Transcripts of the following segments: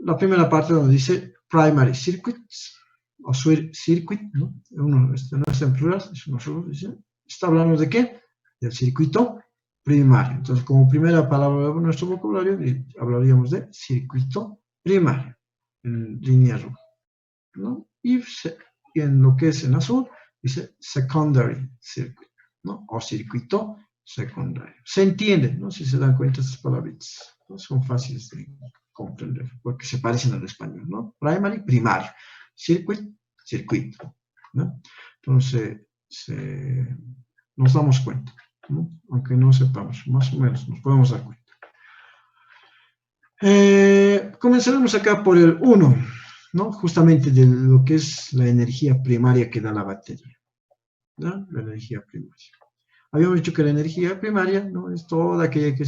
la primera parte donde dice primary circuits, o circuit, ¿no? No está en plural, es uno solo, dice, está hablando de qué? Del circuito primario. Entonces, como primera palabra de nuestro vocabulario, hablaríamos de circuito primario, en línea roja, ¿no? Y en lo que es en azul, dice secondary circuit, ¿no? O circuito secundario. Se entiende, ¿no? Si se dan cuenta estas palabritas, ¿no? Son fáciles de comprender, porque se parecen al español, ¿no? Primary, primario. Circuit, circuito, ¿no? Entonces, nos damos cuenta, ¿no? Aunque no sepamos, más o menos nos podemos dar cuenta. Comenzaremos acá por el 1, ¿no? Justamente de lo que es la energía primaria que da la batería, ¿no? La energía primaria. Habíamos dicho que la energía primaria, ¿no? Es toda aquella que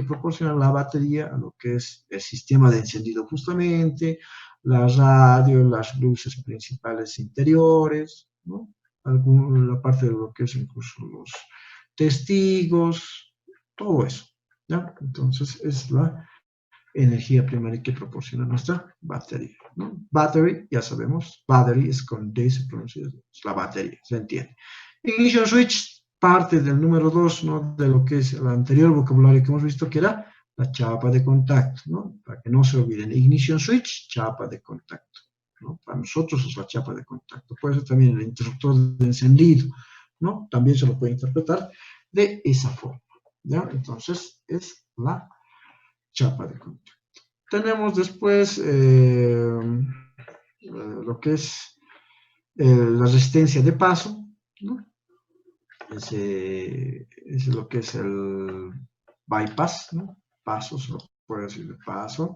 proporciona la batería a lo que es el sistema de encendido justamente, la radio, las luces principales interiores, ¿no? La parte de lo que es incluso los testigos, todo eso, ¿ya? Entonces es la energía primaria que proporciona nuestra batería, ¿no? Battery, ya sabemos, battery es con D, se pronuncia, es la batería, se entiende. Ignition switch, parte del número 2, ¿no? De lo que es el anterior vocabulario que hemos visto, que era la chapa de contacto, ¿no? Para que no se olviden, ignition switch, chapa de contacto, ¿no? Para nosotros es la chapa de contacto. Puede ser también el interruptor de encendido, ¿no? También se lo puede interpretar de esa forma, ¿ya? Entonces, es la chapa de contacto. Tenemos después lo que es la resistencia de paso, ¿no? Es lo que es el bypass, ¿no? Paso, se lo puede decir de paso.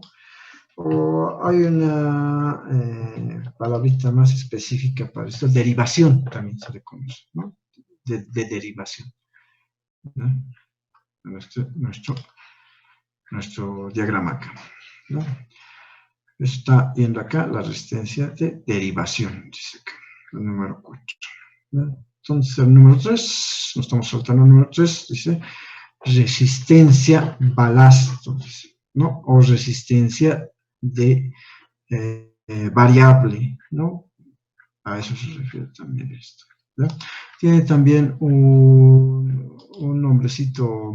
O hay una palabrita más específica para esto, derivación también se le conoce, ¿no? De derivación, ¿no? Nuestro diagrama acá, ¿no? Está viendo acá la resistencia de derivación, dice acá, el número 4, ¿no? Entonces, el número 3, nos estamos saltando el número 3, dice resistencia balasto, ¿no? O resistencia de variable, ¿no? A eso se refiere también esto, ¿no? Tiene también un nombrecito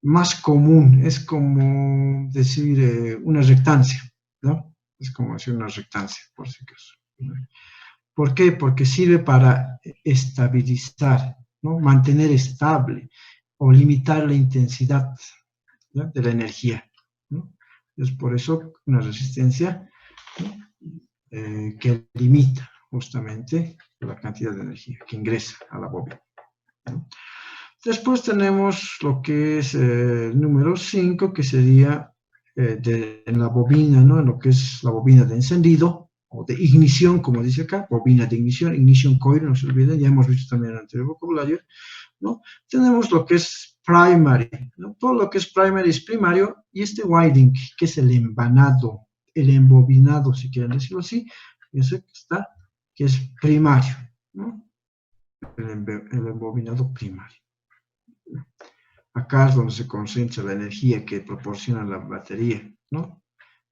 más común, es como decir una rectancia, ¿no? Es como decir una rectancia, por si acaso, ¿no? ¿Por qué? Porque sirve para estabilizar, ¿no? Mantener estable o limitar la intensidad, ¿no? De la energía, ¿no? Es por eso una resistencia, ¿no? Que limita justamente la cantidad de energía que ingresa a la bobina, ¿no? Después tenemos lo que es el número 5, que sería en la bobina, ¿no? En lo que es la bobina de encendido, o de ignición, como dice acá, bobina de ignición, ignition coil, no se olviden, ya hemos visto también en el anterior vocabulario, ¿no? Tenemos lo que es primary, ¿no? Todo lo que es primary es primario, y este winding, que es el embanado, el embobinado, si quieren decirlo así, ese que es primario, ¿no? El embobinado primario. Acá es donde se concentra la energía que proporciona la batería, ¿no?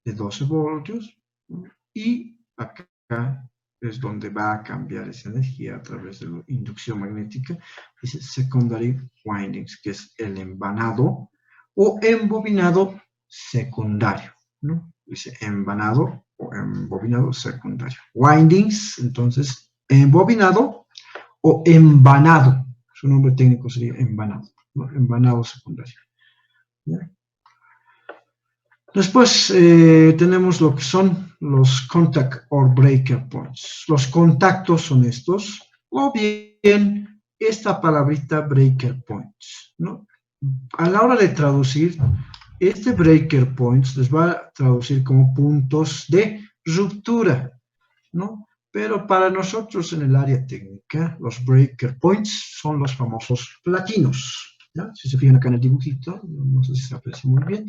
De 12 voltios, ¿no? Y acá es donde va a cambiar esa energía a través de la inducción magnética, dice secondary windings, que es el embanado o embobinado secundario, ¿no? Dice embanado o embobinado secundario. Windings, entonces, embobinado o embanado. Su nombre técnico sería embanado, ¿no? Embanado secundario, ¿ya? Después tenemos lo que son los contact or breaker points. Los contactos son estos, o bien esta palabrita breaker points, ¿no? A la hora de traducir, este breaker points les va a traducir como puntos de ruptura, ¿no? Pero para nosotros en el área técnica, los breaker points son los famosos platinos, ¿ya? Si se fijan acá en el dibujito, no sé si se aprecia muy bien,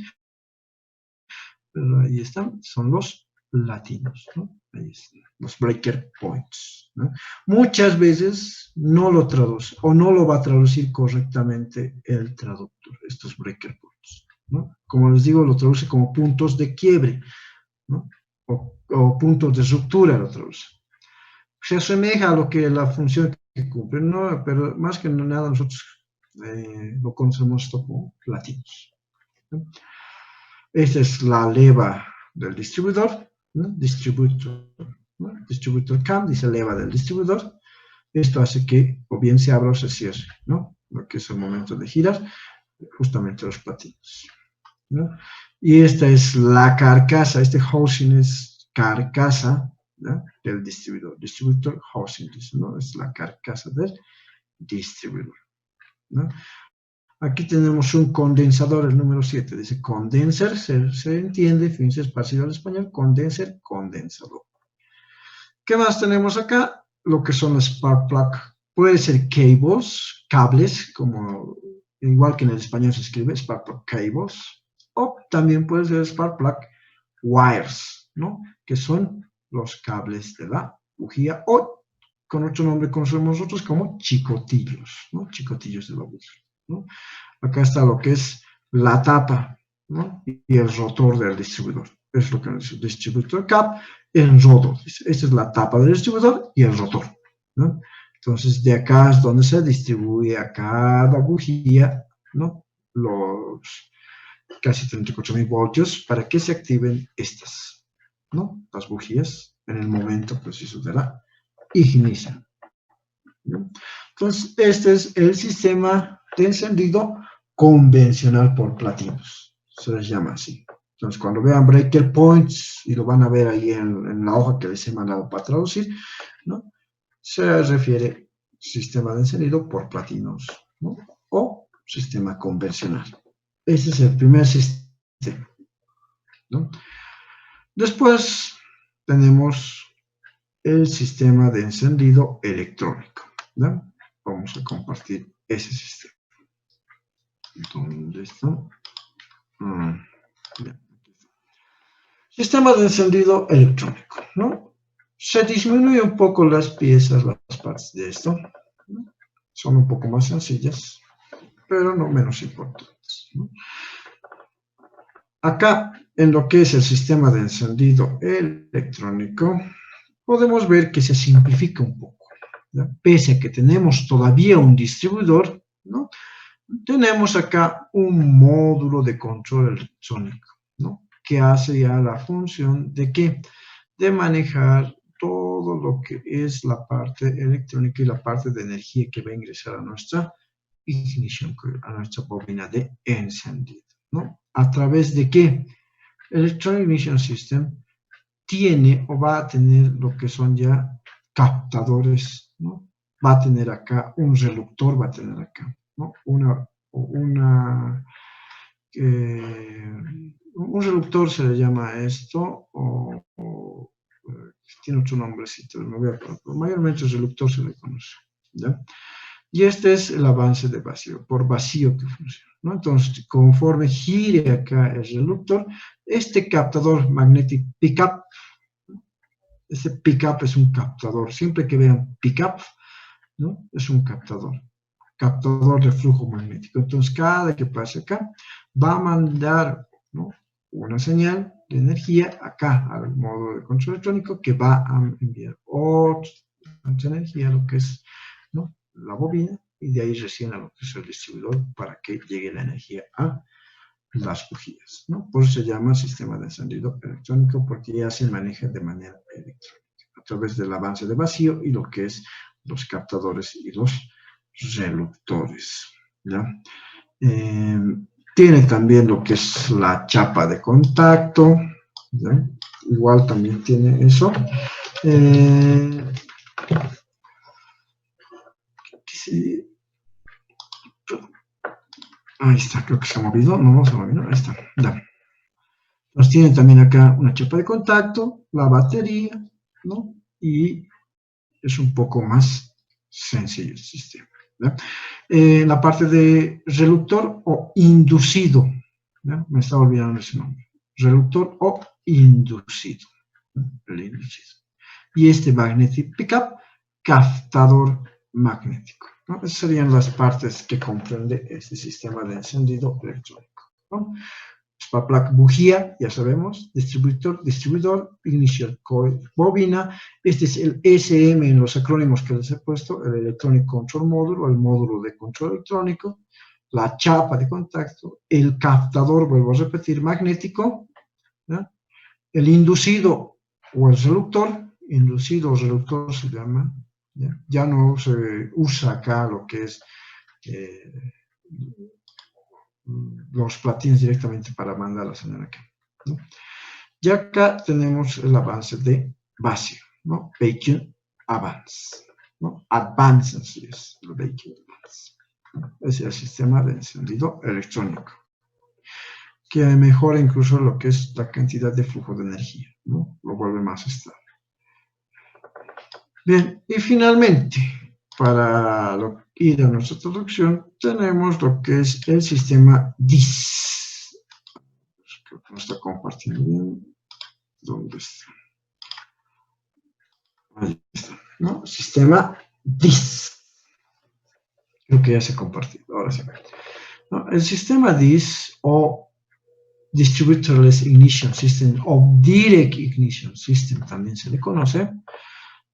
pero ahí están, son los platinos, ¿no? Ahí están, los breaker points, ¿no? Muchas veces no lo traduce o no lo va a traducir correctamente el traductor, estos breaker points, ¿no? Como les digo, lo traduce como puntos de quiebre, ¿no? O puntos de ruptura, lo traduce. Se asemeja a lo que la función que cumple, ¿no? Pero más que nada nosotros lo conocemos como platinos, ¿no? Esta es la leva del distribuidor, ¿no? Distributor, ¿no? Distributor cam, dice leva del distribuidor. Esto hace que o bien se abra o se cierre, ¿no? Lo que es el momento de girar, justamente los platinos, ¿no? Y esta es la carcasa, este housing es carcasa, ¿no? Del distribuidor. Distributor housing, ¿no? Es la carcasa del distribuidor, ¿no? Aquí tenemos un condensador, el número 7, dice condenser, se entiende, fíjense, es parecido al español, condenser, condensador. ¿Qué más tenemos acá? Lo que son los spark plug. Puede ser cables, como igual que en el español se escribe spark plug cables, o también puede ser spark plug wires, ¿no? Que son los cables de la bujía, o con otro nombre conocemos nosotros como chicotillos, ¿no? Chicotillos de la bujía, ¿no? Acá está lo que es la tapa, ¿no? Y el rotor del distribuidor. Es lo que es el distributor cap en rotor. Esta es la tapa del distribuidor y el rotor, ¿no? Entonces, de acá es donde se distribuye a cada bujía, ¿no? Los casi 34.000 voltios para que se activen estas, ¿no? Las bujías en el momento preciso de la ignición, ¿no? Entonces, este es el sistema de encendido convencional por platinos. Se les llama así. Entonces, cuando vean breaker points, y lo van a ver ahí en la hoja que les he mandado para traducir, ¿no? Se refiere sistema de encendido por platinos, ¿no? O sistema convencional. Ese es el primer sistema, ¿no? Después tenemos el sistema de encendido electrónico, ¿no? Vamos a compartir ese sistema. ¿Dónde está? Sistema de encendido electrónico, ¿no? Se disminuye un poco las piezas, las partes de esto, ¿no? Son un poco más sencillas, pero no menos importantes, ¿no? Acá, en lo que es el sistema de encendido electrónico, podemos ver que se simplifica un poco, ¿no? Pese a que tenemos todavía un distribuidor, ¿no? Tenemos acá un módulo de control electrónico, ¿no? Que hace ya la función de ¿qué? De manejar todo lo que es la parte electrónica y la parte de energía que va a ingresar a nuestra ignition, a nuestra bobina de encendido, ¿no? ¿A través de qué? Electronic Ignition System tiene o va a tener lo que son ya captadores, ¿no? Va a tener acá un reductor, va a tener acá, ¿no? Un reductor se le llama esto, tiene otro nombrecito, me voy a acordar, pero mayormente el reductor se le conoce, ¿ya? Y este es el avance de vacío, por vacío que funciona, ¿no? Entonces, conforme gire acá el reductor, este captador magnetic pickup, este pickup es un captador, siempre que vean pickup, ¿no? Es un captador de flujo magnético. Entonces, cada que pase acá, va a mandar, ¿no? Una señal de energía acá al módulo de control electrónico que va a enviar otra energía, lo que es, ¿no? La bobina, y de ahí recién a lo que es el distribuidor para que llegue la energía a las bujías, ¿no? Por eso se llama sistema de encendido electrónico, porque ya se maneja de manera electrónica, a través del avance de vacío y lo que es los captadores y los reductores, ¿ya? Tiene también lo que es la chapa de contacto, ¿ya? Igual también tiene eso. Ahí está, creo que se me olvidó, no se me olvidó, ahí está, ya. Entonces tiene también acá una chapa de contacto, la batería, ¿no? Y es un poco más sencillo el sistema, ¿ya? La parte de reductor o inducido, ¿ya? Me estaba olvidando ese nombre. Reductor o inducido, ¿no? El inducido. Y este magnetic pickup, captador magnético, ¿no? Esas serían las partes que comprende este sistema de encendido electrónico. ¿no? Spark plug, bujía, ya sabemos, distribuidor, initial coil, bobina. Este es el SM en los acrónimos que les he puesto, el Electronic Control Module o el módulo de control electrónico, la chapa de contacto, el captador, vuelvo a repetir, magnético, ¿no? El inducido o el reductor, inducido o reductor se llama, ya no se usa acá lo que es los platines directamente para mandar la señal acá, ¿no? Y acá tenemos el avance de base, ¿no? Baking Advance, ¿no? Advance así es, el Baking Advance, ¿no? Es el sistema de encendido electrónico, que mejora incluso lo que es la cantidad de flujo de energía, ¿no? Lo vuelve más estable. Bien, y finalmente, para ir a nuestra traducción, tenemos lo que es el sistema DIS. Creo que no está compartiendo bien. ¿Dónde está? Ahí está, ¿no? Sistema DIS. Creo que ya se compartió, ahora sí. ¿No? El sistema DIS o Distributorless Ignition System o Direct Ignition System también se le conoce,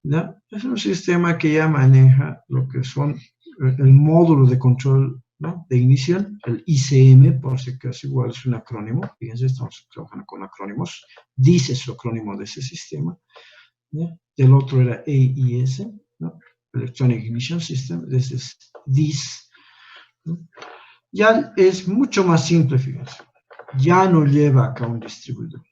¿ya? Es un sistema que ya maneja lo que son el módulo de control, ¿no? De ignición, el ICM, por si acaso igual es un acrónimo. Fíjense, estamos trabajando con acrónimos. DIS es el acrónimo de ese sistema, ¿ya? El otro era AES, ¿no? Electronic Ignition System, ese es DIS, ¿no? Ya es mucho más simple, fíjense. Ya no lleva acá un distribuidor,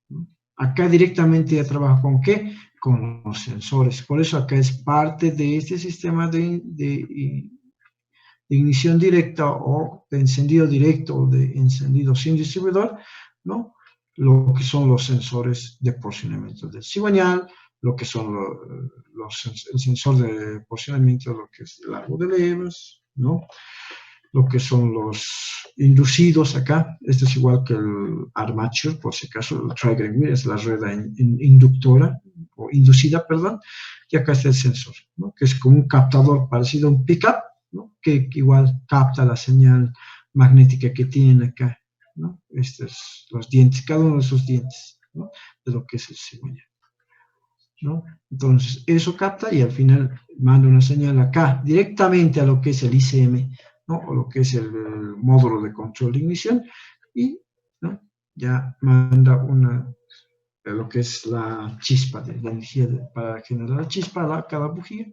¿no? Acá directamente ya trabaja con ¿qué? Con los sensores. Por eso acá es parte de este sistema de ignición directa o de encendido directo o de encendido sin distribuidor, ¿no? Lo que son los sensores de porcionamiento del cigüeñal, lo que son el sensor de porcionamiento de lo que es el árbol de levas, ¿no? Lo que son los inducidos acá, este es igual que el armature, por si acaso, el trigger wheel es la rueda inductora, o inducida, perdón, y acá está el sensor, ¿no? Que es como un captador parecido a un pickup, ¿no? Que igual capta la señal magnética que tienen acá, ¿no? Estos, los dientes, cada uno de esos dientes, ¿no? De lo que es el cigüeñal, ¿no? Entonces, eso capta y al final manda una señal acá, directamente a lo que es el ICM, ¿no? O lo que es el módulo de control de ignición, y, ¿no? Ya manda lo que es la chispa, de la energía para generar la chispa a cada bujía,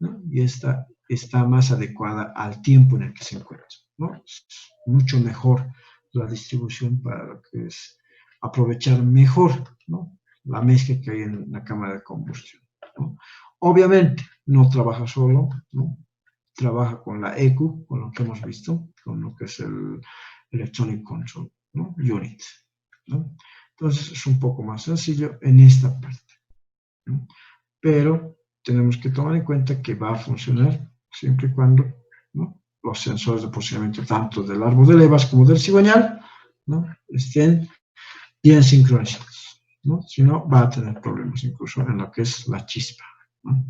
¿no? Y esta está más adecuada al tiempo en el que se encuentra, ¿no? Es mucho mejor la distribución para lo que es aprovechar mejor, ¿no? La mezcla que hay en la cámara de combustión, ¿no? Obviamente no trabaja solo, ¿no? Trabaja con la ECU, con lo que hemos visto, con lo que es el Electronic Control, ¿no? Unit, ¿no? Entonces es un poco más sencillo en esta parte, ¿no? Pero tenemos que tomar en cuenta que va a funcionar siempre y cuando, ¿no? Los sensores de posicionamiento tanto del árbol de levas como del cigüeñal, ¿no? Estén bien sincronizados, ¿no? Si no, va a tener problemas incluso en lo que es la chispa, ¿no?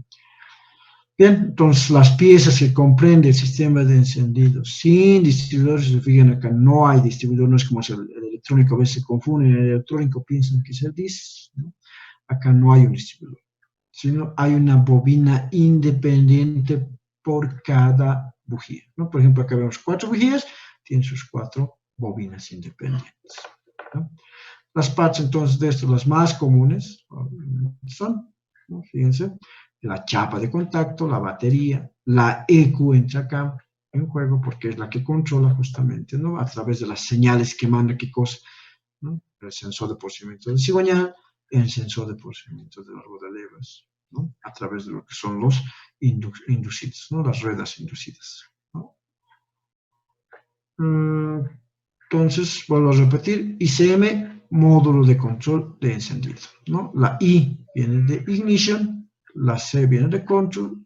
Bien, entonces las piezas que comprende el sistema de encendido sin distribuidores, se fijan acá, no hay distribuidor, no es como el electrónico, a veces se confunden, el electrónico piensan que es el DIS, ¿no? Acá no hay un distribuidor, sino hay una bobina independiente por cada bujía, ¿no? Por ejemplo, acá vemos 4 bujías, tienen sus 4 bobinas independientes, ¿no? Las partes entonces de esto, las más comunes son, ¿no? Fíjense, la chapa de contacto, la batería, la ECU entra acá en juego porque es la que controla justamente, ¿no? A través de las señales que manda, qué cosa, ¿no? El sensor de posicionamiento del cigüeñal, el sensor de posicionamiento del árbol de levas, ¿no? A través de lo que son los inducidos, ¿no? Las ruedas inducidas, ¿no? Entonces, vuelvo a repetir, ICM, módulo de control de encendido, ¿no? La I viene de ignition, la C viene de control,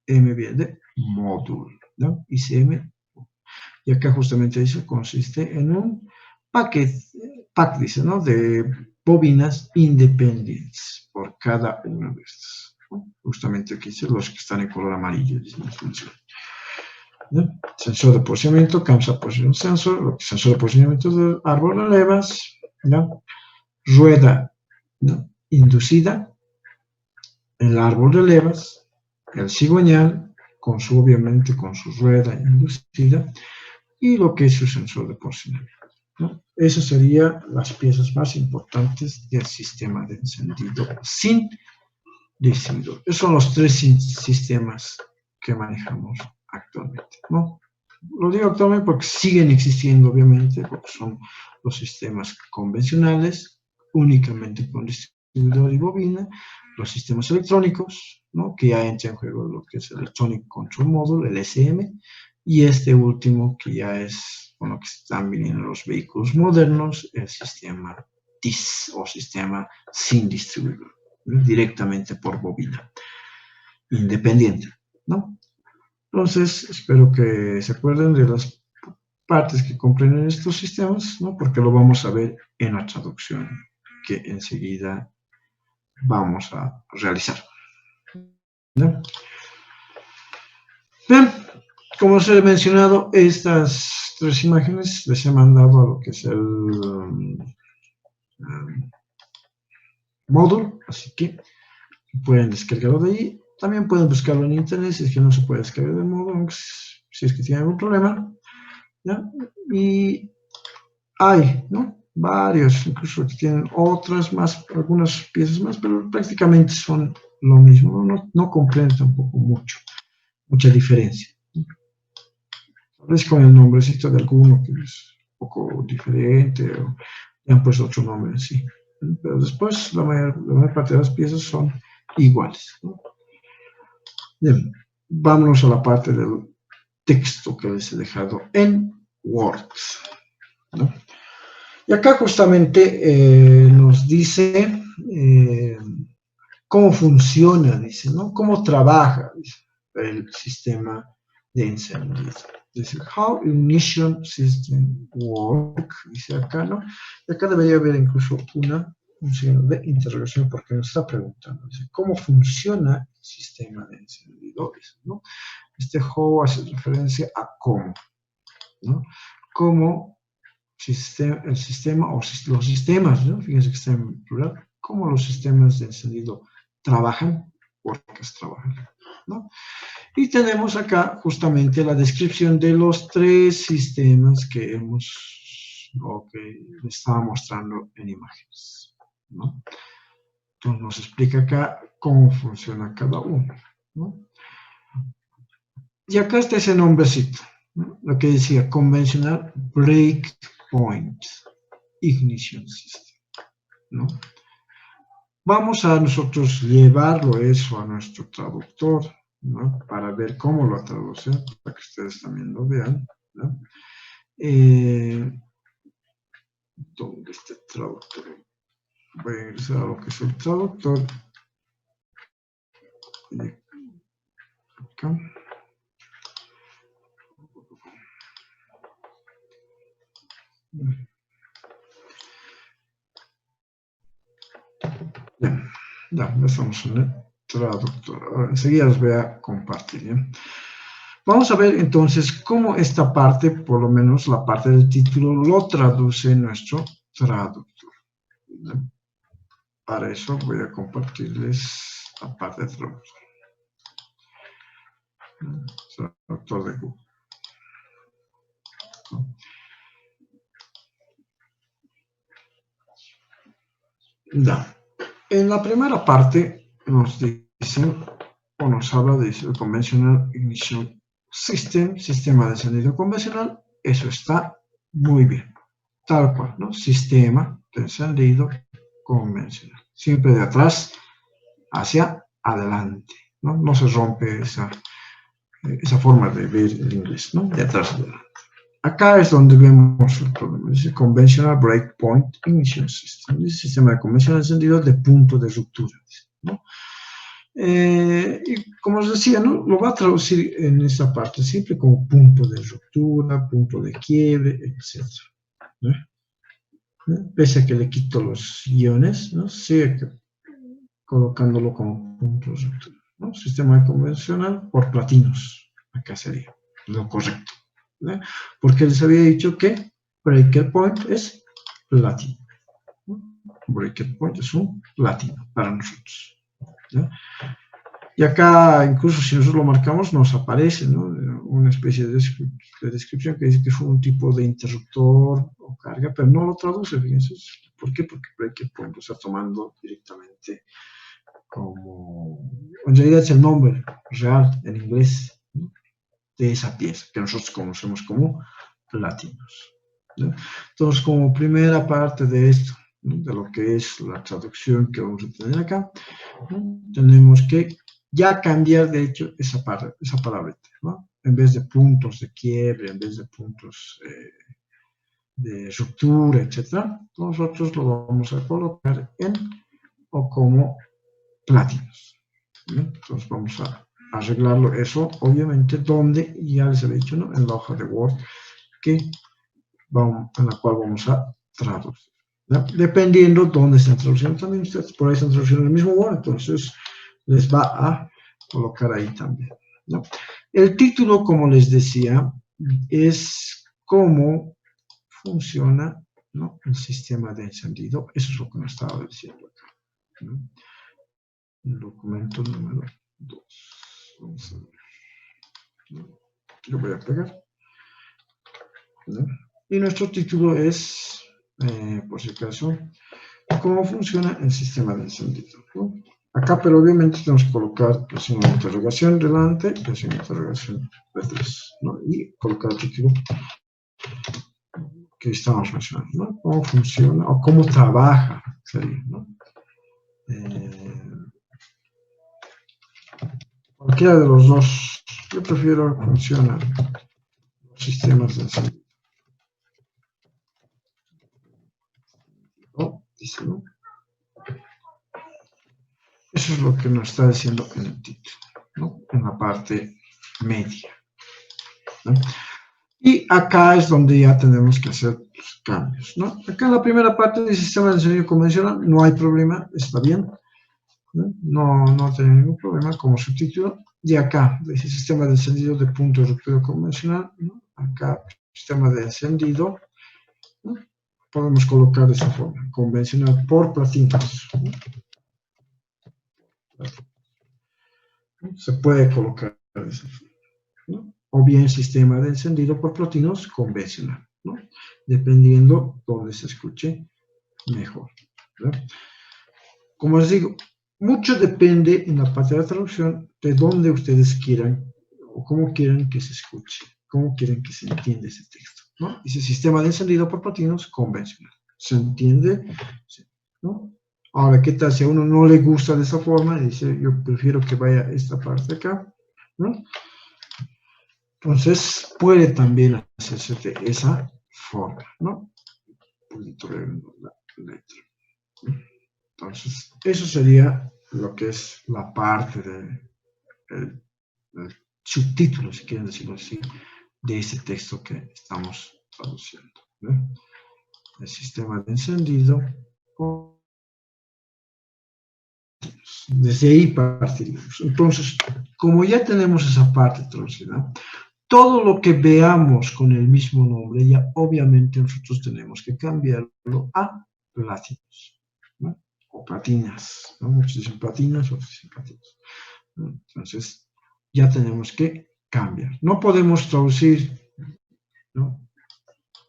M viene de módulo, ¿no? ICM. Y acá justamente eso consiste en un pack, dice, ¿no? De bobinas independientes por cada una de estas, ¿no? Justamente aquí son los que están en color amarillo. ¿no? Sensor de posicionamiento, Camsa Position Sensor, sensor de posicionamiento del árbol de levas, ¿no? Rueda, ¿no? Inducida, el árbol de levas, el cigüeñal, obviamente con su rueda inducida, y lo que es su sensor de posicionamiento, ¿no? Esas serían las piezas más importantes del sistema de encendido sin distribuidor. Esos son los tres sistemas que manejamos actualmente, ¿no? Lo digo actualmente porque siguen existiendo, obviamente, porque son los sistemas convencionales, únicamente con distribuidor y bobina, los sistemas electrónicos, ¿no? Que ya entra en juego lo que es el Electronic Control Module, el ECM, y este último que ya es con lo que están viniendo los vehículos modernos, el sistema DIS o sistema sin distribuidor, ¿no? Directamente por bobina, independiente, ¿no? Entonces, espero que se acuerden de las partes que comprenden estos sistemas, ¿no? Porque lo vamos a ver en la traducción que enseguida vamos a realizar, ¿no? Bien, como os he mencionado, estas tres imágenes les he mandado a lo que es el módulo, así que pueden descargarlo de ahí. También pueden buscarlo en internet si es que no se puede descargar del módulo, si es que tienen algún problema, ¿ya? Y hay, ¿no? Varios, incluso que tienen otras más, algunas piezas más, pero prácticamente son lo mismo, no comprenden tampoco mucha diferencia. Tal vez con el nombrecito de alguno que es un poco diferente o le han puesto otro nombre así. Pero después la mayor parte de las piezas son iguales, ¿no? Bien, vámonos a la parte del texto que les he dejado en Word, ¿no? Y acá justamente nos dice cómo funciona, dice, ¿no? Cómo trabaja, dice, el sistema de encendido. Dice, how ignition system work, dice acá, ¿no? Y acá debería haber incluso un signo de interrogación porque nos está preguntando, dice, ¿cómo funciona el sistema de encendidores, ¿no? Este how hace referencia a cómo, ¿no? Cómo el sistema o los sistemas, ¿no? Fíjense que está en plural, cómo los sistemas de encendido trabajan, porque trabajan, ¿no? Y tenemos acá justamente la descripción de los tres sistemas que les estaba mostrando en imágenes, ¿no? Entonces nos explica acá cómo funciona cada uno, ¿no? Y acá está ese nombrecito, ¿no? Lo que decía, convencional breakpoint ignition system, ¿no? Vamos a nosotros llevarlo eso a nuestro traductor, ¿no? Para ver cómo lo traduce, para que ustedes también lo vean, ¿no? ¿Dónde está el traductor? Voy a ingresar a lo que es el traductor. Acá. Ya estamos en el traductor. Ahora, enseguida los voy a compartir, ¿bien? Vamos a ver entonces cómo esta parte, por lo menos la parte del título, lo traduce nuestro traductor, ¿no? Para eso voy a compartirles la parte de traductor. Traductor de Google. Ya. En la primera parte nos dicen o nos habla de el Conventional Ignition System, sistema de encendido convencional. Eso está muy bien. Tal cual, ¿no? Sistema de encendido convencional. Siempre de atrás hacia adelante, ¿no? No se rompe esa forma de ver el inglés, ¿no? De atrás hacia adelante. Acá es donde vemos el problema. Dice Conventional Breakpoint Ignition System. Dice sistema de convencional encendido de punto de ruptura, ¿no? Y como os decía, ¿no? Lo va a traducir en esa parte siempre como punto de ruptura, punto de quiebre, etc. ¿No? Pese a que le quito los guiones, ¿no? Sigue colocándolo como punto de ruptura, ¿no? Sistema convencional por platinos, acá sería, lo correcto. ¿No? Porque les había dicho que breaker point es platino. ¿No? Breaker point es un platino para nosotros. ¿No? Y acá, incluso si nosotros lo marcamos, nos aparece, ¿no? Una especie de descripción que dice que fue un tipo de interruptor o carga, pero no lo traduce, fíjense. ¿Por qué? Porque breaker point lo está tomando directamente como, en realidad es el nombre real en inglés, ¿no? De esa pieza que nosotros conocemos como platinos, ¿no? Entonces, como primera parte de esto, ¿no? De lo que es la traducción que vamos a tener acá, ¿no? Tenemos que ya cambiar, de hecho, esa palabrita, ¿no? En vez de puntos de quiebre, en vez de puntos de ruptura, etc., nosotros lo vamos a colocar en o como platinos. ¿No? Entonces vamos a arreglarlo eso, obviamente, donde ya les he dicho, ¿no? En la hoja de Word en la cual vamos a traducir. ¿No? Dependiendo dónde estén traduciendo también ustedes, por ahí están traduciendo el mismo Word, entonces les va a colocar ahí también. ¿No? El título, como les decía, es cómo funciona, ¿no? El sistema de encendido. Eso es lo que nos estaba diciendo acá, ¿no? El documento número 2. Vamos a ver. Lo voy a pegar. ¿No? Y nuestro título es, por si acaso, cómo funciona el sistema de encendido, ¿no? Acá, pero obviamente tenemos que colocar el signo de interrogación delante y el signo de interrogación detrás, ¿no? Y colocar el título que estamos mencionando, ¿no? Cómo funciona o cómo trabaja, sería, ¿no? Cualquiera de los dos, yo prefiero que funcionen los sistemas de encendido. ¿No? Dice, ¿no? Eso es lo que nos está diciendo en el título, ¿no? En la parte media, ¿no? Y acá es donde ya tenemos que hacer los cambios, ¿no? Acá en la primera parte del sistema de encendido convencional no hay problema, está bien, no tiene ningún problema como subtítulo. Y acá, dice sistema de encendido de punto de ruptura convencional, ¿no? Acá, sistema de encendido, ¿no? Podemos colocar de esta forma, convencional por platinos, ¿no? Se puede colocar de esa forma, ¿no? O bien sistema de encendido por platinos convencional, ¿no? Dependiendo donde se escuche mejor, ¿no? Como les digo, mucho depende en la parte de la traducción de dónde ustedes quieran o cómo quieran que se escuche, cómo quieren que se entienda ese texto, ¿no? Ese sistema de encendido por platinos convencional. ¿Se entiende? Sí, ¿no? Ahora, ¿qué tal si a uno no le gusta de esa forma y dice, yo prefiero que vaya esta parte acá, ¿no? Entonces, puede también hacerse de esa forma, ¿no? Un poquito la letra. Entonces, eso sería lo que es la parte del subtítulo, si quieren decirlo así, de ese texto que estamos traduciendo, ¿no? El sistema de encendido. Desde ahí partiríamos. Entonces, como ya tenemos esa parte traducida, todo lo que veamos con el mismo nombre, ya obviamente nosotros tenemos que cambiarlo a platinos, ¿no? O platinas, ¿no? Muchos dicen platinas, otros dicen platinos, ¿no? Entonces, ya tenemos que cambiar. No podemos traducir, ¿no?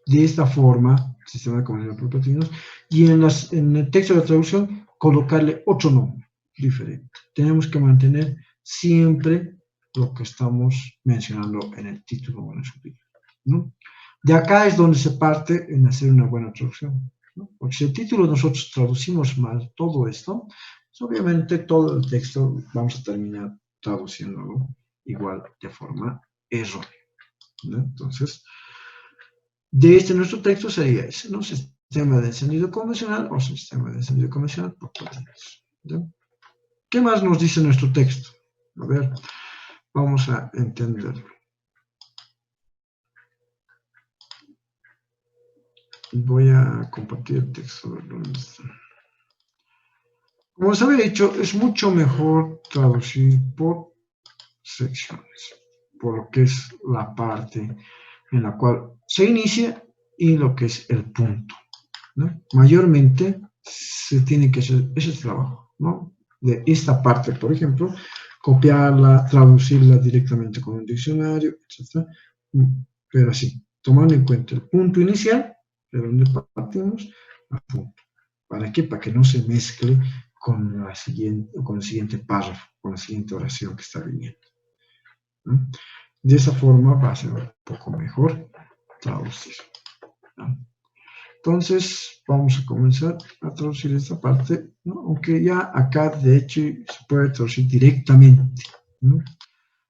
De esta forma, sistema de comunicación por platinos, y en el texto de la traducción colocarle otro nombre diferente. Tenemos que mantener siempre lo que estamos mencionando en el título o en el subtítulo, ¿no? De acá es donde se parte en hacer una buena traducción, ¿no? Porque si el título nosotros traducimos mal todo esto, pues obviamente todo el texto vamos a terminar traduciéndolo igual de forma errónea, ¿no? Entonces, de nuestro texto sería ese, ¿no? Sistema de encendido convencional o sistema de encendido convencional por platinos, ¿no? ¿Qué más nos dice nuestro texto? A ver, vamos a entenderlo. Voy a compartir el texto. Como les había dicho, es mucho mejor traducir por secciones, por lo que es la parte en la cual se inicia y lo que es el punto, ¿no? Mayormente se tiene que hacer ese trabajo, ¿no? De esta parte, por ejemplo, copiarla, traducirla directamente con un diccionario, etc. Pero así, tomando en cuenta el punto inicial, de donde partimos, al punto. ¿Para qué? Para que no se mezcle con el siguiente párrafo, con la siguiente oración que está viniendo, ¿no? De esa forma va a ser un poco mejor traducir, ¿no? Entonces, vamos a comenzar a traducir esta parte, ¿no? Aunque ya acá, de hecho, se puede traducir directamente, ¿no?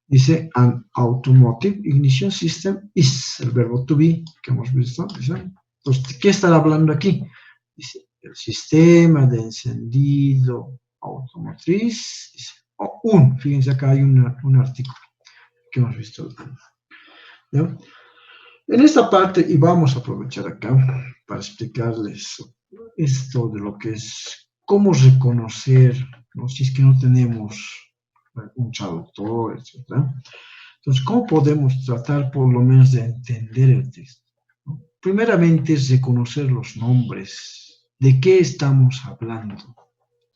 Dice, an automotive ignition system is, el verbo to be, que hemos visto. Dice, entonces, ¿qué está hablando aquí? Dice, el sistema de encendido automotriz, dice, fíjense acá hay un artículo que hemos visto, ¿no? En esta parte, y vamos a aprovechar acá para explicarles esto de lo que es cómo reconocer, ¿no? Si es que no tenemos un traductor, etc. Entonces, ¿cómo podemos tratar por lo menos de entender el texto, ¿no? Primeramente es reconocer los nombres, de qué estamos hablando,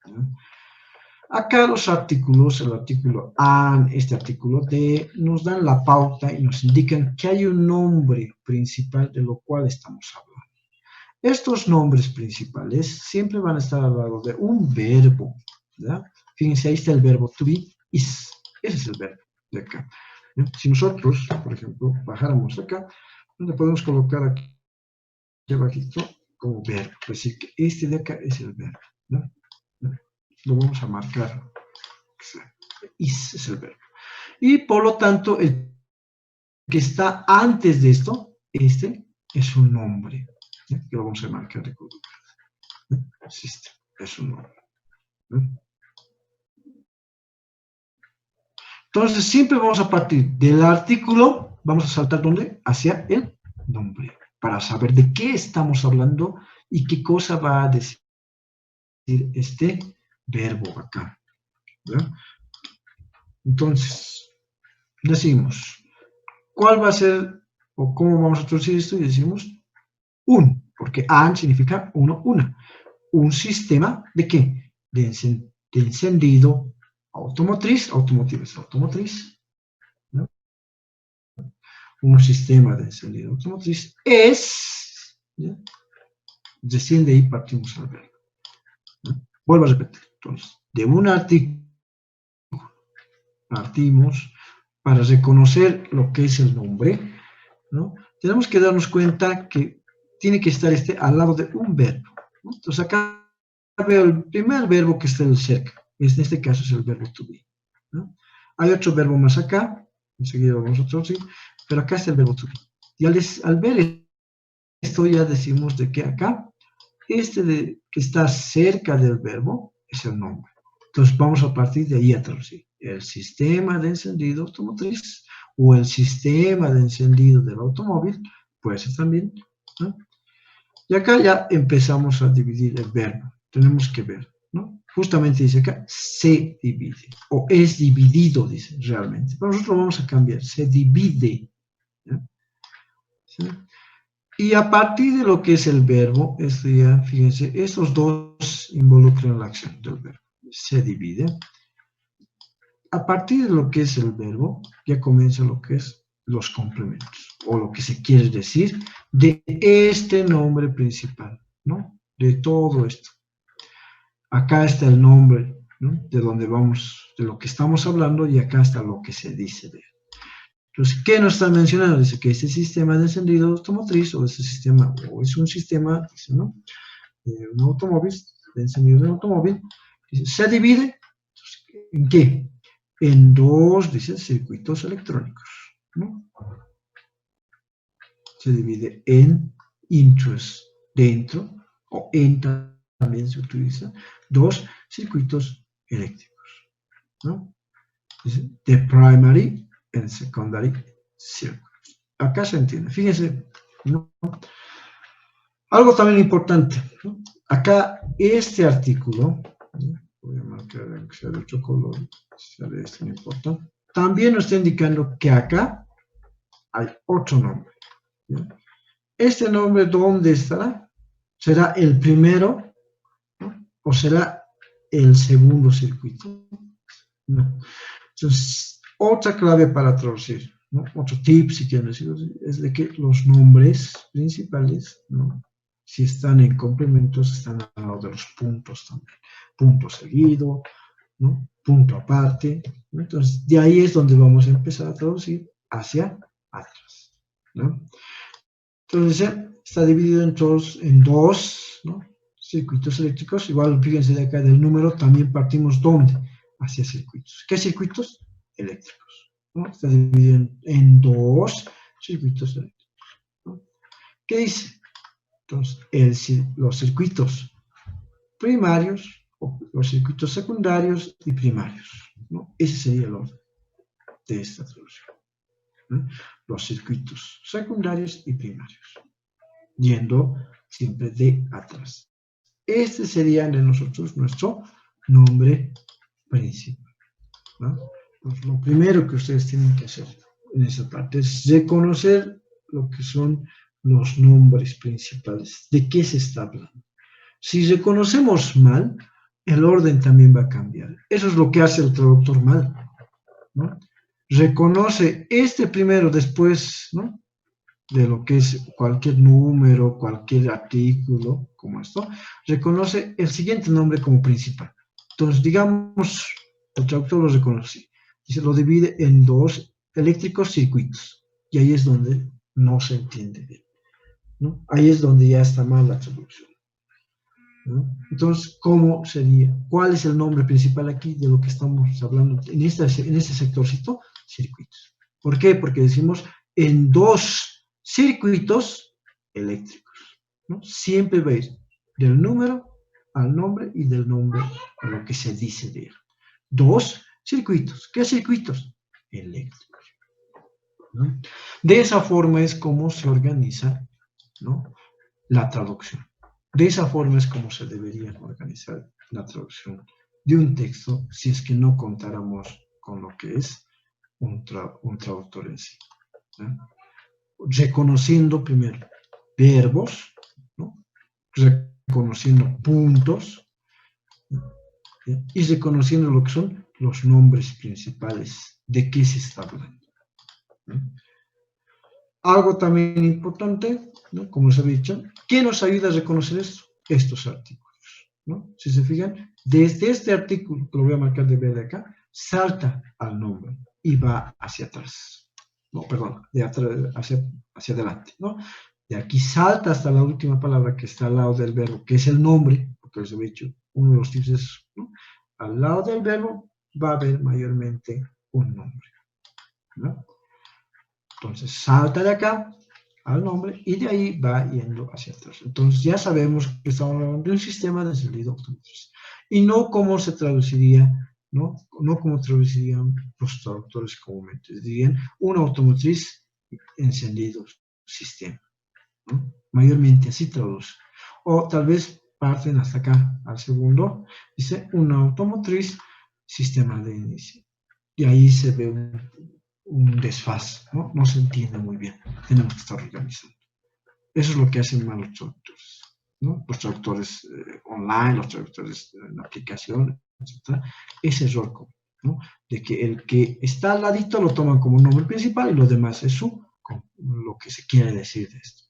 ¿no? Acá los artículos, el artículo A, este artículo D, nos dan la pauta y nos indican que hay un nombre principal de lo cual estamos hablando. Estos nombres principales siempre van a estar al lado de un verbo, ¿verdad? Fíjense, ahí está el verbo to be, is. Ese es el verbo de acá. ¿No? Si nosotros, por ejemplo, bajáramos acá, le podemos colocar aquí abajito como verbo. Es decir, que este de acá es el verbo, ¿no? Lo vamos a marcar. Is es el verbo. Y por lo tanto, el que está antes de esto, este es un nombre, ¿sí? Que lo vamos a marcar de color verde. Este es un nombre, ¿sí? Entonces, siempre vamos a partir del artículo, vamos a saltar ¿dónde? Hacia el nombre, para saber de qué estamos hablando y qué cosa va a decir este verbo acá, ¿verdad? Entonces, decimos, ¿cuál va a ser o cómo vamos a traducir esto? Y decimos porque an significa uno, una. Un sistema de qué? De encendido automotriz, automotive es automotriz, ¿no? Un sistema de encendido automotriz es, ¿no? Recién de ahí partimos al verbo, ¿no? Vuelvo a repetir, entonces, de un artículo partimos para reconocer lo que es el nombre, ¿no? Tenemos que darnos cuenta que tiene que estar este al lado de un verbo, ¿no? Entonces acá veo el primer verbo que está cerca, en este caso es el verbo to be, ¿no? Hay otro verbo más acá, enseguida vamos a traducir, pero acá está el verbo to be. Y al ver esto ya decimos de que acá, que está cerca del verbo es el nombre. Entonces vamos a partir de ahí a traducir. El sistema de encendido automotriz o el sistema de encendido del automóvil, puede ser también, ¿no? Y acá ya empezamos a dividir el verbo. Tenemos que ver, ¿no? Justamente dice acá, se divide, o es dividido, dice realmente. Pero nosotros lo vamos a cambiar, se divide, ¿no? ¿Sí? Y a partir de lo que es el verbo, esto ya, fíjense, estos dos involucran la acción del verbo. Se divide. A partir de lo que es el verbo, ya comienza lo que es los complementos, o lo que se quiere decir de este nombre principal, ¿no? De todo esto. Acá está el nombre, ¿no? De donde vamos, de lo que estamos hablando, y acá está lo que se dice de él. Entonces, ¿qué nos están mencionando? Dice que este sistema de encendido automotriz, o este sistema, o es un sistema, dice, ¿no? De un automóvil, de encendido de un automóvil, dice, se divide, ¿en qué? En dos, dice, circuitos electrónicos, ¿no? Se divide en interest, dentro, o en también se utiliza, dos circuitos eléctricos, ¿no? Dice, the primary and secondary circuits. Acá se entiende, fíjense, ¿no? Algo también importante, ¿no? Acá este artículo, ¿no? Voy a marcar aunque sea de otro color, si sale este no importa, también nos está indicando que acá hay otro nombre. ¿Ya? Este nombre, ¿dónde estará? ¿Será el primero, ¿no? ¿O será el segundo circuito? No. Entonces, otra clave para traducir, ¿no? Otro tip, si quieren decirlo, es de que los nombres principales, ¿no? Si están en complementos, están al lado de los puntos también. Punto seguido, ¿no? Punto aparte, ¿no? Entonces, de ahí es donde vamos a empezar a traducir hacia atrás, ¿no? Entonces, está dividido en dos, ¿no? Circuitos eléctricos. Igual, fíjense de acá del número, también partimos ¿dónde? Hacia circuitos. ¿Qué circuitos? Eléctricos, ¿no? Está dividido en dos circuitos eléctricos, ¿no? ¿Qué dice? Entonces, los circuitos primarios, o los circuitos secundarios y primarios, ¿no? Ese sería el orden de esta traducción, ¿no? Los circuitos secundarios y primarios, yendo siempre de atrás. Este sería de nosotros nuestro nombre principal, ¿no? Pues lo primero que ustedes tienen que hacer en esa parte es reconocer lo que son los nombres principales, de qué se está hablando. Si reconocemos mal, el orden también va a cambiar. Eso es lo que hace el traductor mal, ¿no? Reconoce este primero, después, ¿no? De lo que es cualquier número, cualquier artículo, como esto, reconoce el siguiente nombre como principal. Entonces, digamos, el traductor lo reconoce y se lo divide en dos eléctricos circuitos. Y ahí es donde no se entiende bien, ¿no? Ahí es donde ya está mal la traducción, ¿no? Entonces, ¿cómo sería? ¿Cuál es el nombre principal aquí de lo que estamos hablando en este sectorcito? Circuitos. ¿Por qué? Porque decimos en dos circuitos eléctricos, ¿no? Siempre va a ir del número al nombre y del nombre a lo que se dice de él. Dos circuitos. ¿Qué circuitos? Eléctricos, ¿no? De esa forma es como se organiza, ¿no? La traducción. De esa forma es como se debería organizar la traducción de un texto si es que no contáramos con lo que es un traductor en sí, ¿no? Reconociendo primero verbos, ¿no? Reconociendo puntos, ¿no? Y reconociendo lo que son los nombres principales, de qué se está hablando, ¿no? Algo también importante, ¿no? Como les he dicho, ¿qué nos ayuda a reconocer esto? Estos artículos, ¿no? Si se fijan, desde este artículo, que lo voy a marcar de verde acá, salta al nombre y va hacia atrás. No, perdón, de atrás hacia adelante, ¿no? De aquí salta hasta la última palabra que está al lado del verbo, que es el nombre, porque les he dicho, uno de los tips es, ¿no? Al lado del verbo va a haber mayormente un nombre, ¿no? Entonces salta de acá al nombre y de ahí va yendo hacia atrás. Entonces ya sabemos que estamos hablando de un sistema de encendido automotriz. Y no como se traduciría, ¿no? No como traducirían los traductores comúnmente. Dirían un automotriz encendido sistema, ¿no? Mayormente así traduce. O tal vez parten hasta acá al segundo, dice una automotriz sistema de inicio. Y ahí se ve un desfase, ¿no? No se entiende muy bien. Tenemos que estar organizando. Eso es lo que hacen mal los traductores, ¿no? Los traductores online, los traductores en aplicación, etc. Ese error, ¿no? De que el que está al ladito lo toman como nombre principal y lo demás es lo que se quiere decir de esto,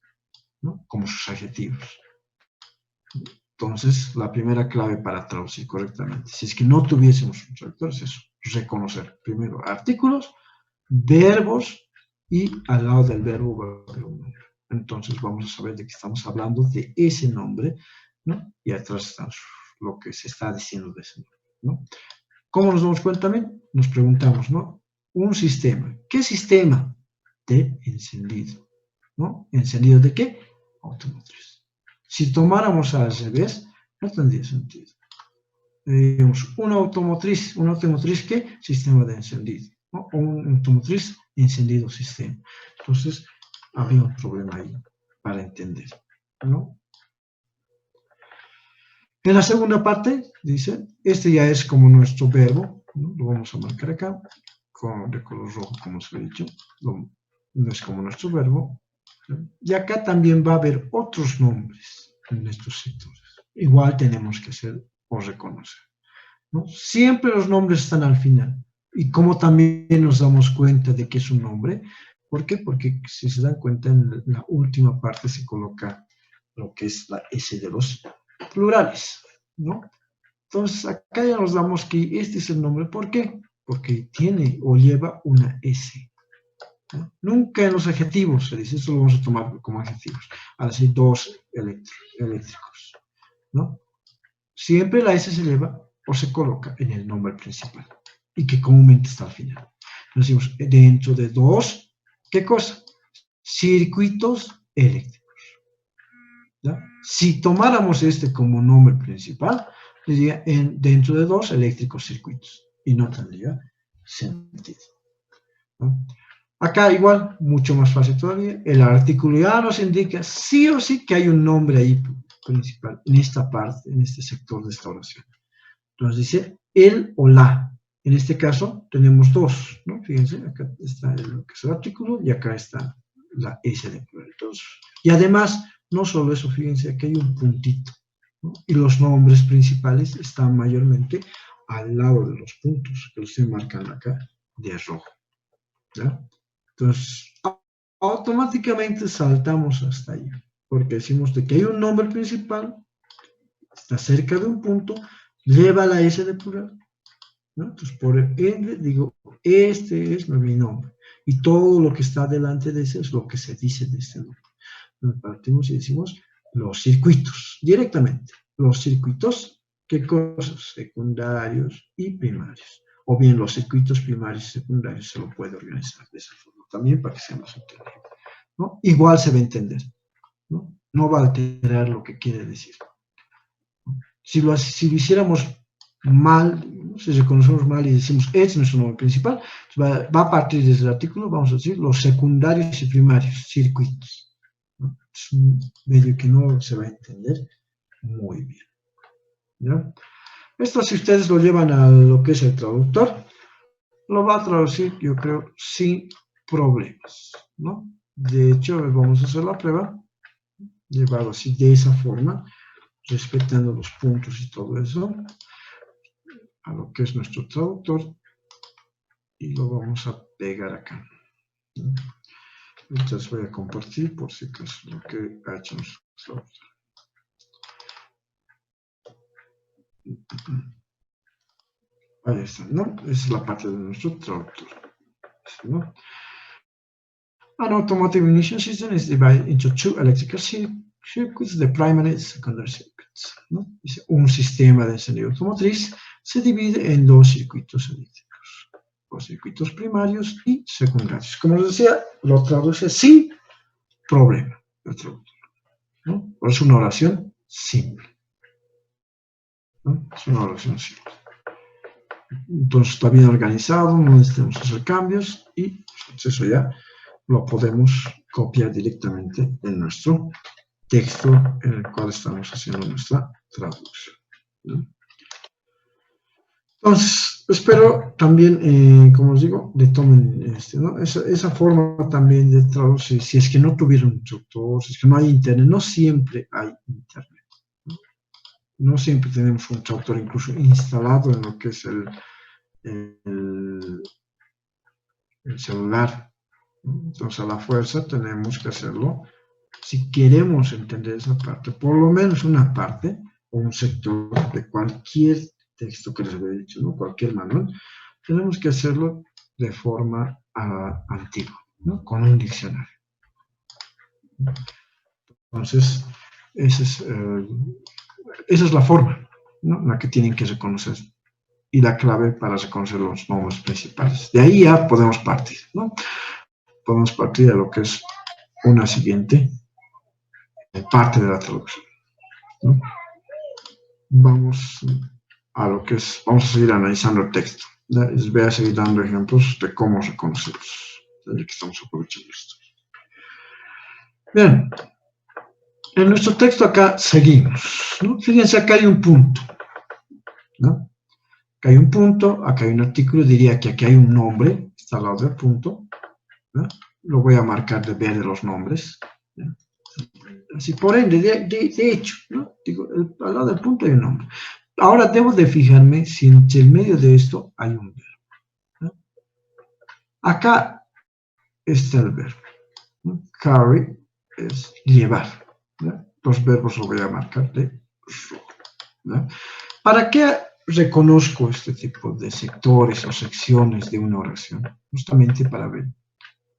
¿no? Como sus adjetivos. Entonces, la primera clave para traducir correctamente, si es que no tuviésemos un traductor, es eso, reconocer primero artículos, verbos y al lado del verbo va a haber un nombre. Entonces vamos a saber de qué estamos hablando de ese nombre, ¿no? Y atrás está lo que se está diciendo de ese nombre, ¿no? ¿Cómo nos damos cuenta también? Nos preguntamos, ¿no? Un sistema. ¿Qué sistema? De encendido, ¿no? ¿Encendido de qué? Automotriz. Si tomáramos al revés, no tendría sentido. Digamos, una automotriz ¿qué? Sistema de encendido, ¿no? O un automotriz encendido sistema. Entonces, había un problema ahí para entender, ¿no? En la segunda parte, dice, este ya es como nuestro verbo, ¿no? Lo vamos a marcar acá, de color rojo, como os he dicho, no es como nuestro verbo. Y acá también va a haber otros nombres en estos sectores. Igual tenemos que hacer o reconocer, ¿no? Siempre los nombres están al final. Y como también nos damos cuenta de que es un nombre, ¿por qué? Porque si se dan cuenta, en la última parte se coloca lo que es la S de los plurales, ¿no? Entonces, acá ya nos damos que este es el nombre. ¿Por qué? Porque tiene o lleva una S, ¿no? Nunca en los adjetivos se dice, eso lo vamos a tomar como adjetivos, al decir dos eléctricos, ¿no? Siempre la S se lleva o se coloca en el nombre principal y que comúnmente está al final. Decimos, dentro de dos, ¿qué cosa? Circuitos eléctricos, ¿ya? Si tomáramos este como nombre principal, diría dentro de dos eléctricos circuitos y no tendría sentido, ¿no? Acá igual, mucho más fácil todavía, el artículo ya nos indica sí o sí que hay un nombre ahí principal, en esta parte, en este sector de esta oración. Entonces dice el o la. En este caso tenemos dos, ¿no? Fíjense, acá está lo que es el artículo y acá está la S de plural. Entonces, y además, no solo eso, fíjense, aquí hay un puntito, ¿no? Y los nombres principales están mayormente al lado de los puntos, que los estoy marcando acá de rojo, ¿ya? Entonces, automáticamente saltamos hasta ahí, porque decimos de que hay un nombre principal, está cerca de un punto, lleva la S de plural, ¿no? Entonces, por ende, digo, este es mi nombre, y todo lo que está delante de ese es lo que se dice de este nombre. Entonces, partimos y decimos los circuitos, directamente, los circuitos, ¿qué cosas? Secundarios y primarios. O bien los circuitos primarios y secundarios se lo puede organizar de esa forma también para que sea más entendible, ¿no? Igual se va a entender, ¿no? No va a alterar lo que quiere decir. Si lo hiciéramos mal, si reconocemos mal y decimos este es nuestro nombre principal, va a partir desde el artículo, vamos a decir, los secundarios y primarios, circuitos, ¿no? Es un medio que no se va a entender muy bien, ¿ya? Esto, si ustedes lo llevan a lo que es el traductor, lo va a traducir, yo creo, sin problemas, ¿no? De hecho, vamos a hacer la prueba, llevarlo así de esa forma, respetando los puntos y todo eso, a lo que es nuestro traductor, y lo vamos a pegar acá, ¿no? Entonces voy a compartir por si acaso lo que ha hecho nuestro traductor. Ahí está, ¿no? Esa es la parte de nuestro traductor, ¿no? An automotive ignition system is divided into two electrical circuits, the primary and secondary circuits, ¿no? Dice, un sistema de encendido automotriz se divide en dos circuitos eléctricos, los circuitos primarios y secundarios. Como les decía, lo traduce sin problema el traductor, ¿no? Es una oración simple, ¿no? Es una oración simple. Entonces está bien organizado, no necesitamos hacer cambios y eso ya lo podemos copiar directamente en nuestro texto en el cual estamos haciendo nuestra traducción, ¿no? Entonces, espero también, como os digo, le tomen ¿no? esa forma también de traducir. Si es que no tuvieron un traductor, si es que no hay internet, no siempre hay internet, ¿no? No siempre tenemos un traductor incluso instalado en lo que es el celular. Entonces, a la fuerza tenemos que hacerlo. Si queremos entender esa parte, por lo menos una parte o un sector de cualquier texto que les había dicho, ¿no? Cualquier manual, tenemos que hacerlo de forma antigua, ¿no? Con un diccionario. Entonces, esa es la forma, ¿no? En la que tienen que reconocer y la clave para reconocer los nombres principales. De ahí ya podemos partir, ¿no? Podemos partir de lo que es una siguiente parte de la traducción, ¿no? Vamos a lo que es, vamos a seguir analizando el texto. Les voy a seguir dando ejemplos de cómo reconocerlos, ya que estamos aprovechando esto. Bien, en nuestro texto acá seguimos, ¿no? Fíjense, acá hay un punto, ¿no? Acá hay un punto, acá hay un artículo, diría que aquí hay un nombre, está al lado del punto, ¿no? Lo voy a marcar de verde los nombres, ¿no? Así, por ende, de hecho, ¿no? Digo, al lado del punto hay un nombre. Ahora debo de fijarme si entre el medio de esto hay un verbo, ¿no? Acá está el verbo, ¿no? Carry es llevar, ¿no? Los verbos los voy a marcar de rojo, ¿no? ¿Para qué reconozco este tipo de sectores o secciones de una oración? Justamente para ver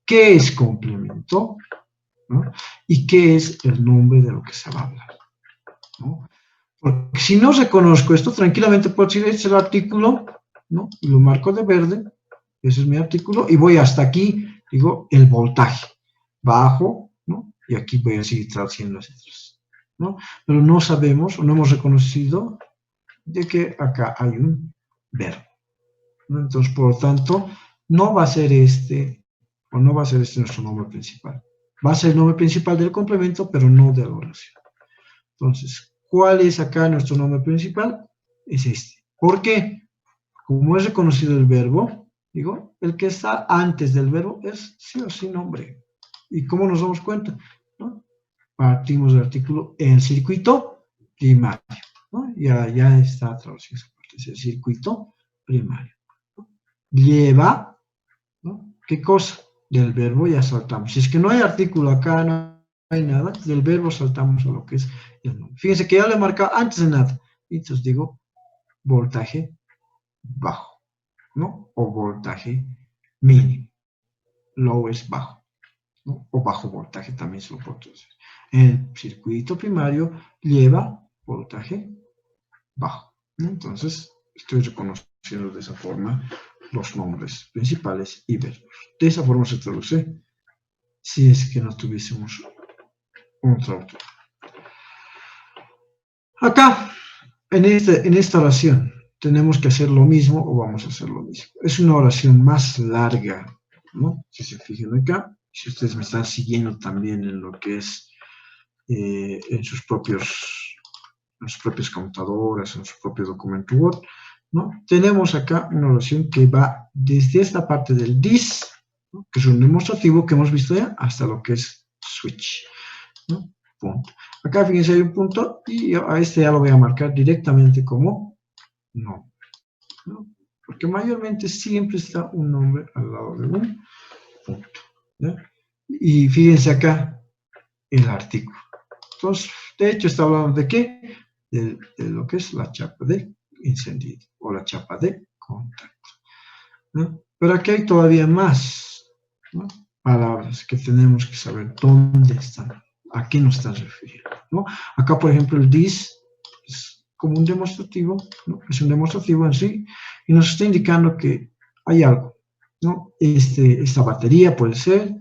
qué es complemento, ¿no? Y qué es el nombre de lo que se va a hablar, ¿no? Porque si no reconozco esto, tranquilamente puedo decir, este es el artículo, ¿no? Y lo marco de verde, ese es mi artículo, y voy hasta aquí, digo, el voltaje, bajo, ¿no? Y aquí voy a seguir traduciendo hacia atrás, ¿no? Pero no sabemos o no hemos reconocido de que acá hay un verbo, ¿no? Entonces, por lo tanto, no va a ser este, o no va a ser este nuestro nombre principal. Va a ser el nombre principal del complemento, pero no de la oración. Entonces, ¿cuál es acá nuestro nombre principal? Es este. ¿Por qué? Como es reconocido el verbo, digo, el que está antes del verbo es sí o sí nombre. ¿Y cómo nos damos cuenta? ¿No? Partimos del artículo el circuito primario, ¿no? Ya está traducido esa parte, es el circuito primario, ¿no? Lleva, ¿no? ¿Qué cosa? Del verbo ya saltamos. Si es que no hay artículo acá, no hay nada, del verbo saltamos a lo que es el nombre. Fíjense que ya lo he marcado antes de nada. Y entonces digo voltaje bajo, ¿no? O voltaje mínimo. Low es bajo, ¿no? O bajo voltaje también se lo puedo decir. El circuito primario lleva voltaje bajo, ¿no? Entonces, estoy reconociendo de esa forma los nombres principales y verbos. De esa forma se traduce si es que no tuviésemos un traductor. Acá, en esta oración, tenemos que hacer lo mismo o vamos a hacer lo mismo. Es una oración más larga, ¿no? Si se fijan acá, si ustedes me están siguiendo también en lo que es en sus propias computadoras, en su propio documento Word, ¿no? Tenemos acá una oración que va desde esta parte del this, ¿no? Que es un demostrativo que hemos visto ya, hasta lo que es switch, ¿no? Punto. Acá fíjense hay un punto y a este ya lo voy a marcar directamente como nombre, ¿no? Porque mayormente siempre está un nombre al lado de un punto, ¿no? Y fíjense acá el artículo. Entonces, de hecho, está hablando de qué? De lo que es la chapa de encendido o la chapa de contacto, ¿no? Pero aquí hay todavía más, ¿no? Palabras que tenemos que saber dónde están, a qué nos están refiriendo, ¿no? Acá, por ejemplo, el this es como un demostrativo, ¿no? Es un demostrativo en sí y nos está indicando que hay algo, ¿no? Esta batería puede ser,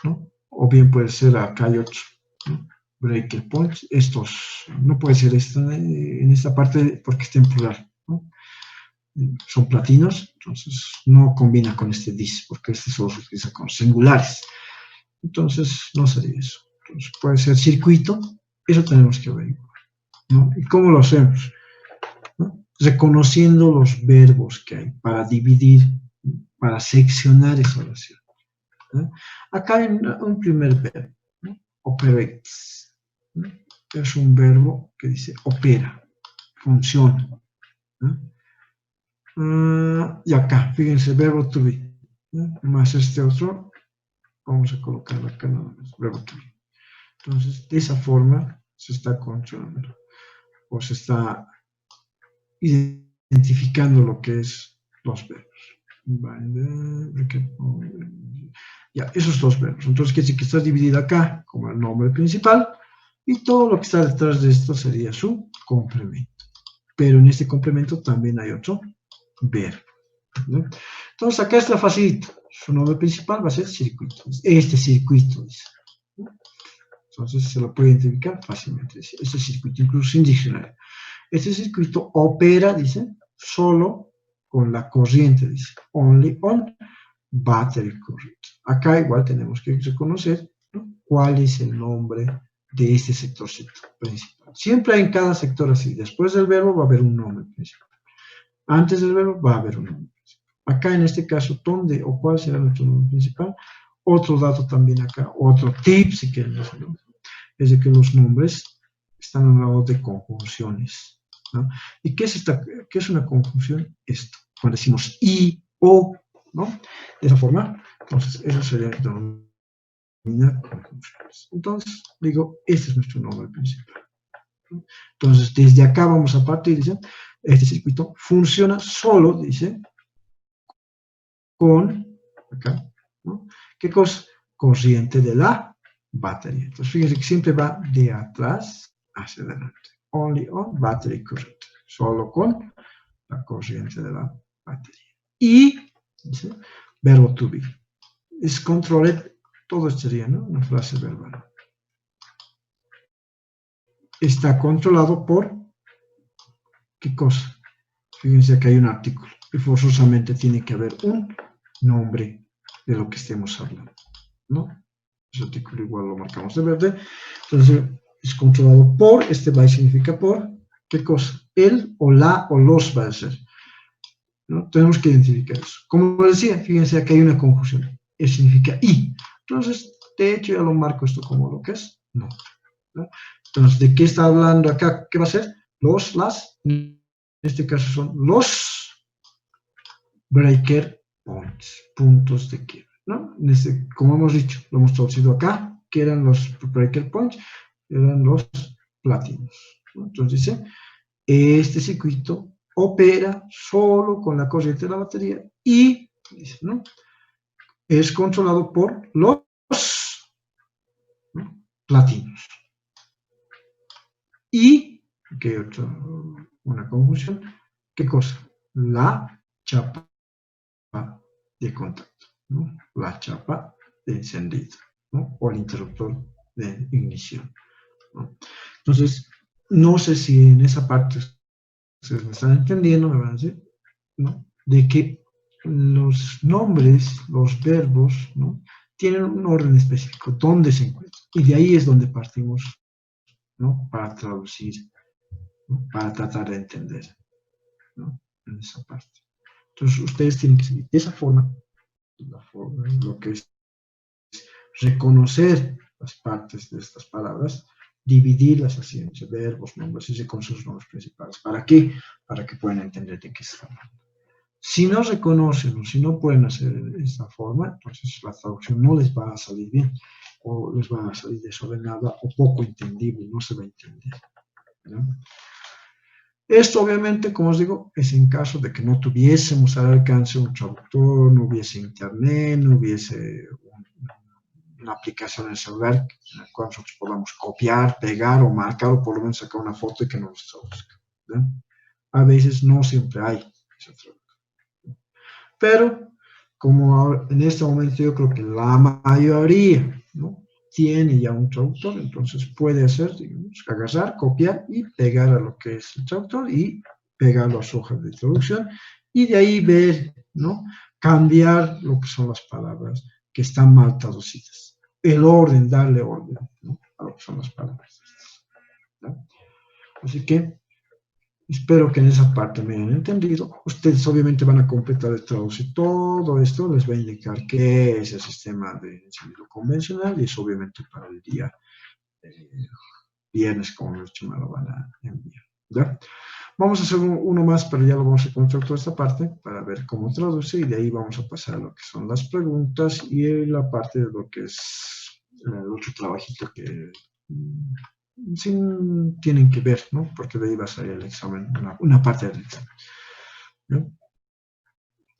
¿no? O bien puede ser acá hay otro, ¿no? Breaker points, estos, no puede ser esto en esta parte porque está en plural, ¿no? Son platinos, entonces no combina con este this, porque este solo se utiliza con singulares. Entonces no sería eso. Entonces puede ser circuito, eso tenemos que averiguar, ¿no? ¿Y cómo lo hacemos? ¿No? Reconociendo los verbos que hay para dividir, para seccionar esa oración, ¿no? Acá hay un primer verbo, ¿no? Operates, ¿no? Es un verbo que dice opera, funciona, ¿no? Y acá, fíjense, verbo to be, ¿no? Más este otro, vamos a colocarlo acá nada más, verbo to be. Entonces, de esa forma se está construyendo o se está identificando lo que es los verbos. Ya, esos dos verbos. Entonces, quiere decir que está dividido acá como el nombre principal y todo lo que está detrás de esto sería su complemento. Pero en este complemento también hay otro verbo, ¿no? Entonces, acá está facilito. Su nombre principal va a ser circuito. Este circuito, ¿no? Entonces, se lo puede identificar fácilmente. Este circuito, incluso sin diccionario. Este circuito opera, dice, solo con la corriente, dice, only on battery current. Acá igual tenemos que reconocer, ¿no? Cuál es el nombre de este sector principal. Siempre hay en cada sector así. Después del verbo va a haber un nombre principal. Antes del verbo va a haber un nombre principal. Acá en este caso, ¿dónde o cuál será nuestro nombre principal? Otro dato también acá, otro tip si quieren decirlo, es de que los nombres están hablados de conjunciones, ¿no? ¿Y qué es una conjunción? Esto, cuando decimos y, o, ¿no? De esa forma, entonces eso sería denominar conjunciones. Entonces, digo, este es nuestro nombre principal, ¿no? Entonces, desde acá vamos a partir, dice, este circuito funciona solo, dice, con, acá, ¿no? ¿Qué cosa? Corriente de la batería. Entonces, fíjense que siempre va de atrás hacia adelante. Only on battery current. Solo con la corriente de la batería. Y, dice, verbo to be. Es controlled, todo esto sería, ¿no? Una frase verbal. Está controlado por, ¿qué cosa? Fíjense que hay un artículo. Y forzosamente tiene que haber un nombre de lo que estemos hablando, ¿no? Ese artículo igual lo marcamos de verde. Entonces, es controlado por, este by significa por, ¿qué cosa? El o la o los va a ser, ¿no? Tenemos que identificar eso. Como decía, fíjense que hay una conjunción. Significa y. Entonces, de hecho, ya lo marco esto como lo que es no, ¿no? Entonces, ¿de qué está hablando acá? ¿Qué va a ser? Los, las, en este caso son los breaker points, puntos de quiebre, ¿no? Como hemos dicho, lo hemos traducido acá, que eran los breaker points, eran los plátinos, ¿no? Entonces dice, este circuito opera solo con la corriente de la batería y, dice, ¿no? Es controlado por los, ¿no? Platinos. Y, ¿qué otra? Una conjunción, ¿qué cosa? La chapa de contacto, ¿no? La chapa de encendido, ¿no? O el interruptor de ignición, ¿no? Entonces, no sé si en esa parte ustedes me están entendiendo, me van a decir, ¿no? De que los nombres, los verbos, ¿no? Tienen un orden específico, dónde se encuentran. Y de ahí es donde partimos, ¿no? Para traducir, ¿no? Para tratar de entender, ¿no? En esa parte. Entonces, ustedes tienen que seguir de esa forma, lo que es reconocer las partes de estas palabras, dividirlas así en verbos, nombres, y con sus nombres principales. ¿Para qué? Para que puedan entender de qué se está hablando. Si no reconocen o si no pueden hacer de esta forma, entonces la traducción no les va a salir bien, o les va a salir desordenada o poco entendible, no se va a entender, ¿no? Esto obviamente, como os digo, es en caso de que no tuviésemos al alcance un traductor, no hubiese internet, no hubiese una aplicación en el celular en la cual nosotros podamos copiar, pegar o marcar o por lo menos sacar una foto y que nos traduzca, ¿no? A veces no siempre hay esa traducción. Pero como en este momento yo creo que la mayoría, ¿no? Tiene ya un traductor, entonces puede hacer, digamos, agarrar, copiar y pegar a lo que es el traductor y pegar las hojas de traducción y de ahí ver, ¿no? Cambiar lo que son las palabras que están mal traducidas. El orden, darle orden, ¿no? A lo que son las palabras, ¿no? Así que espero que en esa parte me hayan entendido. Ustedes obviamente van a completar el traducir todo esto, les va a indicar qué es el sistema de encendido convencional y es obviamente para el día viernes, como les he dicho, me lo van a enviar, ¿ya? Vamos a hacer uno más, pero ya lo vamos a contar toda esta parte para ver cómo traduce y de ahí vamos a pasar a lo que son las preguntas y la parte de lo que es el otro trabajito que sí tienen que ver, ¿no? Porque de ahí va a salir el examen, una parte del examen, ¿no?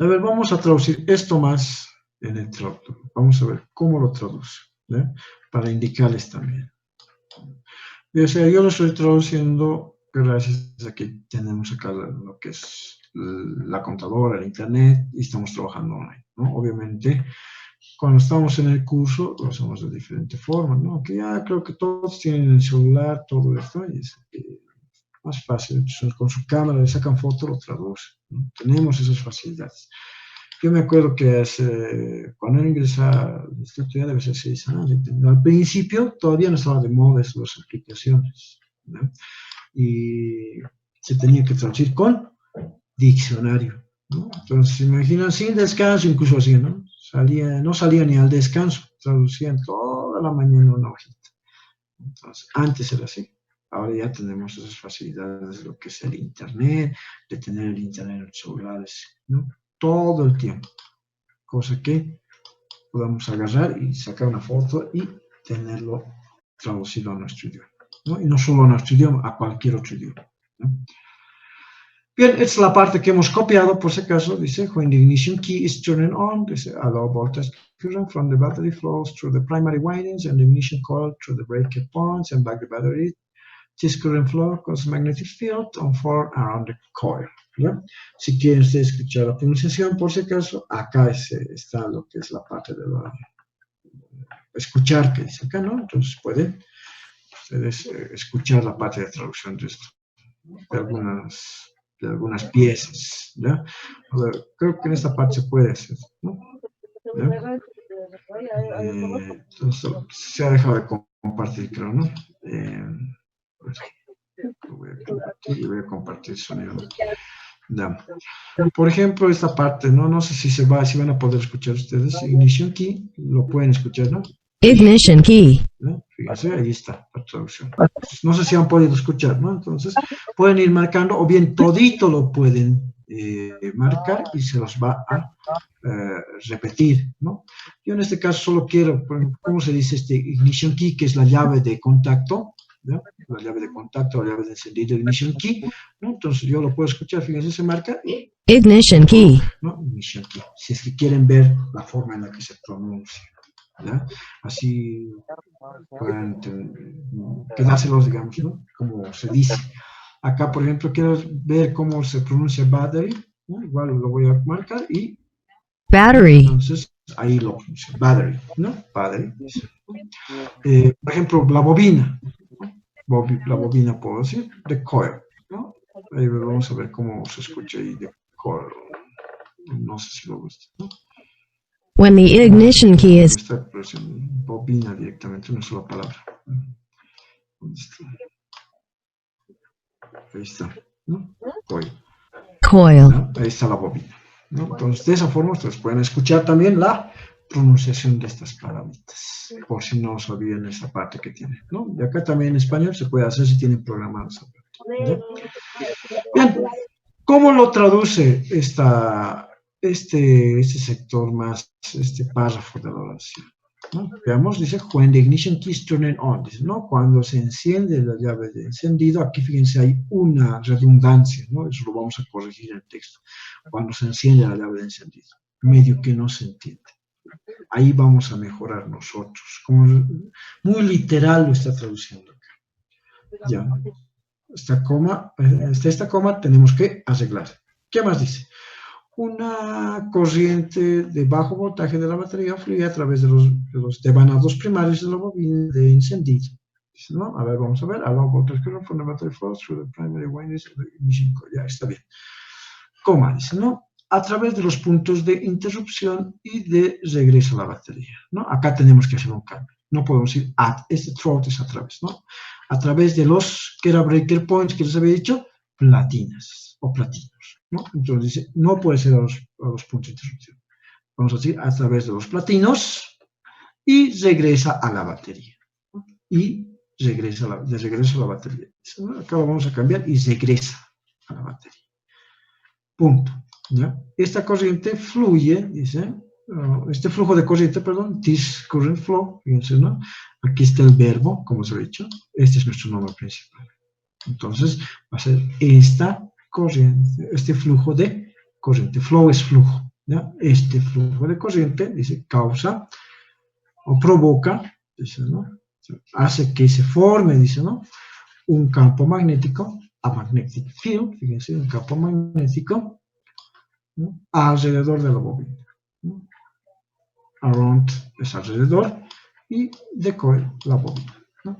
A ver, vamos a traducir esto más en el traductor. Vamos a ver cómo lo traduce, ¿no? Para indicarles también. O sea, yo lo estoy traduciendo gracias a que tenemos acá lo que es la computadora, el internet y estamos trabajando online, ¿no? Obviamente, cuando estamos en el curso lo hacemos de diferente forma, ¿no? Que ya creo que todos tienen el celular, todo esto, y es más fácil. Entonces, con su cámara le sacan foto, lo traducen, ¿no? Tenemos esas facilidades. Yo me acuerdo que cuando ingresé al instituto, ya debe ser 6 años, al principio todavía no estaba de moda esas las aplicaciones, ¿no? Y se tenía que traducir con diccionario. ¿no? Entonces, imaginan, sin descanso, incluso así, ¿no? No salía ni al descanso, traducían toda la mañana una hojita. Entonces, antes era así. Ahora ya tenemos esas facilidades de lo que es el Internet, de tener el Internet en los celulares, ¿no? Todo el tiempo. Cosa que podamos agarrar y sacar una foto y tenerlo traducido a nuestro idioma, ¿no? Y no solo a nuestro idioma, a cualquier otro idioma, ¿no? Bien, esta es la parte que hemos copiado, por si acaso, dice, when the ignition key is turning on, dice, allow voltage current from the battery flows through the primary windings and the ignition coil through the breaker points and back the battery. This current flow causes magnetic field on for around the coil. ¿Ya? Si quieren ustedes escuchar la pronunciación, por si acaso, acá está lo que es la parte de la escuchar que dice acá, ¿no? Entonces pueden ustedes escuchar la parte de traducción de esto, de algunas piezas, ¿ya? A ver, creo que en esta parte se puede hacer, ¿no? Entonces, se ha dejado de compartir, creo, ¿no? Lo voy a compartir y voy a compartir el sonido. Ya. Por ejemplo, esta parte, ¿no? No sé si van a poder escuchar ustedes. Ignition key, lo pueden escuchar, ¿no? Ignition key. ¿No? Fíjense, ahí está la traducción. No sé si han podido escuchar, ¿no? Entonces, pueden ir marcando, o bien todito lo pueden marcar y se los va a repetir, ¿no? Yo en este caso solo quiero, ¿cómo se dice este ignition key? Que es la llave de contacto, ¿no? La llave de contacto, la llave de encendido, ignition key, ¿no? Entonces yo lo puedo escuchar, fíjense, se marca y... Ignition key. ¿no? Ignition key. Si es que quieren ver la forma en la que se pronuncia, ¿ya? Así pueden quedárselos, digamos, ¿no? Como se dice. Acá, por ejemplo, quiero ver cómo se pronuncia battery, ¿no? Igual lo voy a marcar y... Battery. Entonces, ahí lo pronuncio. Battery, ¿no? Battery. Por ejemplo, la bobina. La bobina puedo decir. The coil, ¿no? Ahí vamos a ver cómo se escucha ahí. The coil. No sé si lo gusta, ¿no? When the ignition key is... Bobina directamente, una sola palabra. ¿Dónde está? Ahí está, ¿no? Coil. Coil. ¿No? Ahí está la bobina, ¿no? Entonces, de esa forma, ustedes pueden escuchar también la pronunciación de estas palabritas, por si no sabían esa parte que tienen, ¿no? Y acá también en español se puede hacer si tienen programado esa parte, ¿ya? Bien, ¿cómo lo traduce este sector más, este párrafo de la oración? ¿No? Veamos, dice, when the ignition key is turning on, dice, ¿no? Cuando se enciende la llave de encendido, aquí fíjense, hay una redundancia, ¿no? Eso lo vamos a corregir en el texto. Cuando se enciende la llave de encendido, medio que no se entiende. Ahí vamos a mejorar nosotros. Como muy literal lo está traduciendo acá. Ya. Esta coma tenemos que arreglar. ¿Qué más dice? Una corriente de bajo voltaje de la batería fluye a través de los devanados primarios de la bobina de encendido. Dice, ¿no? A ver, vamos a ver. Allow voltage current from the battery flows through the primary windings of the ignition coil. Ya, está bien. Coma, dice, ¿no? A través de los puntos de interrupción y de regreso a la batería, ¿no? Acá tenemos que hacer un cambio. No podemos decir at, este through es a través, ¿no? A través de los, que era breaker points, que les había dicho, platinas o platinos, ¿no? Entonces dice, no puede ser a los puntos de interrupción. Vamos a decir a través de los platinos y regresa a la batería. Y de regreso a la batería. Acá lo vamos a cambiar y regresa a la batería. Punto. ¿Ya? Esta corriente fluye, dice, este flujo de corriente, perdón, this current flow, fíjense, ¿no? Aquí está el verbo, como os he dicho, este es nuestro nombre principal. Entonces, va a ser esta corriente, este flujo de corriente, flow es flujo, ¿ya? Este flujo de corriente, dice, causa o provoca, dice, ¿no? Hace que se forme, dice, ¿no? Un campo magnético, a magnetic field, fíjense, un campo magnético, ¿no? Alrededor de la bobina, ¿no? Around es alrededor y the coil, la bobina, ¿no?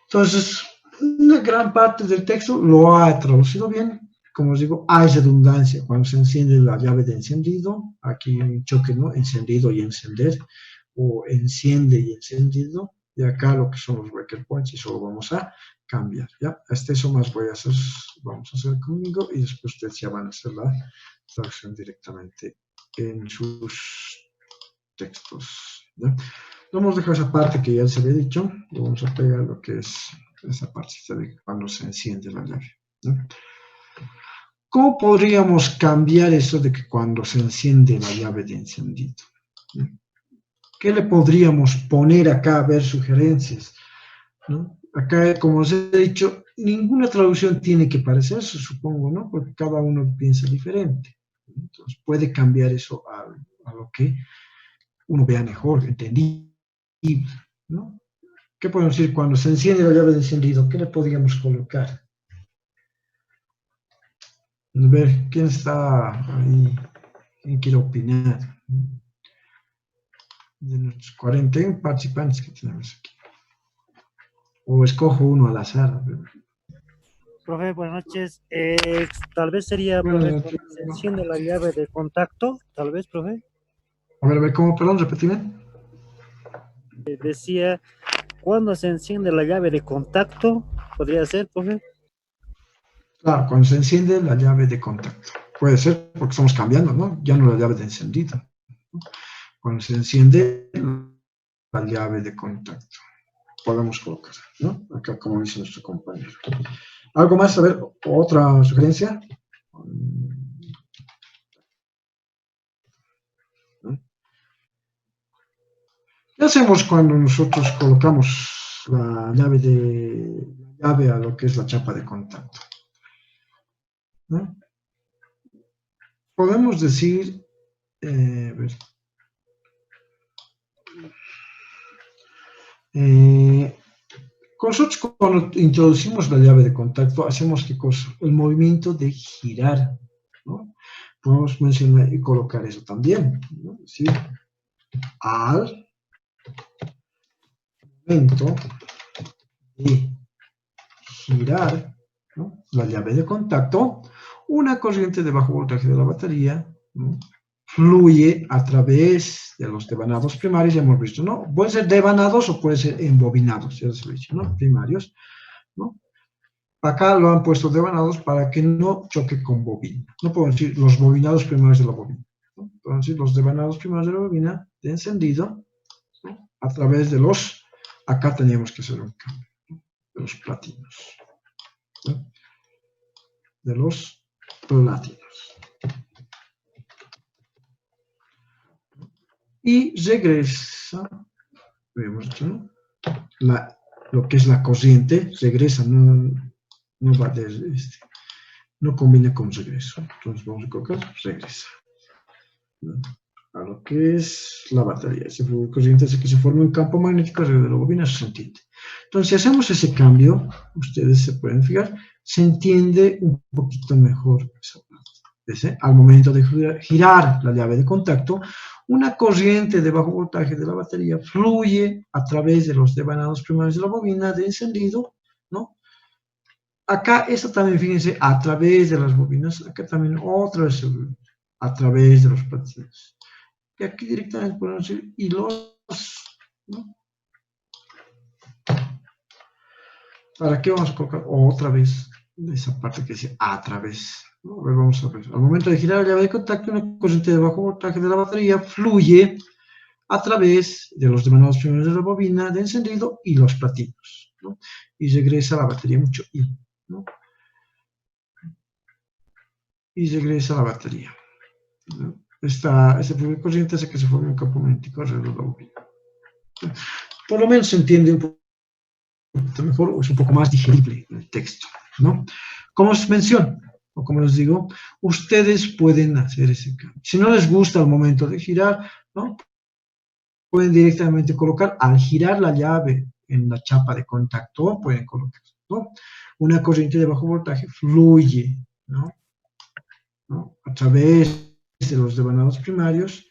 Entonces, una gran parte del texto lo ha traducido bien. Como os digo, hay redundancia. Cuando se enciende la llave de encendido, aquí hay un choque, ¿no? Encendido y encender, o enciende y encendido, Y acá lo que son los breakpoints y solo vamos a cambiar, ¿ya? Eso más vamos a hacer conmigo y después ustedes ya van a hacer la traducción directamente en sus textos, ¿ya? Vamos a dejar esa parte que ya se había dicho y vamos a pegar lo que es esa parte de cuando se enciende la llave, ¿ya? ¿Cómo podríamos cambiar eso de que cuando se enciende la llave de encendido? ¿Qué le podríamos poner acá? A ver, sugerencias, ¿no? Acá, como os he dicho, ninguna traducción tiene que parecerse, supongo, ¿no? Porque cada uno piensa diferente. Entonces, puede cambiar eso a lo que uno vea mejor, entendible, ¿no? ¿Qué podemos decir cuando se enciende la llave de encendido? ¿Qué le podríamos colocar? A ver, ¿quién está ahí? ¿Quién quiere opinar? De nuestros 41 participantes que tenemos aquí. O escojo uno al azar. Profe, buenas noches. Tal vez sería, Bueno, profe, cuando se enciende la llave de contacto, tal vez, profe. a ver, ¿cómo? Perdón, repetime. Decía, cuando se enciende la llave de contacto, podría ser, profe. Claro, cuando se enciende la llave de contacto. Puede ser porque estamos cambiando, ¿no? Ya no la llave de encendido. Cuando se enciende la llave de contacto. Podemos colocar, ¿no? Acá, como dice nuestro compañero. ¿Algo más? A ver, ¿otra sugerencia? ¿Qué hacemos cuando nosotros colocamos la llave a lo que es la chapa de contacto? ¿No? Podemos decir, a ver, nosotros cuando introducimos la llave de contacto hacemos ¿qué cosa? El movimiento de girar, ¿no? Podemos mencionar y colocar eso también, ¿no? ¿Sí? Al momento de girar, ¿no?, la llave de contacto, una corriente de bajo voltaje de la batería, ¿no?, fluye a través de los devanados primarios, ya hemos visto, ¿no? Pueden ser devanados o pueden ser embobinados, ya se lo he dicho, ¿no? Primarios, ¿no? Acá lo han puesto devanados para que no choque con bobina. No podemos decir los bobinados primarios de la bobina, ¿no? Podemos decir los devanados primarios de la bobina de encendido, ¿no?, a través de los, acá teníamos que hacer un cambio, ¿no?, de los platinos, ¿no?, de los platinos. Y regresa, habíamos dicho, ¿no?, lo que es la corriente, regresa, no va de no combina con regreso. Entonces vamos a colocar regresa, ¿no?, a lo que es la batería. Ese flujo de corriente hace que se forme un campo magnético alrededor de la bobina, eso se entiende. Entonces, si hacemos ese cambio, ustedes se pueden fijar, se entiende un poquito mejor esa parte. ¿Ves? Al momento de girar la llave de contacto, una corriente de bajo voltaje de la batería fluye a través de los devanados primarios de la bobina de encendido, ¿no? Acá, esto también, fíjense, a través de las bobinas, acá también otra vez a través de los platinos. Y aquí directamente podemos decir, y los, ¿no? ¿Para qué vamos a colocar otra vez esa parte que dice a través? ¿No? A ver, vamos a ver. Al momento de girar la llave de contacto, una corriente de bajo voltaje de la batería fluye a través de los devanados primarios de la bobina de encendido y los platinos, ¿no? Y regresa a la batería mucho y, ¿no?, y regresa a la batería, ¿no? Esta primera corriente hace que se forme un campo magnético alrededor de la bobina. Por lo menos se entiende un poquito mejor, o es un poco más digerible el texto, ¿no? Como os menciono, o como les digo, ustedes pueden hacer ese cambio. Si no les gusta al momento de girar, ¿no?, pueden directamente colocar, al girar la llave en la chapa de contacto, pueden colocar, ¿no?, una corriente de bajo voltaje fluye, ¿no?, a través de los devanados primarios,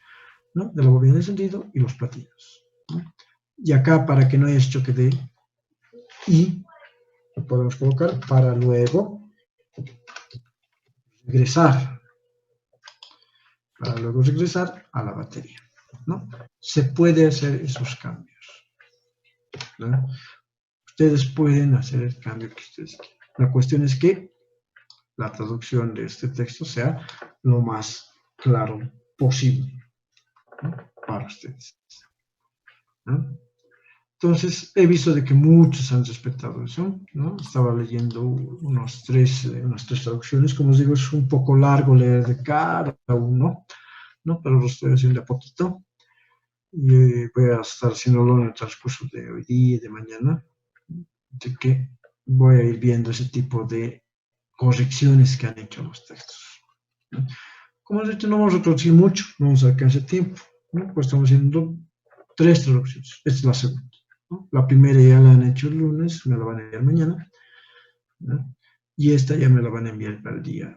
¿no?, de la bobina de encendido y los platinos, ¿no? Y acá, para que no haya choque de y, lo podemos colocar para luego regresar, a la batería, ¿no? Se puede hacer esos cambios. ¿no? Ustedes pueden hacer el cambio que ustedes quieran. La cuestión es que la traducción de este texto sea lo más claro posible, ¿no? Para ustedes, ¿no? Entonces, he visto de que muchos han respetado eso, ¿no? Estaba leyendo unas tres traducciones, como os digo, es un poco largo leer de cada uno, ¿no? Pero lo estoy haciendo a poquito. Y voy a estar haciéndolo en el transcurso de hoy día y de mañana, de que voy a ir viendo ese tipo de correcciones que han hecho los textos, ¿no? Como has dicho, no vamos a traducir mucho, no nos alcanza tiempo, ¿no? Pues estamos haciendo tres traducciones. Esta es la segunda, ¿no? La primera ya la han hecho el lunes, me la van a enviar mañana, ¿no? Y esta ya me la van a enviar para el día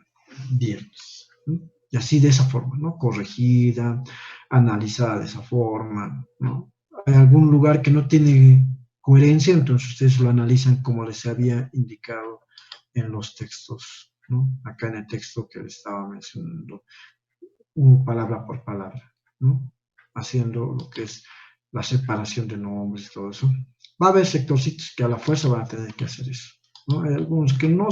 viernes, ¿no? Y así de esa forma, ¿no? Corregida, analizada de esa forma, ¿no? Hay algún lugar que no tiene coherencia, entonces ustedes lo analizan como les había indicado en los textos, ¿no? Acá en el texto que les estaba mencionando, palabra por palabra, ¿no? Haciendo lo que es la separación de nombres y todo eso. Va a haber sectorcitos que a la fuerza van a tener que hacer eso, ¿no? Hay algunos que no,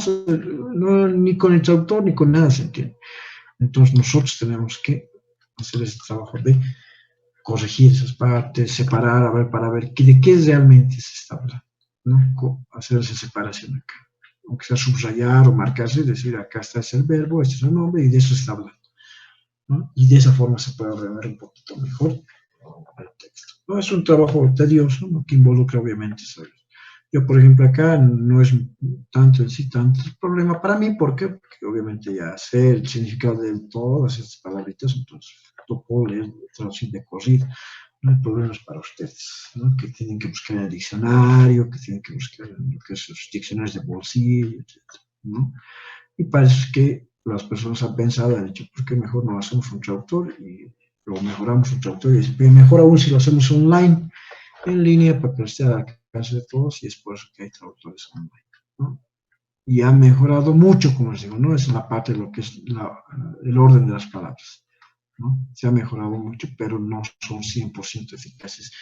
ni con el traductor ni con nada se entiende. Entonces nosotros tenemos que hacer ese trabajo de corregir esas partes, separar, a ver, para ver de qué realmente se está hablando, ¿no? Hacer esa separación acá. Aunque sea subrayar o marcarse y decir, acá está ese el verbo, este es el nombre y de eso se está hablando, ¿no? Y de esa forma se puede ordenar un poquito mejor el texto. No es un trabajo tedioso, ¿no? Que involucra obviamente saber. Yo, por ejemplo, acá no es tanto el problema para mí, ¿por qué? Porque obviamente ya sé el significado de todas estas palabritas, entonces lo puedo leer, traducir de corrido. No hay problemas para ustedes, ¿no? Que tienen que buscar en el diccionario, que tienen que buscar en lo que es los diccionarios de bolsillo, etc., ¿no? Y parece que las personas han pensado, han dicho, ¿por qué mejor no hacemos un traductor y lo mejoramos un traductor? Y mejor aún si lo hacemos online, en línea, para que esté al alcance de todos, y es por eso que hay traductores online, ¿no? Y ha mejorado mucho, como les digo, ¿no? Es la parte de lo que es el orden de las palabras, ¿no? Se ha mejorado mucho, pero no son 100% eficaces,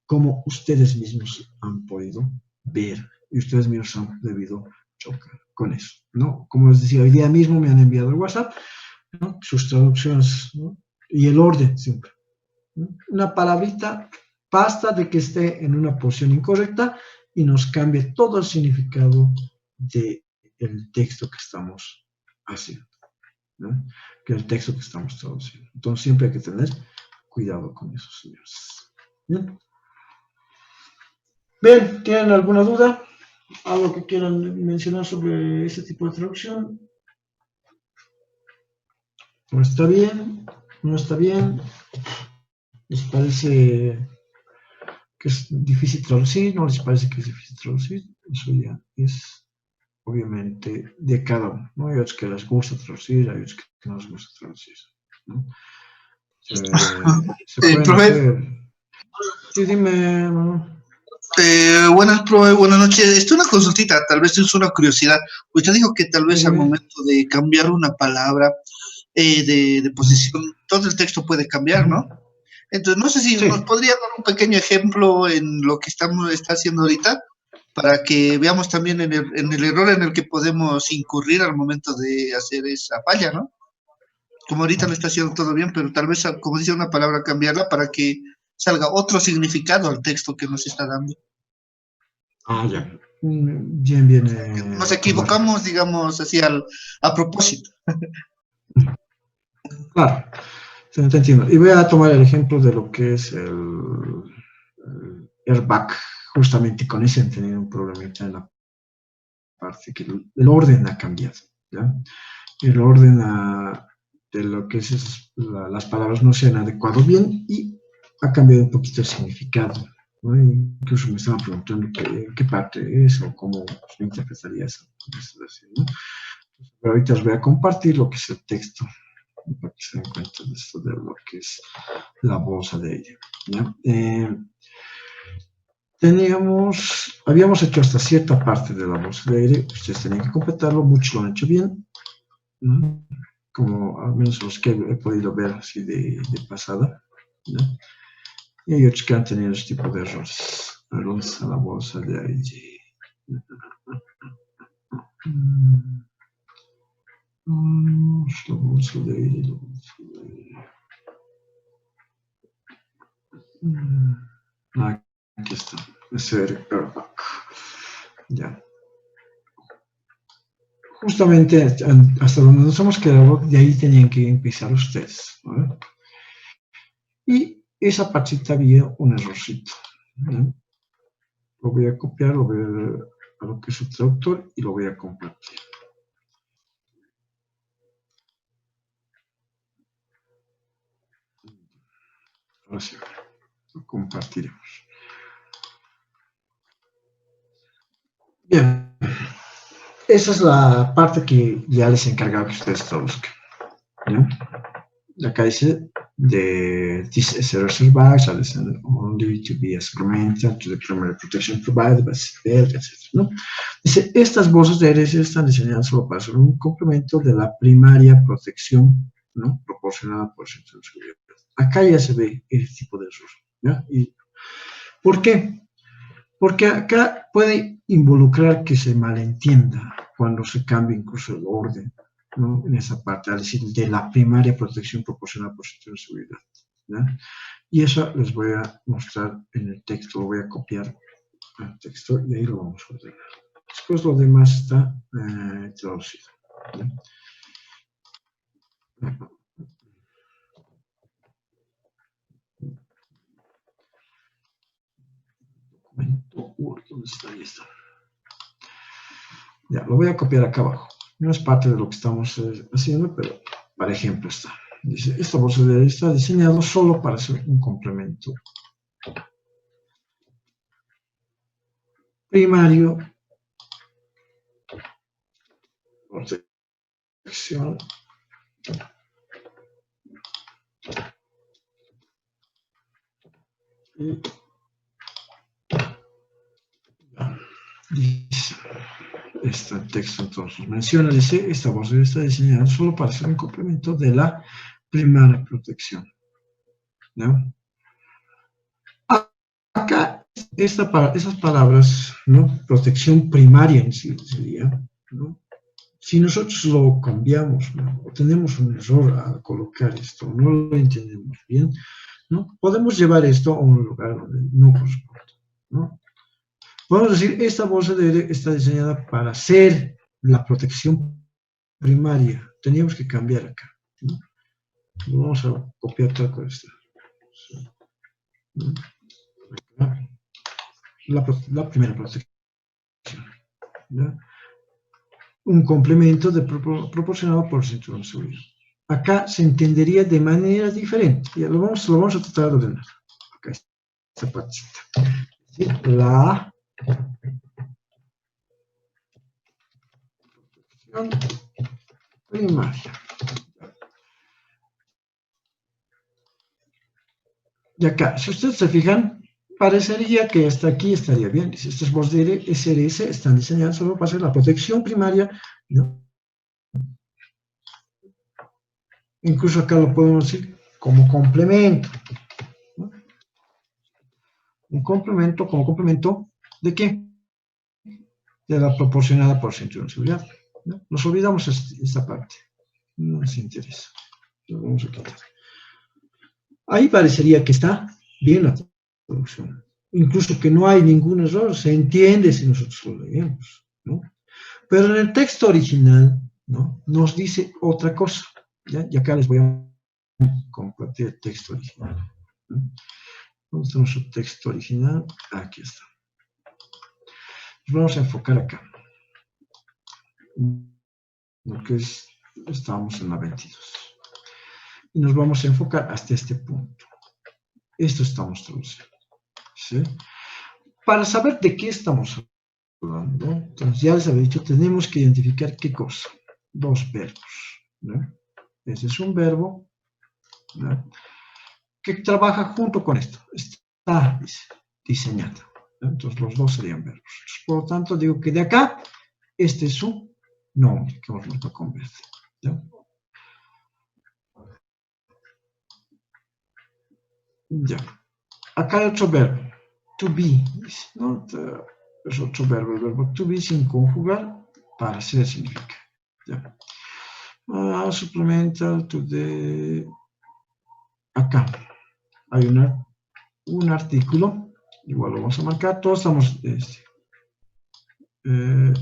como ustedes mismos han podido ver, y ustedes mismos han debido chocar con eso, ¿no? Como les decía, hoy día mismo me han enviado el WhatsApp, ¿no? Sus traducciones, ¿no? Y el orden siempre, ¿no? Una palabrita basta de que esté en una posición incorrecta y nos cambie todo el significado del texto que estamos haciendo, ¿no? Que el texto que estamos traduciendo. Entonces siempre hay que tener cuidado con eso, señores. Bien. Bien, ¿tienen alguna duda? ¿Algo que quieran mencionar sobre este tipo de traducción? ¿No está bien? ¿No está bien? ¿Les parece que es difícil traducir? ¿No les parece que es difícil traducir? Eso ya es obviamente de cada uno, ¿no? Hay otros que les gusta traducir, hay otros que no les gusta traducir, ¿no? Se pueden Profe, hacer. Sí, dime, ¿no? buenas, profe, buenas noches. Esto es una consultita, tal vez es una curiosidad. Usted dijo que tal vez al Dime. momento de cambiar una palabra de posición, todo el texto puede cambiar, ¿no? Entonces, no sé si Sí. nos podría dar un pequeño ejemplo en lo que está haciendo ahorita, para que veamos también en el error en el que podemos incurrir al momento de hacer esa falla, ¿no? Como ahorita lo está haciendo todo bien, pero tal vez, como dice una palabra, cambiarla para que salga otro significado al texto que nos está dando. Ah, ya. Bien, bien. Nos equivocamos, digamos, así a propósito. Claro, te entiendo. Y voy a tomar el ejemplo de lo que es el airbag. Justamente con ese han tenido un problemita en la parte que el orden ha cambiado, ¿ya? El orden de lo que es las palabras no se han adecuado bien y ha cambiado un poquito el significado, ¿no? Incluso me estaban preguntando qué parte es o cómo se interpretaría eso, ¿no? Pero ahorita os voy a compartir lo que es el texto, para que se den cuenta de esto, de lo que es la bolsa de ella, ¿ya? Habíamos hecho hasta cierta parte de la bolsa de aire, ustedes tenían que completarlo, muchos lo han hecho bien, ¿no? Como al menos los que he podido ver así de pasada, ¿no? Y hay otros que han tenido ese tipo de errores. A ver, ¿dónde está la bolsa de aire? La bolsa de aire, la bolsa de aire. Aquí está. Ese airbag. Ya. Justamente hasta donde nos hemos quedado, de ahí tenían que empezar ustedes, ¿no? Y esa partita había un errorcito, ¿no? Lo voy a copiar, lo voy a lo que es el traductor y lo voy a compartir. Ahora sí, lo compartiremos. Bien, esa es la parte que ya les he encargado que ustedes traduzcan, ¿no? Acá dice this error bags are only to be supplemented to the primary protection provided by CPL, etc. ¿no? Dice, estas bolsas de RS están diseñadas solo para ser un complemento de la primaria protección, ¿no? Proporcionada por el centro de seguridad. Acá ya se ve ese tipo de error, ¿ya? ¿Y por qué? Porque acá puede involucrar que se malentienda cuando se cambia incluso el orden, ¿no? En esa parte, al decir de la primaria protección proporcionada por centro de seguridad, ¿ya? Y eso les voy a mostrar en el texto, lo voy a copiar al texto y ahí lo vamos a ordenar. Después lo demás está traducido, ¿ya? Documento Word, ¿dónde está? Ahí está. Ya, lo voy a copiar acá abajo. No es parte de lo que estamos haciendo, pero para ejemplo está. Dice, esta bolsa de aire está diseñado solo para ser un complemento primario, protección, y dice, este texto entonces menciona, dice, esta bolsa está diseñada solo para ser un complemento de la primaria protección, ¿no? Acá, esas palabras, ¿no? Protección primaria en sí sería, ¿no? Si nosotros lo cambiamos, ¿no? O tenemos un error al colocar esto, no lo entendemos bien, ¿no? Podemos llevar esto a un lugar donde no corresponde, ¿no? Podemos decir, esta bolsa de aire está diseñada para ser la protección primaria. Teníamos que cambiar acá, ¿no? Vamos a copiar tal cosa. ¿No? La primera protección, ¿no? Un complemento proporcionado por el cinturón de seguridad. Acá se entendería de manera diferente. Ya lo vamos a tratar de ordenar. Acá está esta partecita. ¿Sí? La protección primaria. Y acá, si ustedes se fijan, parecería que hasta aquí estaría bien. Dice, estas bolsas de SRS están diseñadas solo para hacer la protección primaria, ¿no? Incluso acá lo podemos decir como complemento, ¿no? Un complemento, como complemento, ¿de qué? De la proporcionada por cinturón de seguridad, ¿no? Nos olvidamos esta parte, no nos interesa, lo vamos a quitar. Ahí parecería que está bien la traducción, incluso que no hay ningún error, se entiende si nosotros lo leemos, ¿no? Pero en el texto original, ¿no? Nos dice otra cosa, ¿ya? Y acá les voy a compartir el texto original, ¿no? ¿Dónde está nuestro texto original? Aquí está. Nos vamos a enfocar acá, lo que es, estamos en la 22. Y nos vamos a enfocar hasta este punto. Esto estamos traduciendo, ¿sí? Para saber de qué estamos hablando, entonces ya les había dicho, tenemos que identificar qué cosa. Dos verbos, ¿no? Ese es un verbo, ¿no? Que trabaja junto con esto. Está diseñado, ¿no? Entonces los dos serían verbos. Por lo tanto, digo que de acá, este es su nombre, que vamos a convertir, ¿no? Ya. Acá hay otro verbo, to be, dice, ¿no? Es otro verbo, el verbo to be sin conjugar, para ser significa. ¿Ya? Supplemental to the... Acá hay un artículo, igual lo vamos a marcar, todos estamos...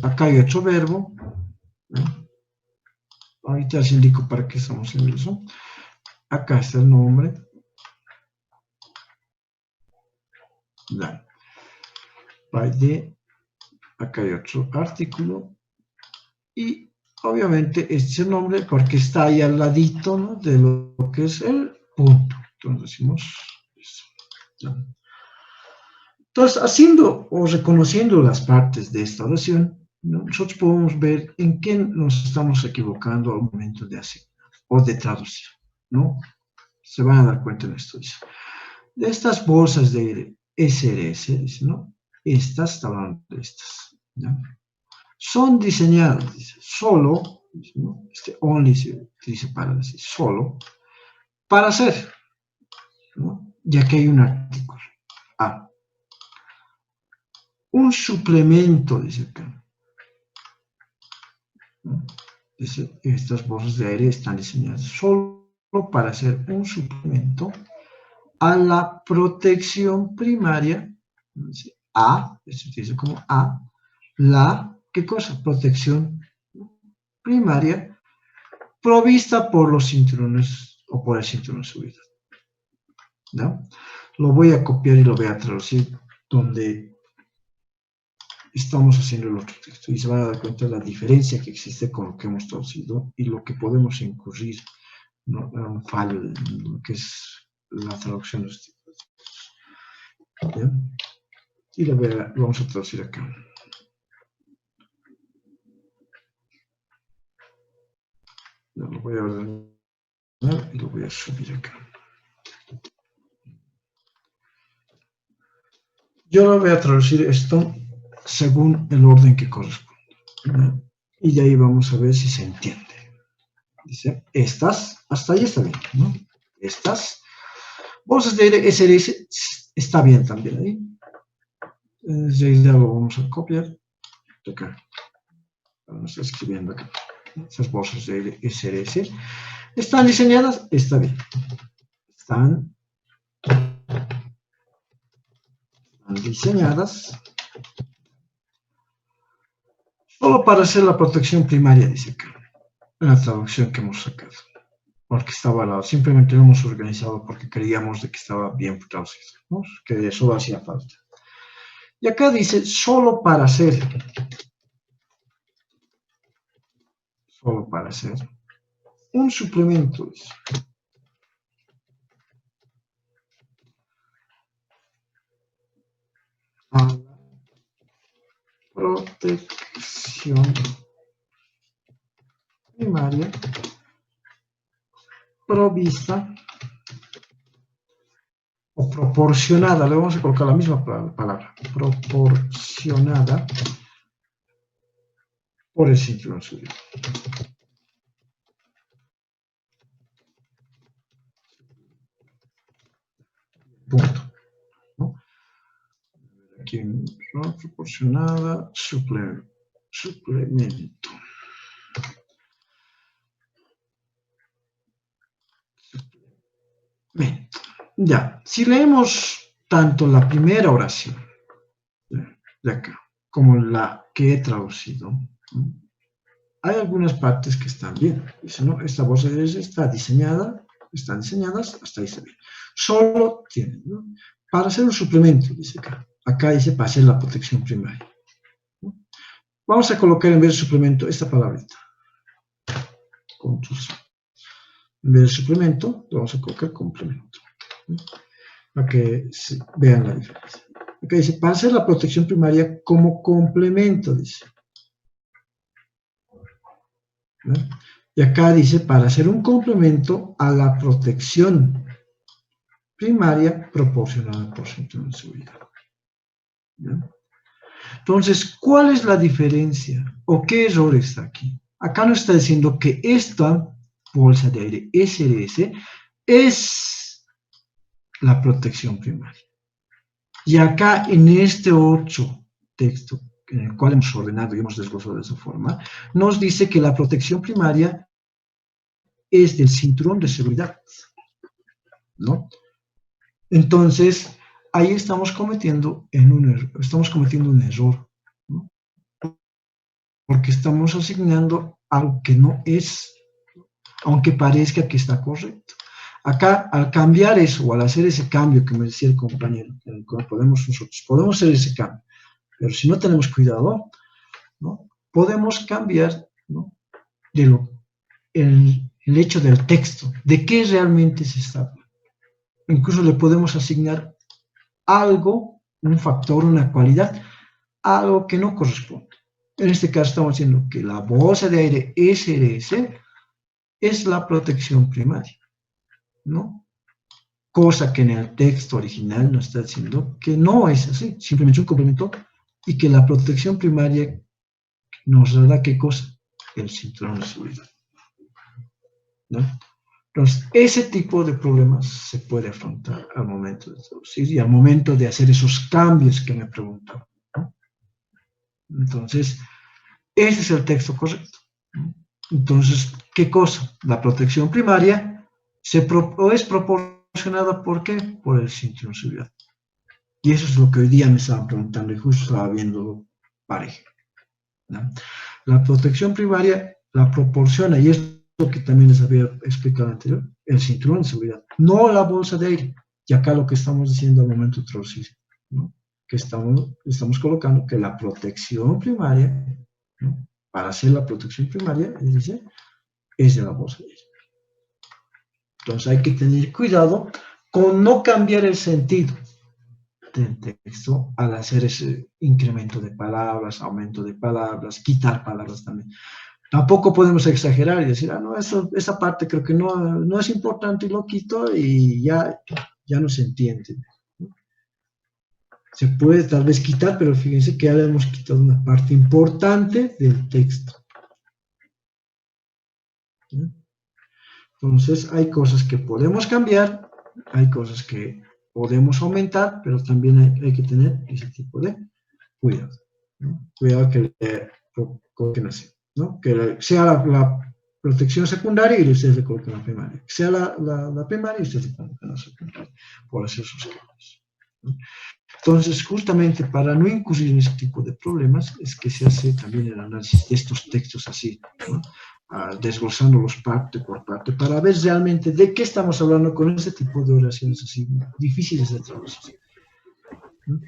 acá hay otro verbo, ¿no? Ahorita les indico para qué estamos en eso. Acá está el nombre. Ya. Acá hay otro artículo. Y obviamente este es el nombre porque está ahí al ladito, ¿no? De lo que es el punto. Entonces decimos eso. ¿Ya? Entonces, haciendo o reconociendo las partes de esta oración, ¿no? Nosotros podemos ver en qué nos estamos equivocando al momento de hacer o de traducir, ¿no? Se van a dar cuenta en esto. Dice. De estas bolsas de SRS, dice, ¿no? Estas, está hablando de estas, ¿no? Son diseñadas, dice, solo, dice, ¿no? Only se dice para decir, solo, para hacer, ¿no? Ya que hay un artículo. Un suplemento, dice acá. ¿No? Dice, estas bolsas de aire están diseñadas solo para hacer un suplemento a la protección primaria, dice, esto se dice como ¿qué cosa? Protección primaria provista por los cinturones o por el cinturón de seguridad. ¿No? Lo voy a copiar y lo voy a traducir donde estamos haciendo el otro texto y se van a dar cuenta de la diferencia que existe con lo que hemos traducido y lo que podemos incurrir, ¿no? En un fallo de lo que es la traducción de este texto. ¿Bien? Y lo vamos a traducir acá. Lo voy a ordenar y lo voy a subir acá. Yo lo voy a traducir esto según el orden que corresponde, ¿no? Y de ahí vamos a ver si se entiende. Dice, estas, hasta ahí está bien, ¿no? Estas bolsas de aire SRS está bien también ahí. Ya lo vamos a copiar. Acá. Vamos a escribiendo acá. Esas bolsas de aire SRS están diseñadas, está bien. Están diseñadas solo para hacer la protección primaria, dice acá, en la traducción que hemos sacado, porque estaba al lado, simplemente lo hemos organizado porque creíamos de que estaba bien traducido, ¿no? Que solo hacía falta. Y acá dice, solo para hacer un suplemento, dice. A la protección primaria provista o proporcionada, le vamos a colocar la misma palabra, proporcionada por el cinturón suyo. Punto. ¿No? Aquí, ¿no? Proporcionada, suplemento. Ya, si leemos tanto la primera oración de acá como la que he traducido, ¿no? Hay algunas partes que están bien. Dice, ¿no? Esta bolsa de aire están diseñadas, hasta ahí está bien. Solo tienen, ¿no? Para hacer un suplemento, dice acá. Acá dice para hacer la protección primaria, ¿no? Vamos a colocar en vez de suplemento esta palabrita. En vez de suplemento, lo vamos a colocar complemento, ¿no? Para que vean la diferencia. Acá dice, para hacer la protección primaria como complemento, dice. ¿No? Y acá dice, para hacer un complemento a la protección primaria proporcionada por cinturón de seguridad. ¿No? Entonces, ¿cuál es la diferencia? ¿O qué error está aquí? Acá nos está diciendo que esta bolsa de aire SRS es la protección primaria. Y acá en este otro texto, en el cual hemos ordenado y hemos desglosado de esa forma, nos dice que la protección primaria es del cinturón de seguridad, ¿no? Entonces, ahí estamos cometiendo un error, ¿no? Porque estamos asignando algo que no es, aunque parezca que está correcto. Acá, al cambiar eso, o al hacer ese cambio que me decía el compañero, podemos hacer ese cambio, pero si no tenemos cuidado, ¿no? Podemos cambiar, ¿no? El hecho del texto, de qué realmente se está hablando. Incluso le podemos asignar algo, un factor, una cualidad, algo que no corresponde. En este caso estamos diciendo que la bolsa de aire SRS es la protección primaria, ¿no? Cosa que en el texto original nos está diciendo que no es así, simplemente un complemento, y que la protección primaria nos dará ¿qué cosa? El cinturón de seguridad, ¿no? Entonces, ese tipo de problemas se puede afrontar al momento de traducir y al momento de hacer esos cambios que me preguntaban, ¿no? Entonces, ese es el texto correcto, ¿no? Entonces, ¿qué cosa? La protección primaria es proporcionada ¿por qué? Por el cinturón de seguridad. Y eso es lo que hoy día me estaban preguntando y justo estaba viéndolo parejo, ¿no? La protección primaria la proporciona, y es lo que también les había explicado anterior, el cinturón de seguridad, no la bolsa de aire. Y acá lo que estamos diciendo al momento de traducir, ¿no? Que estamos colocando que la protección primaria, ¿no? Para hacer la protección primaria, es de la bolsa de aire. Entonces hay que tener cuidado con no cambiar el sentido del texto al hacer ese incremento de palabras, aumento de palabras, quitar palabras también. Tampoco podemos exagerar y decir, no, esa parte creo que no es importante y lo quito y ya no se entiende. Se puede tal vez quitar, pero fíjense que ya le hemos quitado una parte importante del texto. ¿Sí? Entonces, hay cosas que podemos cambiar, hay cosas que podemos aumentar, pero también hay que tener ese tipo de cuidado, ¿no? Cuidado que le coloquen así, ¿no? Que sea la protección secundaria y ustedes le coloquen la primaria. Que sea la primaria y ustedes le coloquen la secundaria, por hacer sus cambios, ¿no? Entonces, justamente para no incurrir en ese tipo de problemas, es que se hace también el análisis de estos textos así, ¿no? Desglosándolos parte por parte, para ver realmente de qué estamos hablando con ese tipo de oraciones así difíciles de traducir. ¿No?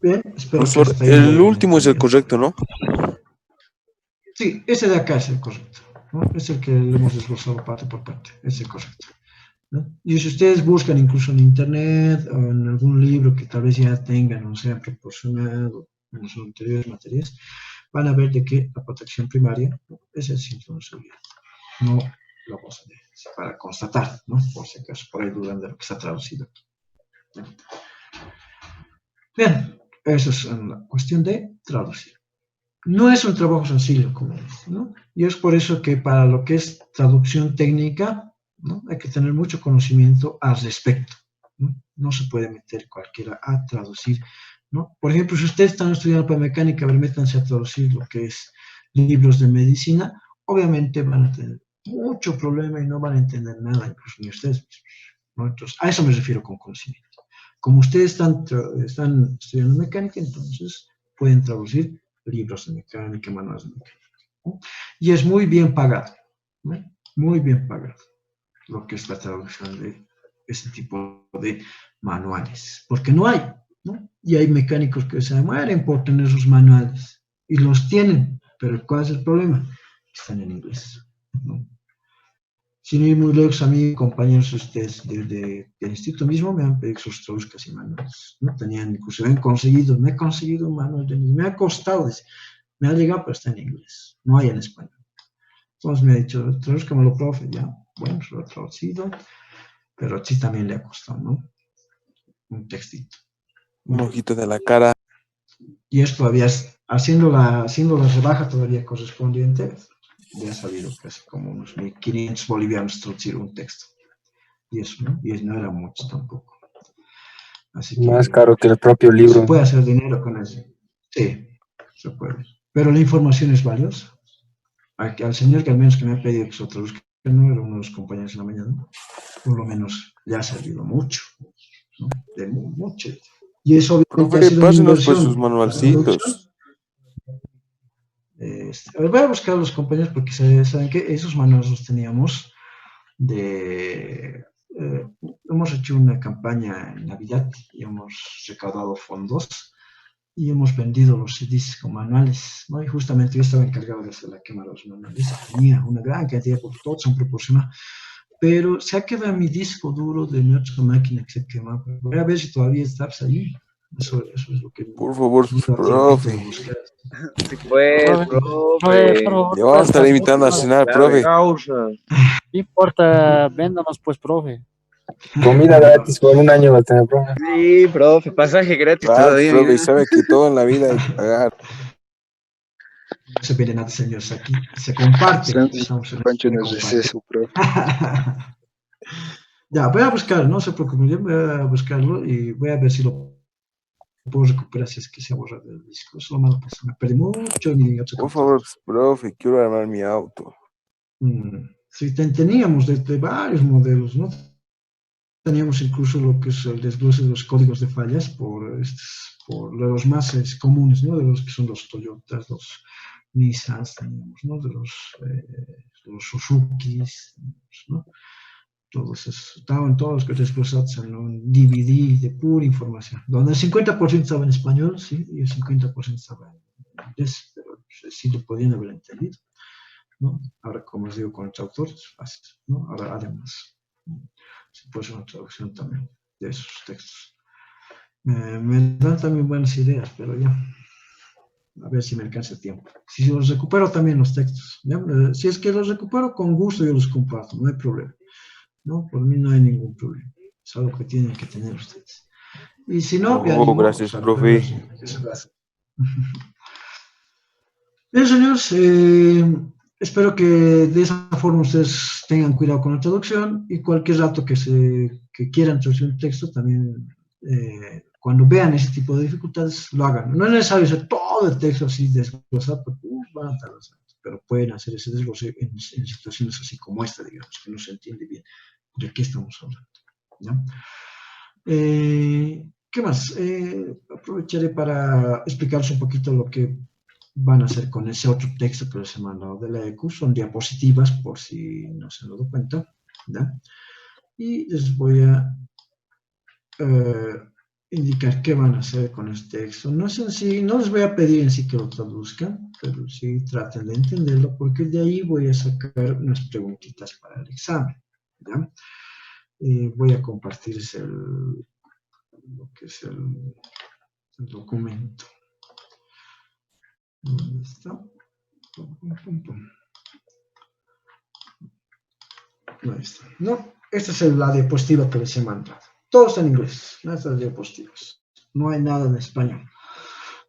Bien, espero que Profesor, hasta ahí el lo último es el entendieron. correcto, ¿no? Sí, ese de acá es el correcto, ¿no? Es el que le hemos desglosado parte por parte, ese es el correcto, ¿no? Y si ustedes buscan incluso en internet o en algún libro que tal vez ya tengan o sean proporcionado en sus anteriores materias, van a ver de que la protección primaria, ¿no? Es el cinturón de seguridad, no la bolsa de aire, para constatar, ¿no? Por si acaso, por ahí dudan de lo que está traducido aquí, ¿no? Bien, eso es la cuestión de traducir. No es un trabajo sencillo, como dicen, ¿no? Y es por eso que para lo que es traducción técnica, ¿no? Hay que tener mucho conocimiento al respecto, ¿no? No se puede meter cualquiera a traducir, ¿no? Por ejemplo, si ustedes están estudiando para mecánica, a ver, métanse a traducir lo que es libros de medicina, obviamente van a tener mucho problema y no van a entender nada, incluso ni ustedes mismos, ¿no? Entonces, a eso me refiero con conocimiento. Como ustedes están estudiando mecánica, entonces pueden traducir libros de mecánica, manuales de mecánica, ¿no? Y es muy bien pagado, ¿no? Muy bien pagado lo que es la traducción de ese tipo de manuales, porque no hay, ¿no? Y hay mecánicos que se mueren por tener sus manuales, y los tienen, pero ¿cuál es el problema? Están en inglés, ¿no? Sin ir muy lejos, a mí, compañeros ustedes del instituto mismo me han pedido sus traducciones y manuales, ¿no? Tenían, incluso me he conseguido un manual de inglés, me ha costado, me ha llegado, pero está en inglés, no hay en español. Entonces me ha dicho, tradúzcamelo, profe, ya, bueno, se lo he traducido, pero sí también le ha costado, ¿no? Un textito. Un ojito de la cara. Y es todavía, haciendo la rebaja todavía correspondiente, ya ha salido casi como unos 1.500 bolivianos traducir un texto. Y eso, ¿no? Y no era mucho tampoco. Así que Más caro que el propio se libro. puede hacer dinero con eso. Sí, se puede. Pero la información es valiosa. Al señor que al menos que me ha pedido que se traduzca, no era uno de los compañeros en la mañana, por lo menos le ha servido mucho, ¿no? De mucho. Y eso obviamente ha Profe, sido una pásenos pues sus inversión. La traducción, manualcitos. a ver, voy a buscar a los compañeros porque saben que esos manuales los teníamos de... hemos hecho una campaña en Navidad y hemos recaudado fondos y hemos vendido los CDs con manuales, ¿no? Y justamente yo estaba encargado de hacer la quema de los manuales. Tenía una gran cantidad, porque todos son proporcionados, pero se ha quedado mi disco duro de mi otra máquina que se quema. Voy a ver si todavía estás ahí. Eso es lo que Por favor, me da tiempito de profe. buscar. Sí, pues, Profe, profe. por favor, Le vamos a estar pues, invitando a cenar, Claro, profe. causa. no importa, véndanos pues, profe. Comida gratis por un año va a tener, profe. Sí, profe, pasaje gratis Claro, todavía. profe, y Mira. sabe que todo en la vida hay que pagar. No se vienen nada, señores, aquí se comparte. Sándwich Estamos en Pancho en de el comparte. receso, profe. Ya, voy a buscar, no se preocupen, yo voy a buscarlo y voy a ver si lo puedo recuperar si es que se ha borrado el disco. Eso es lo malo, pues me perdí mucho en mi otra Por computadora. favor, profe, quiero armar mi auto. Sí, teníamos de varios modelos, ¿no? Teníamos incluso lo que es el desglose de los códigos de fallas por los más comunes, ¿no? De los que son los Toyotas, los Nissans, teníamos, ¿no? De los Suzukis, ¿no? Todos esos, estaban todos desglosados en un DVD de pura información, donde el 50% estaba en español, sí, y el 50% estaba en inglés, pero sí lo podían haber entendido, ¿no? Ahora, como os digo, con el traductor es fácil, ¿no? Ahora, además, se puede hacer una traducción también de esos textos. Me dan también buenas ideas, pero ya, a ver si me alcanza el tiempo. Si los recupero también los textos, ¿ya? Si es que los recupero, con gusto yo los comparto, no hay problema. No, por mí no hay ningún problema. Es algo que tienen que tener ustedes. Y si no, me animo, Gracias, pues, a profe. que se lo hace. Bien, señores, espero que de esa forma ustedes tengan cuidado con la traducción y cualquier rato que quieran traducir un texto, también cuando vean ese tipo de dificultades, lo hagan. No es necesario hacer todo el texto así desglosado, porque van a tardar, pero pueden hacer ese desglose en situaciones así como esta, digamos, que no se entiende bien de qué estamos hablando, ¿ya? ¿Qué más? Aprovecharé para explicaros un poquito lo que van a hacer con ese otro texto que les he mandado de la EQ. Son diapositivas, por si no se han dado cuenta, ¿ya? Y les voy a indicar qué van a hacer con este texto. No es en sí, no les voy a pedir en sí que lo traduzcan, pero sí traten de entenderlo, porque de ahí voy a sacar unas preguntitas para el examen, ¿ya? Voy a compartirles lo que es el documento. ¿Dónde está? Ahí está. No, esta es la diapositiva que les he mandado. Todo está en inglés, estas diapositivas. No hay nada en español.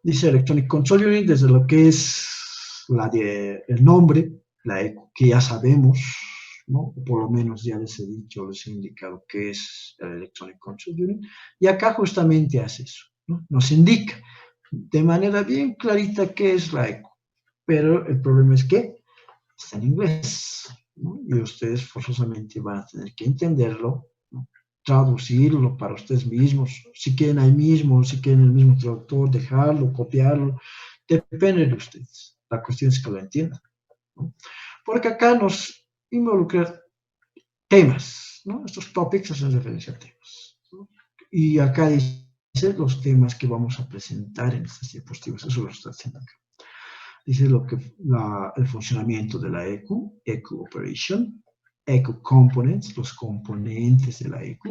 Dice Electronic Control Unit, desde lo que es el nombre, la EQ, que ya sabemos, ¿no? O por lo menos ya les he dicho, les he indicado qué es el Electronic Control Unit. Y acá justamente hace eso, ¿no? Nos indica de manera bien clarita qué es la EQ. Pero el problema es que está en inglés, ¿no? Y ustedes forzosamente van a tener que entenderlo, ¿no? Traducirlo para ustedes mismos, si quieren ahí mismo, si quieren el mismo traductor, dejarlo, copiarlo, depende de ustedes. La cuestión es que lo entiendan, ¿no? Porque acá nos involucra temas, ¿no? Estos topics hacen referencia a temas, ¿no? Y acá dice los temas que vamos a presentar en estas diapositivas, eso lo está haciendo acá. Dice el funcionamiento de la EQ, EQ Operation, EQ Components, los componentes de la EQ,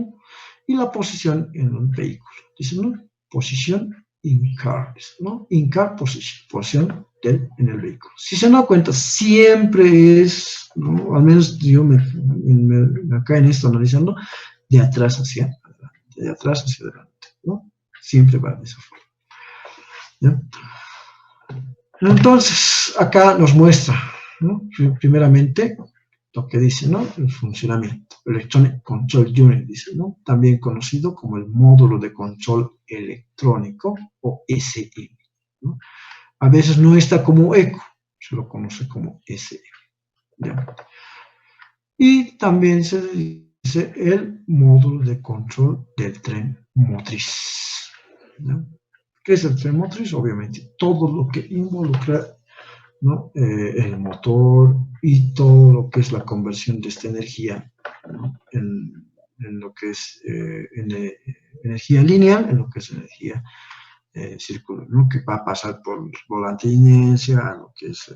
y la posición en un vehículo. Dice, ¿no? Posición in car, ¿no? In car position, posición en el vehículo. Si se dan cuenta, siempre es, ¿no? Al menos yo acá en esto analizando, de atrás hacia adelante, de atrás hacia adelante, ¿no? Siempre va de esa forma, ¿ya? Entonces, acá nos muestra, ¿no? Primeramente, lo que dice, ¿no? El funcionamiento. Electronic Control Unit, dice, ¿no? También conocido como el módulo de control electrónico o SM, ¿no? A veces no está como ECO, se lo conoce como SM. ¿Ya? Y también se dice el módulo de control del tren motriz. ¿Ya? ¿Qué es el tren motriz? Obviamente todo lo que involucra, ¿no? El motor y todo lo que es la conversión de esta energía, ¿no? en lo que es energía lineal, en lo que es energía circular, ¿no? Que va a pasar por el volante de inercia, a lo que es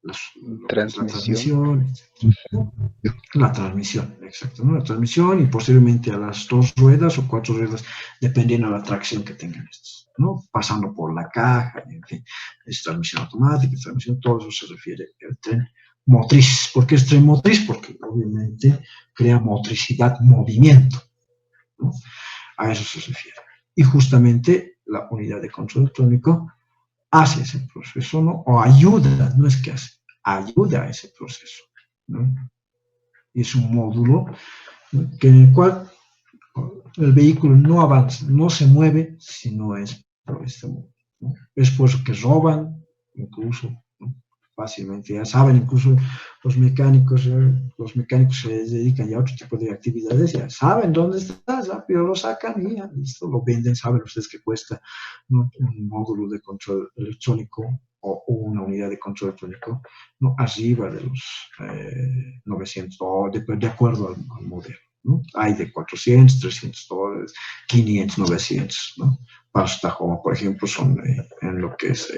la transmisión, ¿no? La transmisión, exacto, ¿no? La transmisión y posteriormente a las 2 ruedas o 4 ruedas, dependiendo de la tracción que tengan estos, ¿no? Pasando por la caja, en fin, es transmisión automática, transmisión, todo eso se refiere al tren motriz. ¿Por qué es tren motriz? Porque obviamente crea motricidad, movimiento, ¿no? A eso se refiere. Y justamente la unidad de control electrónico hace ese proceso, ¿no? O ayuda, no es que hace, ayuda a ese proceso, ¿no? Y es un módulo, ¿no? En el cual el vehículo no avanza, no se mueve si no es por este módulo, ¿no? Es por eso que roban, incluso, ¿no? Fácilmente, ya saben, incluso los mecánicos se dedican ya a otro tipo de actividades, ya saben dónde está, rápido lo sacan y ya, listo, lo venden, saben ustedes que cuesta, ¿no? Un módulo de control electrónico o una unidad de control electrónico, ¿no? Arriba de los 900 dólares, de acuerdo al modelo, ¿no? Hay de 400, 300 dólares, 500, 900, ¿no? Para Tajoma, por ejemplo, son en lo que es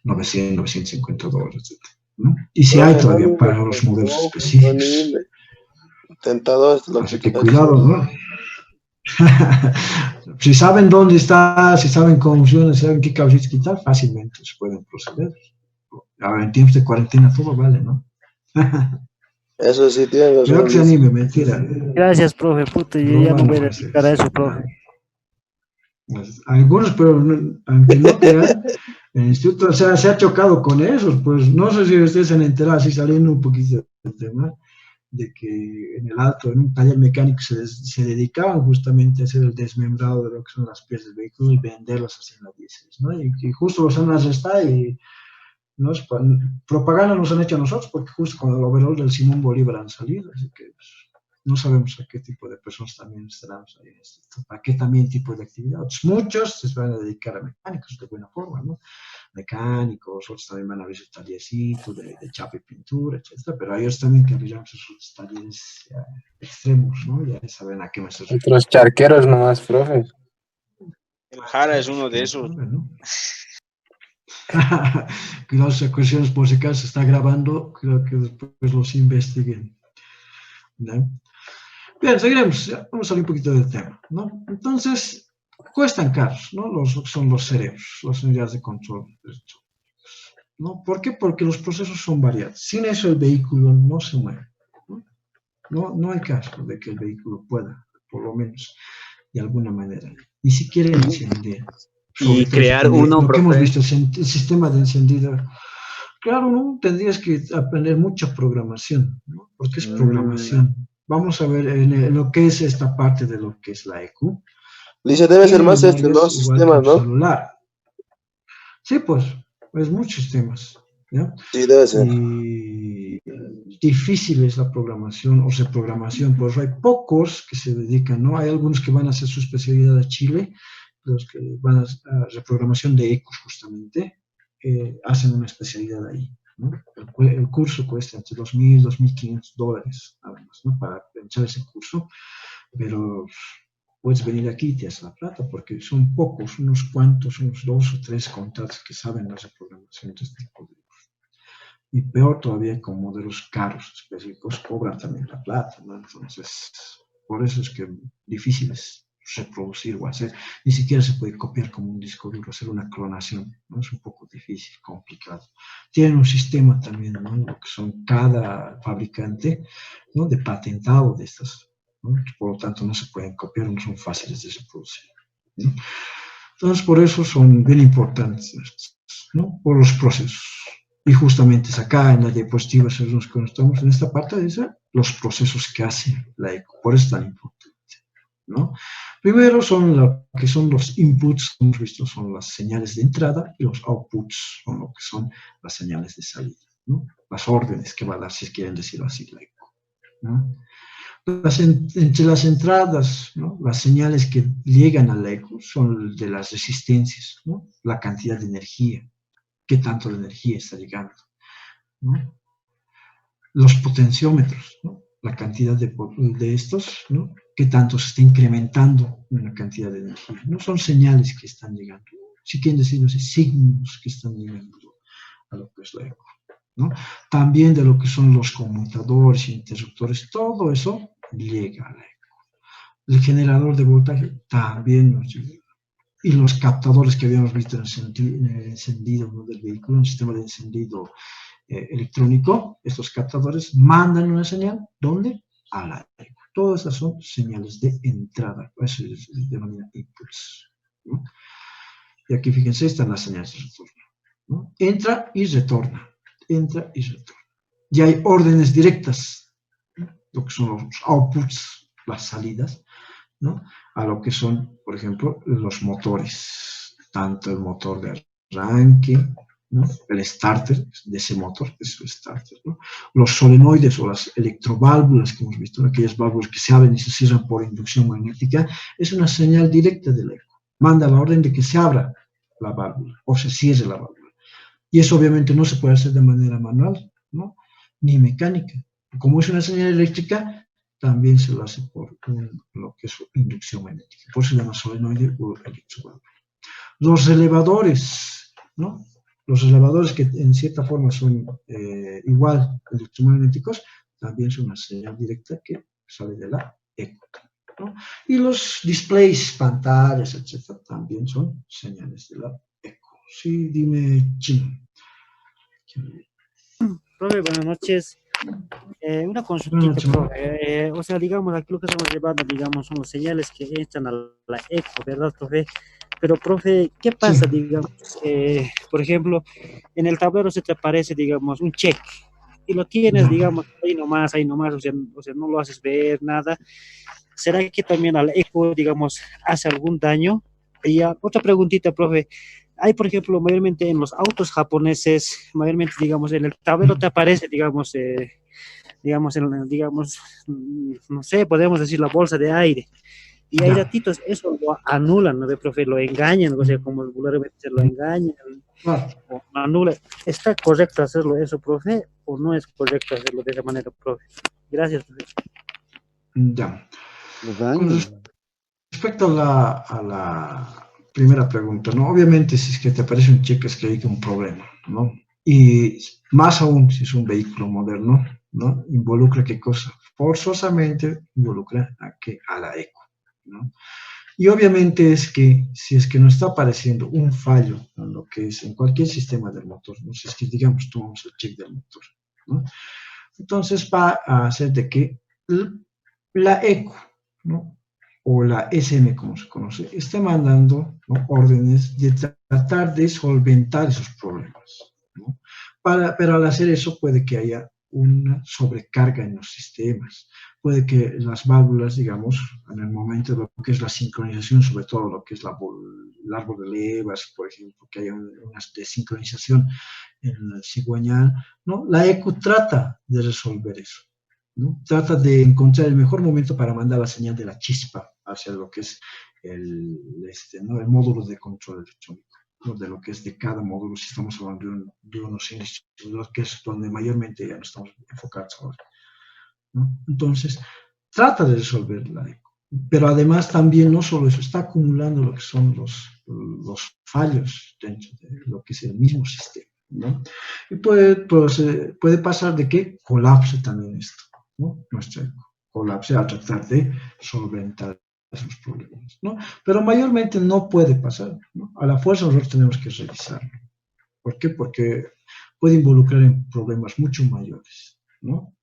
900, 950 dólares, etc., ¿no? Y si hay todavía para los modelos específicos. Tentador es lo Así que cuidado, ¿no? Si saben dónde está, si saben cómo funciona, si saben qué causas quitar, fácilmente se pueden proceder. Ahora en tiempos de cuarentena todo vale, ¿no? Eso sí tiene razón. Creo que se anime, mentira. Gracias, profe, puta, yo ya no voy a dedicar a eso, profe. Algunos, pero aunque no crean, el instituto se ha chocado con eso, pues no sé si ustedes se han enterado, así saliendo un poquito del tema, de que en el Alto, en un taller mecánico, se dedicaban justamente a hacer el desmembrado de lo que son las piezas del vehículo y venderlas así en las 16, ¿no? Y justo los han arrestado y propaganda nos han hecho a nosotros, porque justo con el overall del Simón Bolívar han salido, así que pues, no sabemos a qué tipo de personas también estaremos ahí, a qué también tipo de actividades. Muchos se van a dedicar a mecánicos de buena forma, ¿no? Mecánicos, otros también van a abrir su tallercito de chapa y pintura, etcétera, pero hay otros también que abrirán sus talleres extremos, ¿no? Ya saben a qué me estoy refiriendo. Otros charqueros nomás, profe. El Jara es uno de esos. ¿No? Cuidado, esas cuestiones por si acaso se está grabando, creo que después los investiguen, ¿no? Bien, seguiremos, vamos a salir un poquito del tema, ¿no? Entonces, cuestan caros, ¿no? Son los cerebros, las unidades de control, ¿no? ¿Por qué? Porque los procesos son variados. Sin eso el vehículo no se mueve, ¿no? No hay caso de que el vehículo pueda, por lo menos, de alguna manera, ni siquiera encender. Y crear uno, lo que hemos visto, el sistema de encendido. Claro, ¿no? Tendrías que aprender mucha programación, ¿no? Porque es programación. Vamos a ver en lo que es esta parte de lo que es la EQ. Dice, debe ser más los sistemas, ¿no? Celular. Sí, pues muchos temas, ¿no? Sí, debe ser. Y difícil es la programación o reprogramación, pues hay pocos que se dedican, ¿no? Hay algunos que van a hacer su especialidad a Chile, los que van a reprogramación de EQ justamente, hacen una especialidad ahí, ¿no? El curso cuesta entre $2,000, $2,500 nada más, ¿no? Para echar ese curso, pero puedes venir aquí y te haces la plata, porque son pocos, unos cuantos, unos 2 o 3 contratos que saben la reprogramación de este tipo de cursos. Y peor todavía con modelos caros específicos, cobran también la plata, ¿no? Entonces, por eso es que difícil es reproducir o hacer, ni siquiera se puede copiar como un disco duro, hacer una clonación, ¿no? Es un poco difícil, complicado. Tienen un sistema también, ¿no? Lo que son cada fabricante, ¿no? De patentado de estas, ¿no? Por lo tanto no se pueden copiar, no son fáciles de reproducir, ¿no? Entonces por eso son bien importantes, ¿no? Por los procesos, Y justamente es acá en la diapositiva, si nos conectamos en esta parte, dice los procesos que hace la eco. Por eso es tan importante, ¿no? Primero son lo que son los inputs, como hemos visto, son las señales de entrada, y los outputs son lo que son las señales de salida, ¿no? Las órdenes que va a dar, si quieren decirlo así, la eco, ¿no? Entre las entradas, ¿no? Las señales que llegan al eco son de las resistencias, ¿no? La cantidad de energía, qué tanto de energía está llegando, ¿no? Los potenciómetros, ¿no? La cantidad de estos, ¿no? Qué tanto se está incrementando en la cantidad de energía. No son señales que están llegando, si quieren decirlo así, signos que están llegando a lo que es la eco, ¿no? También de lo que son los conmutadores y interruptores, todo eso llega a la eco. El generador de voltaje también nos llega. Y los captadores que habíamos visto en el encendido, ¿no? Del vehículo, en el sistema de encendido electrónico, estos captadores mandan una señal, ¿dónde? A la eco. Todas esas son señales de entrada, eso se denomina inputs, ¿no? Y aquí fíjense, están las señales de retorno, ¿no? Entra y retorna, entra y retorna. Y hay órdenes directas, ¿no? Lo que son los outputs, las salidas, ¿no? A lo que son, por ejemplo, los motores, tanto el motor de arranque, ¿no? El starter de ese motor, es el starter, ¿no? Los solenoides o las electroválvulas que hemos visto, aquellas válvulas que se abren y se cierran por inducción magnética, es una señal directa del eco. Manda la orden de que se abra la válvula o se cierre la válvula. Y eso obviamente no se puede hacer de manera manual, ¿no? Ni mecánica. Como es una señal eléctrica, también se lo hace por lo que es inducción magnética. Por eso se llama solenoide o electroválvula. Los relevadores, ¿no? Los relevadores que en cierta forma son igual electromagnéticos, también son una señal directa que sale de la eco, ¿no? Y los displays, pantallas, etcétera, también son señales de la eco. Sí, dime, Chino. Profe, buenas noches. Una consultita, profe. O sea, digamos, aquí lo que estamos llevando, digamos, son las señales que entran a la eco, ¿verdad, profe? Pero, profe, ¿qué pasa, digamos, por ejemplo, en el tablero se te aparece, digamos, un check, y lo tienes, digamos, ahí nomás, o sea, no lo haces ver, nada? ¿Será que también al eco, digamos, hace algún daño? Y otra preguntita, profe. Hay, por ejemplo, mayormente en los autos japoneses, mayormente, digamos, en el tablero te aparece, digamos, no sé, podemos decir la bolsa de aire. Y hay ratitos, eso lo anulan, ¿no ve, profe? Lo engañan, o sea, como vulgarmente se lo engañan, o anulan. ¿Está correcto hacerlo eso, profe? ¿O no es correcto hacerlo de esa manera, profe? Gracias, profe. Ya. Con respecto a la primera pregunta, ¿no? Obviamente, si es que te aparece un cheque, es que hay un problema, ¿no? Y más aún si es un vehículo moderno, ¿no? Involucra qué cosa, forzosamente involucra a la eco, ¿no? Y obviamente es que si es que nos está apareciendo un fallo en lo que es en cualquier sistema del motor, ¿no? Si es que digamos tomamos el check del motor, ¿no? Entonces va a hacer de que la eco, ¿no? O la SM, como se conoce, esté mandando, ¿no? Órdenes de tratar de solventar esos problemas, ¿no? Pero al hacer eso puede que haya una sobrecarga en los sistemas, puede que las válvulas, digamos, en el momento de lo que es la sincronización, sobre todo lo que es el árbol de levas, por ejemplo, que haya una desincronización en el cigüeñal, ¿no? La eco trata de resolver eso, ¿no? Trata de encontrar el mejor momento para mandar la señal de la chispa hacia lo que es ¿no? El módulo de control electrónico, ¿no? De lo que es de cada módulo, si estamos hablando de unos inicios, que es donde mayormente ya nos estamos enfocados ahora, ¿no? Entonces, trata de resolver la eco, pero además también no solo eso, está acumulando lo que son los fallos dentro de lo que es el mismo sistema, ¿no? Y puede pasar de que colapse también esto, ¿no? Nuestra eco colapse al tratar de solventar esos problemas, ¿no? Pero mayormente no puede pasar, ¿no? A la fuerza nosotros tenemos que revisarlo. ¿Por qué? Porque puede involucrar en problemas mucho mayores, ¿no?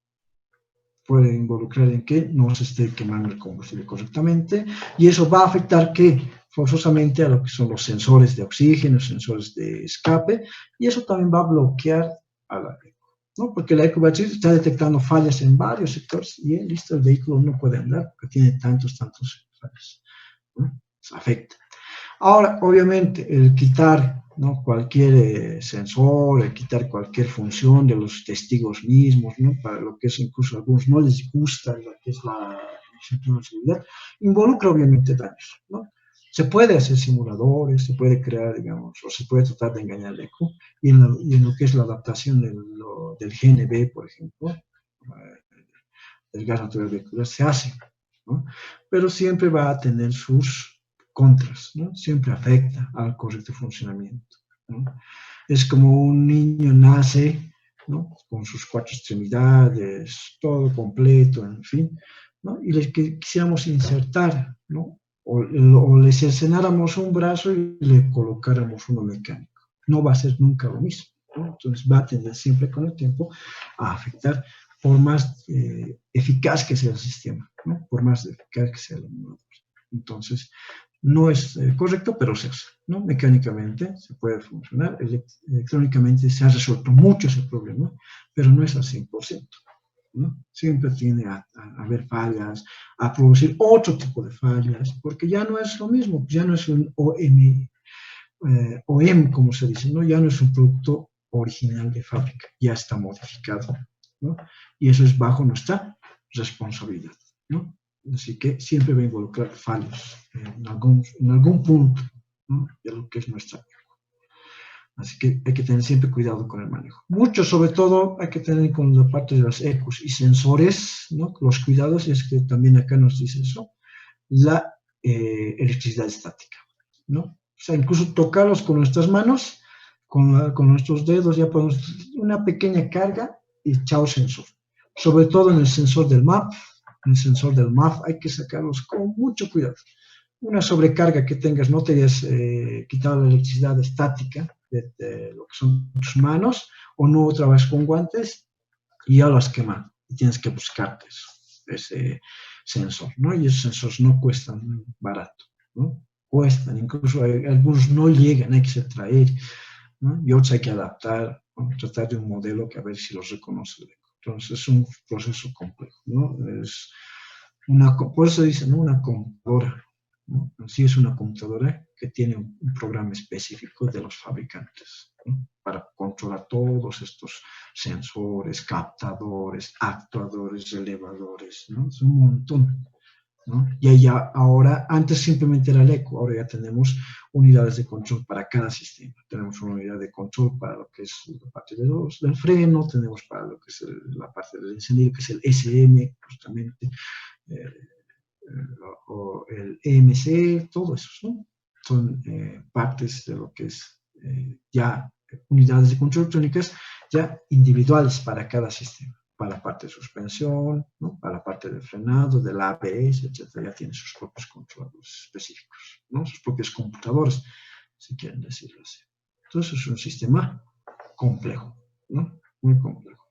Puede involucrar en que no se esté quemando el combustible correctamente, y eso va a afectar que forzosamente a lo que son los sensores de oxígeno, sensores de escape, y eso también va a bloquear ¿no? Porque la ecobatería está detectando fallas en varios sectores y listo, el vehículo no puede andar porque tiene tantos fallas, ¿no? Se afecta. Ahora, obviamente, el quitar, ¿no?, cualquier sensor, el quitar cualquier función de los testigos mismos, ¿no?, para lo que es incluso a algunos no les gusta lo que es la cinturón de seguridad, involucra obviamente daños, ¿no? Se puede hacer simuladores, se puede crear, digamos, o se puede tratar de engañar al eco, y en lo que es la adaptación del GNV, por ejemplo, del gas natural vehicular, se hace, ¿no? Pero siempre va a tener sus contras, ¿no? Siempre afecta al correcto funcionamiento, ¿no? Es como un niño nace, ¿no?, con sus 4 extremidades, todo completo, en fin, ¿no? Y le quisiéramos insertar, ¿no?, o le cercenáramos un brazo y le colocáramos uno mecánico. No va a ser nunca lo mismo, ¿no? Entonces va a tender siempre con el tiempo a afectar, por más eficaz que sea el sistema, ¿no?, por más eficaz que sea el emulador. Entonces, no es correcto, pero se hace, ¿no? Mecánicamente se puede funcionar, electrónicamente se ha resuelto mucho ese problema, pero no es al 100%, ¿no? Siempre tiene a haber fallas, a producir otro tipo de fallas, porque ya no es lo mismo, ya no es un OEM, como se dice, ¿no? Ya no es un producto original de fábrica, ya está modificado, ¿no? Y eso es bajo nuestra responsabilidad, ¿no? Así que siempre va a involucrar fallos en algún punto, ¿no?, de lo que es nuestra. Así que hay que tener siempre cuidado con el manejo. Mucho, sobre todo, hay que tener con la parte de los ecos y sensores, ¿no?, los cuidados, y es que también acá nos dice eso, la electricidad estática, ¿no? O sea, incluso tocarlos con nuestras manos, con nuestros dedos, ya podemos, una pequeña carga y chao sensor. Sobre todo en el sensor del MAP, en el sensor del MAF hay que sacarlos con mucho cuidado. Una sobrecarga que tengas, no te hayas quitado la electricidad estática de lo que son tus manos, o no trabajas con guantes y ya lo has quemado. Y tienes que buscarte ese sensor, ¿no? Y esos sensores no cuestan barato, ¿no? Cuestan, incluso algunos no llegan, hay que traer, ¿no? Y otros hay que adaptar, ¿no?, tratar de un modelo que a ver si los reconoce. Entonces es un proceso complejo, ¿no? Por eso dicen, ¿no?, una computadora, ¿no? Sí, es una computadora que tiene un programa específico de los fabricantes, ¿no?, para controlar todos estos sensores, captadores, actuadores, elevadores, ¿no? Es un montón, ¿no? Y ya ahora, antes simplemente era el eco, ahora ya tenemos unidades de control para cada sistema. Tenemos una unidad de control para lo que es la parte del freno, tenemos para lo que es la parte del encendido, que es el SM, justamente, o el EMC, todo eso, ¿no? Son partes de lo que es ya unidades de control electrónicas ya individuales para cada sistema. Para la parte de suspensión, ¿no?, para la parte de frenado, del ABS, etcétera, ya tiene sus propios controladores específicos, ¿no?, sus propios computadores, si quieren decirlo así. Entonces es un sistema complejo, ¿no?, muy complejo.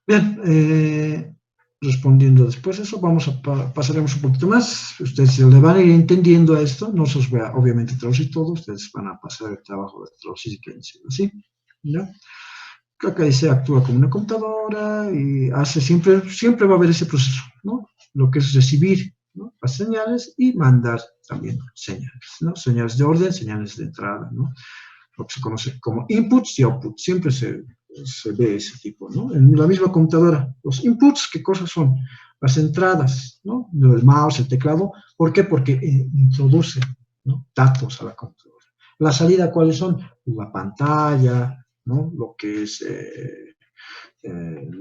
Bien, respondiendo después de eso, pasaremos un poquito más. Ustedes se le van a ir entendiendo a esto, no se os voy a obviamente traducir todo, ustedes van a pasar el trabajo de traducir, si quieren decirlo así, ¿no? Acá dice, actúa como una computadora y hace siempre va a haber ese proceso, ¿no? Lo que es recibir, ¿no?, las señales y mandar también señales, ¿no? Señales de orden, señales de entrada, ¿no? Lo que se conoce como inputs y outputs, siempre se ve ese tipo, ¿no? En la misma computadora, los inputs, ¿qué cosas son? Las entradas, ¿no?, el mouse, el teclado. ¿Por qué? Porque introduce, ¿no?, datos a la computadora. La salida, ¿cuáles son? La pantalla, ¿no?, lo que es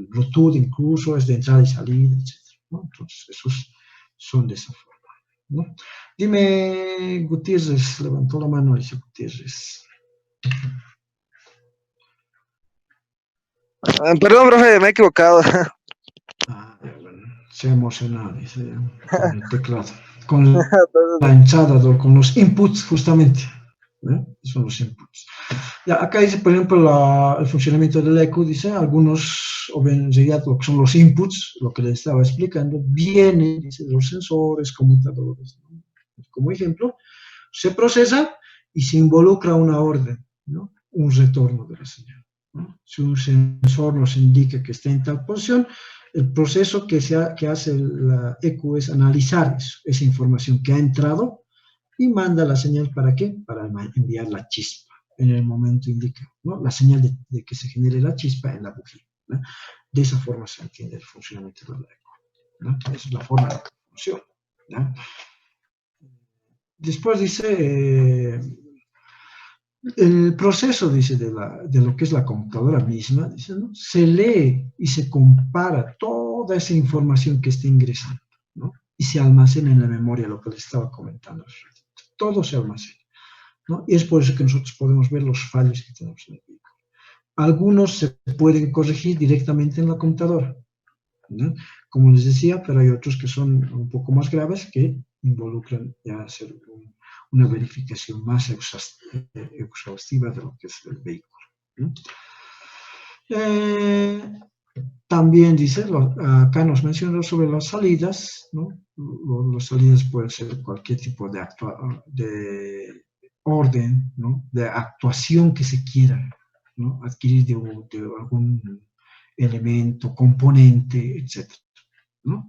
Bluetooth, incluso es de entrada y salida, etc., ¿no? Entonces, esos son de esa forma, ¿no? Dime, Gutiérrez, levantó la mano, dice Gutiérrez. Perdón, profe, me he equivocado. Bueno, se ha emocionado, dice, con el teclado, con la entrada, con los inputs, justamente, ¿no? Son los inputs. Ya, acá dice, por ejemplo, el funcionamiento del eco, dice, algunos, o bien, en realidad, lo que son los inputs, lo que le estaba explicando, vienen, dice, de los sensores, conmutadores, ¿no? Como ejemplo, se procesa y se involucra una orden, ¿no?, un retorno de la señal, ¿no? Si un sensor nos indica que está en tal posición, el proceso que hace la ECU es analizar esa información que ha entrado y manda la señal ¿para qué? Para enviar la chispa en el momento indicado, ¿no? La señal de que se genere la chispa en la bujía, ¿no? De esa forma se entiende el funcionamiento de la ECU, ¿no? Esa es la forma en que funciona, ¿no? Después dice, el proceso, dice, de lo que es la computadora misma, dice, ¿no? Se lee y se compara toda esa información que está ingresando, ¿no? Y se almacena en la memoria, lo que les estaba comentando. Todo se almacena, ¿no? Y es por eso que nosotros podemos ver los fallos que tenemos en el vehículo. Algunos se pueden corregir directamente en la computadora, ¿no? Como les decía, pero hay otros que son un poco más graves que involucran ya hacer una verificación más exhaustiva de lo que es el vehículo, ¿no? También dice, acá nos menciona sobre las salidas, ¿no? Las salidas pueden ser cualquier tipo de orden, ¿no? De actuación que se quiera, ¿no? Adquirir de algún elemento, componente, etc., ¿no?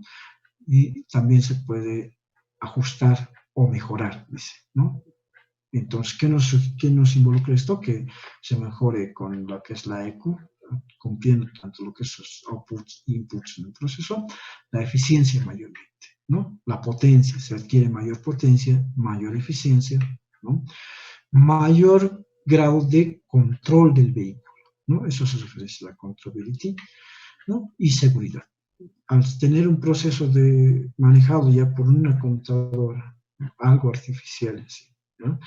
Y también se puede ajustar o mejorar, dice, ¿no? Entonces, ¿qué nos involucra esto? Que se mejore con lo que es la ECU, cumpliendo tanto lo que es los outputs e inputs en el proceso, la eficiencia mayormente, ¿no? La potencia, se adquiere mayor potencia, mayor eficiencia, ¿no? Mayor grado de control del vehículo, ¿no? Eso se refiere a la controllability, ¿no? Y seguridad. Al tener un proceso manejado ya por una computadora, algo artificial, así, ¿no?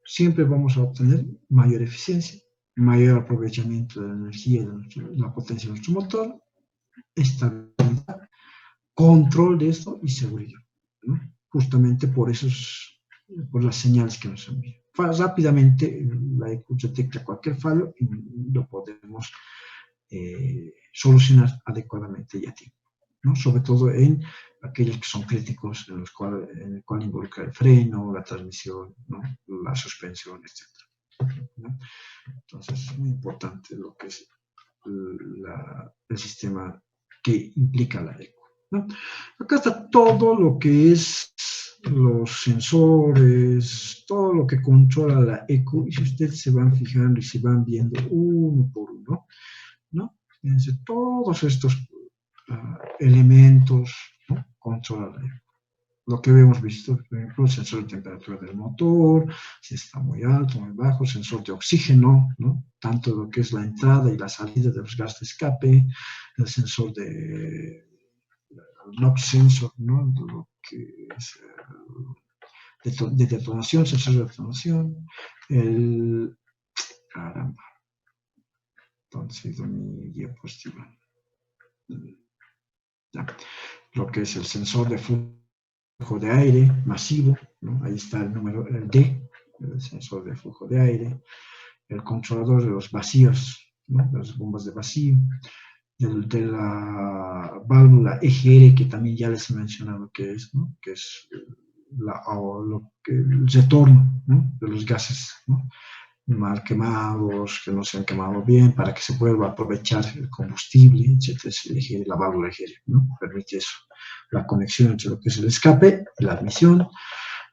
Siempre vamos a obtener mayor eficiencia, mayor aprovechamiento de la energía, de la potencia de nuestro motor, estabilidad, control de esto y seguridad, ¿no? Justamente por las señales que nos envían. Rápidamente la ECU detecta cualquier fallo y lo podemos solucionar adecuadamente y a tiempo, ¿no? Sobre todo en aquellos que son críticos, en el cual involucra el freno, la transmisión, ¿no? La suspensión, etc., ¿no? Entonces es muy importante lo que es el sistema que implica la ECU, ¿no? Acá está todo lo que es los sensores, todo lo que controla la ECU, y si ustedes se van fijando y se van viendo uno por uno, ¿no? Fíjense, todos estos elementos, ¿no? Controlan la ECU. Lo que hemos visto, por ejemplo, el sensor de temperatura del motor, si está muy alto, muy bajo, sensor de oxígeno, ¿no? Tanto lo que es la entrada y la salida de los gases de escape, el sensor de NOx sensor, ¿no? Lo que es de detonación, sensor de detonación, caramba, entonces mi diapositiva, ya. Lo que es el sensor de flujo de aire masivo, ¿no? Ahí está el número, el D, el sensor de flujo de aire, el controlador de los vacíos, ¿no? De las bombas de vacío, de la válvula EGR, que también ya les he mencionado que es, ¿no? Que es el retorno, ¿no? De los gases, ¿no? Mal quemados, que no se han quemado bien, para que se vuelva a aprovechar el combustible, etc. La válvula EGR, ¿no? Permite eso, la conexión entre lo que es el escape y la admisión.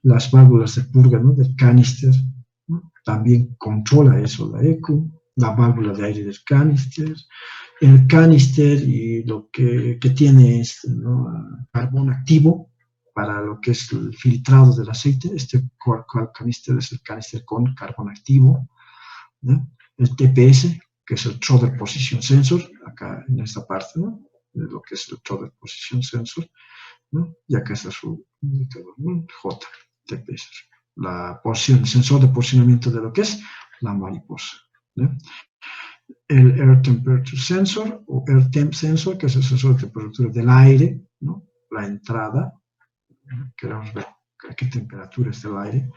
Las válvulas de purga, ¿no? Del canister, ¿no? También controla eso la ECU, la válvula de aire del canister, el canister y lo que tiene ¿no? Carbón activo para lo que es el filtrado del aceite. Este canister es el canister con carbón activo, ¿no? El TPS, que es el Throtter Position Sensor, acá en esta parte, ¿no? De lo que es el Throtter Position Sensor, ¿no? Y acá está su indicador, ¿no? J, TPS, el sensor de posicionamiento de lo que es la mariposa, ¿no? El Air Temperature Sensor o Air Temp Sensor, que es el sensor de temperatura del aire, ¿no? La entrada, queremos ver a qué temperatura está el aire.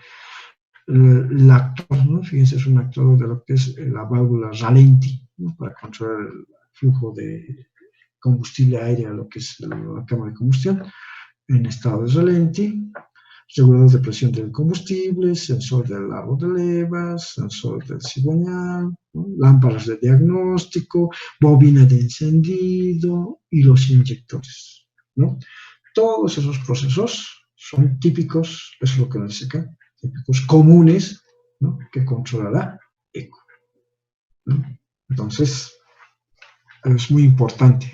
El actor, ¿no? Fíjense, es un actor de lo que es la válvula Ralenti, ¿no? Para controlar el flujo de combustible aire a lo que es la cámara de combustión en estado de Ralenti. regulador de presión del combustible, sensor del árbol de levas, sensor del cigüeñal, ¿no? Lámparas de diagnóstico, bobina de encendido y los inyectores, ¿no? Todos esos procesos son típicos, eso es lo que nos dice acá, típicos comunes, ¿no? Que controla la ECO, ¿no? Entonces, es muy importante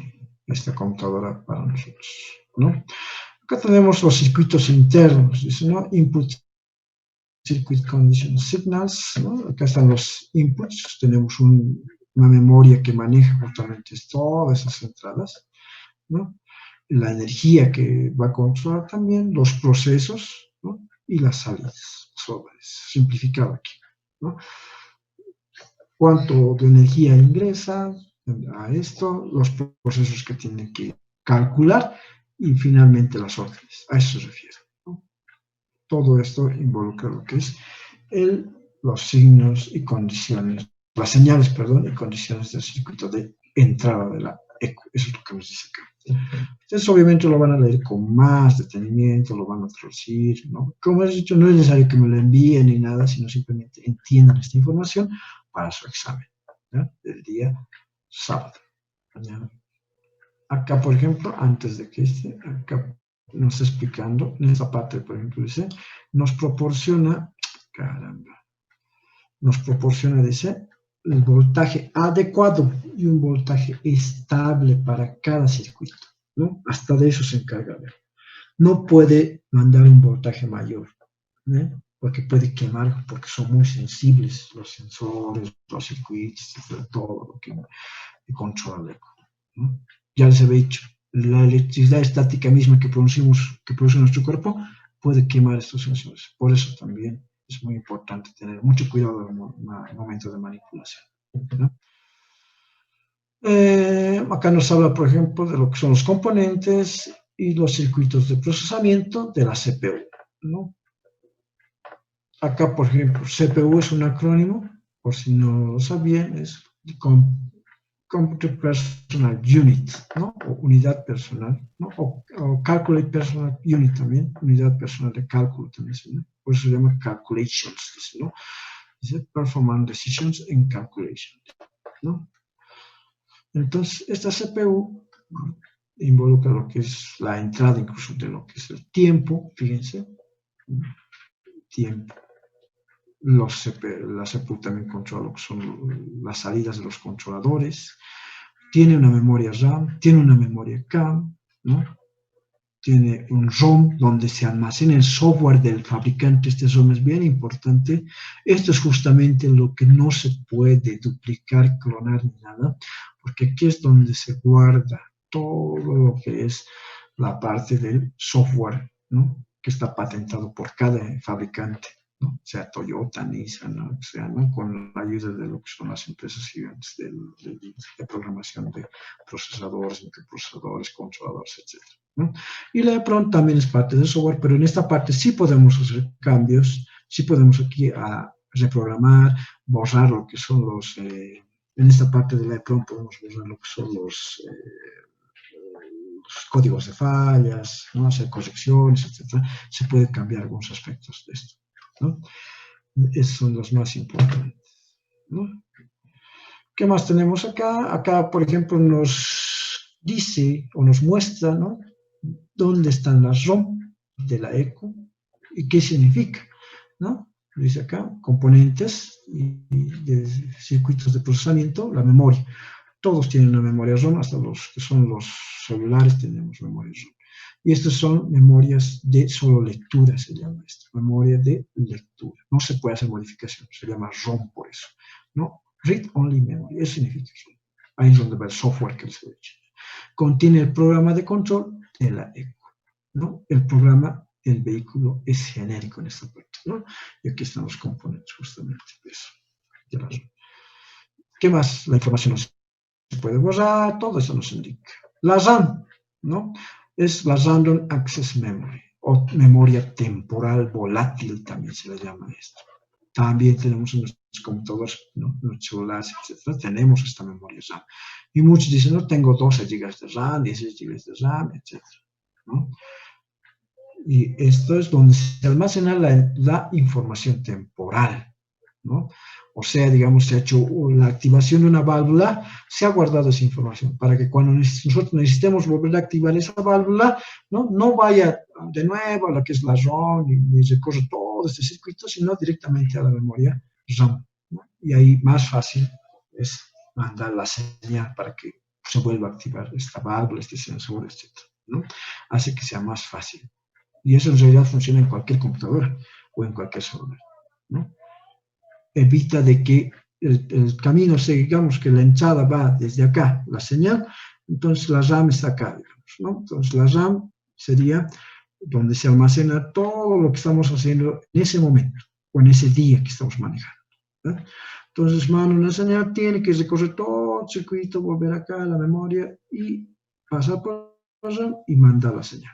esta computadora para nosotros, ¿no? Acá tenemos los circuitos internos, dice, ¿no? Input Circuit Condition Signals, ¿no? Acá están los inputs, tenemos una memoria que maneja justamente todas esas entradas, ¿no? La energía que va a controlar también, los procesos, ¿no? Y las salidas, simplificado aquí, ¿no? Cuánto de energía ingresa a esto, los procesos que tienen que calcular y finalmente las órdenes, a eso se refiere, ¿no? Todo esto involucra lo que es los signos y condiciones, las señales, perdón, y condiciones del circuito de entrada de la ECO, eso es lo que nos dice acá. Ustedes obviamente lo van a leer con más detenimiento, lo van a traducir, ¿no? Como he dicho, no es necesario que me lo envíen ni nada, sino simplemente entiendan esta información para su examen, ¿ya? Del día sábado. ¿Ya? Acá, por ejemplo, antes de que acá nos está explicando, en esta parte, por ejemplo, dice, nos proporciona, dice, el voltaje adecuado y un voltaje estable para cada circuito, ¿no? Hasta de eso se encarga de él. No puede mandar un voltaje mayor, ¿no? Porque puede quemar, porque son muy sensibles los sensores, los circuitos, todo lo que controla el eco, ¿no? Ya les había dicho, la electricidad estática misma que produce nuestro cuerpo puede quemar estos sensores. Por eso también es muy importante tener mucho cuidado en el momento de manipulación, ¿no? Acá nos habla, por ejemplo, de lo que son los componentes y los circuitos de procesamiento de la CPU, ¿no? Acá, por ejemplo, CPU es un acrónimo, por si no lo sabían, es Computer Personal Unit, ¿no? O unidad personal, ¿no? O Calculate Personal Unit también, unidad personal de cálculo también, ¿no? Por eso se llama Calculations, ¿no? Dice Performance Decisions in Calculation, ¿no? Entonces, esta CPU involucra lo que es la entrada incluso de lo que es el tiempo, fíjense, tiempo. La CPU también controla lo que son las salidas de los controladores, tiene una memoria RAM, tiene una memoria CAM, ¿no? Tiene un ROM donde se almacena el software del fabricante. Este ROM es bien importante. Esto es justamente lo que no se puede duplicar, clonar ni nada, porque aquí es donde se guarda todo lo que es la parte del software, ¿no? Que está patentado por cada fabricante, ¿no? Sea Toyota, Nissan, ¿no? O sea, ¿no? Con la ayuda de lo que son las empresas gigantes de programación de procesadores, microprocesadores, controladores, etc., ¿no? Y la EEPROM también es parte del software, pero en esta parte sí podemos hacer cambios, sí podemos aquí reprogramar, borrar lo que son los, en esta parte de la EEPROM podemos borrar lo que son los códigos de fallas, ¿no? Hacer correcciones, etc. Se puede cambiar algunos aspectos de esto, ¿no? Esos son los más importantes, ¿no? ¿Qué más tenemos acá? Acá, por ejemplo, nos dice o nos muestra, ¿no? Dónde están las ROM de la ECO y qué significa, ¿no? Dice acá, componentes y de circuitos de procesamiento, la memoria. Todos tienen una memoria ROM, hasta los que son los celulares tenemos memoria ROM. Y estas son memorias de solo lectura, se llama esto, memoria de lectura. No se puede hacer modificación, se llama ROM por eso, ¿no? Read Only Memory, eso significa eso. Ahí es donde va el software que les he dicho. Contiene el programa de control de la ECO, ¿no? El programa del vehículo es genérico en esta parte, ¿no? Y aquí están los componentes justamente de eso. ¿Qué más? La información no se puede borrar, todo eso nos indica. La RAM, ¿no? Es la Random Access Memory, o memoria temporal volátil también se le llama esto. También tenemos en nuestros computadores, ¿no? En los celulares, etc. Tenemos esta memoria RAM. Y muchos dicen, no, tengo 12 GB de RAM, 16 GB de RAM, etc., ¿no? Y esto es donde se almacena la información temporal, ¿no? O sea, digamos, se ha hecho la activación de una válvula, se ha guardado esa información para que cuando nosotros necesitemos volver a activar esa válvula, no vaya de nuevo a lo que es la ROM y recorre todo este circuito, sino directamente a la memoria RAM, ¿no? Y ahí más fácil es mandar la señal para que se vuelva a activar esta válvula, este sensor, etc., ¿no? Hace que sea más fácil. Y eso en realidad funciona en cualquier computadora o en cualquier celular, ¿no? Evita de que el camino, digamos que la entrada va desde acá, la señal, entonces la RAM está acá, digamos, ¿no? Entonces la RAM sería donde se almacena todo lo que estamos haciendo en ese momento o en ese día que estamos manejando, ¿no? Entonces manda una señal, tiene que recorrer todo el circuito, volver acá a la memoria y pasar por la RAM y manda la señal.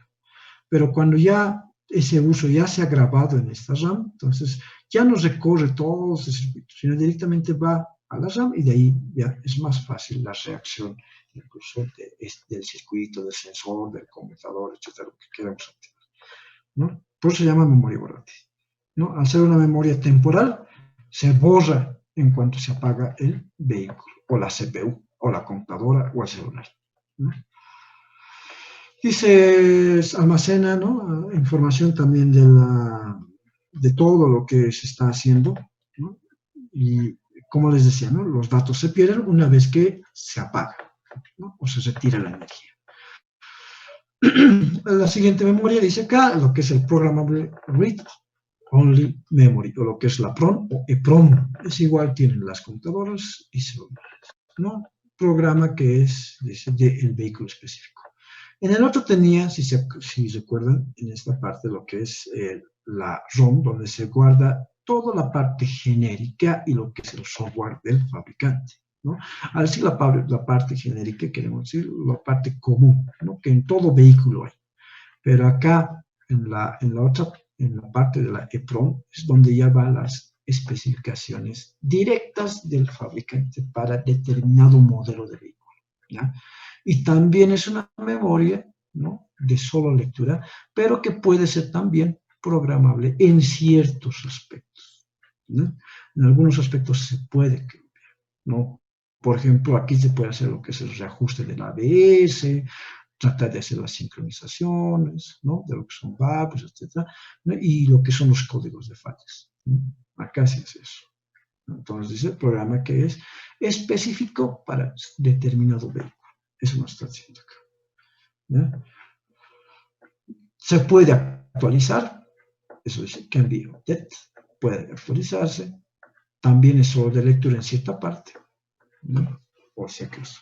Pero cuando ya ese uso ya se ha grabado en esta RAM, entonces ya no recorre todo ese circuito, sino directamente va a la RAM y de ahí ya es más fácil la reacción, incluso del circuito, del sensor, del conmutador, etcétera, lo que queramos activar, ¿no? Por eso se llama memoria borrátil, ¿no? Al ser una memoria temporal, se borra en cuanto se apaga el vehículo, o la CPU, o la computadora, o el celular, ¿no? Dice, almacena, ¿no?, información también de todo lo que se está haciendo, ¿no? Y como les decía, ¿no?, los datos se pierden una vez que se apaga, ¿no?, o se retira la energía. La siguiente memoria dice acá, lo que es el Programmable Read Only Memory, o lo que es la PROM o EPROM. Es igual, tienen las computadoras y celulares, ¿no? Programa que es, dice, del vehículo específico. En el otro tenía, si recuerdan, en esta parte lo que es la ROM, donde se guarda toda la parte genérica y lo que es el software del fabricante, ¿no? Al decir la parte genérica, queremos decir la parte común, ¿no?, que en todo vehículo hay. Pero acá, en la parte de la EPROM, es donde ya van las especificaciones directas del fabricante para determinado modelo de vehículo, ¿ya? Y también es una memoria, ¿no?, de solo lectura, pero que puede ser también programable en ciertos aspectos, ¿no? En algunos aspectos se puede cambiar, ¿no? Por ejemplo, aquí se puede hacer lo que es el reajuste del ABS, tratar de hacer las sincronizaciones, ¿no?, de lo que son VAPs, etc., ¿no?, y lo que son los códigos de fallas, ¿no? Acá se hace eso. Entonces dice el programa que es específico para determinado vehículo. Eso nos está haciendo acá, ¿ya? Se puede actualizar, eso dice can be updated, puede actualizarse, también es solo de lectura en cierta parte, ¿no?, por si acaso.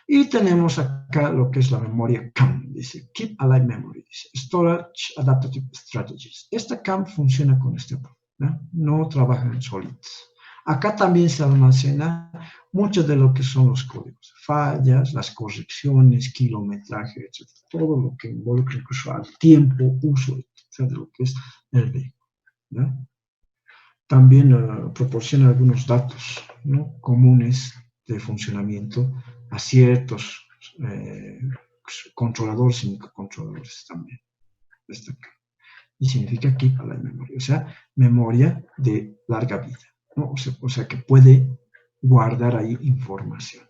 Y tenemos acá lo que es la memoria CAM, dice Keep Alive Memory, dice Storage Adaptive Strategies. Esta CAM funciona con este approach, ¿no? No trabaja en solids. Acá también se almacena mucho de lo que son los códigos de fallas, las correcciones, kilometraje, etc. Todo lo que involucra incluso al tiempo, uso, etc., de lo que es el vehículo, ¿no? También proporciona algunos datos, ¿no?, comunes de funcionamiento a ciertos controladores y microcontroladores también. Y significa Keep Alive Memory, o sea, memoria de larga vida, ¿no? O sea que puede guardar ahí información,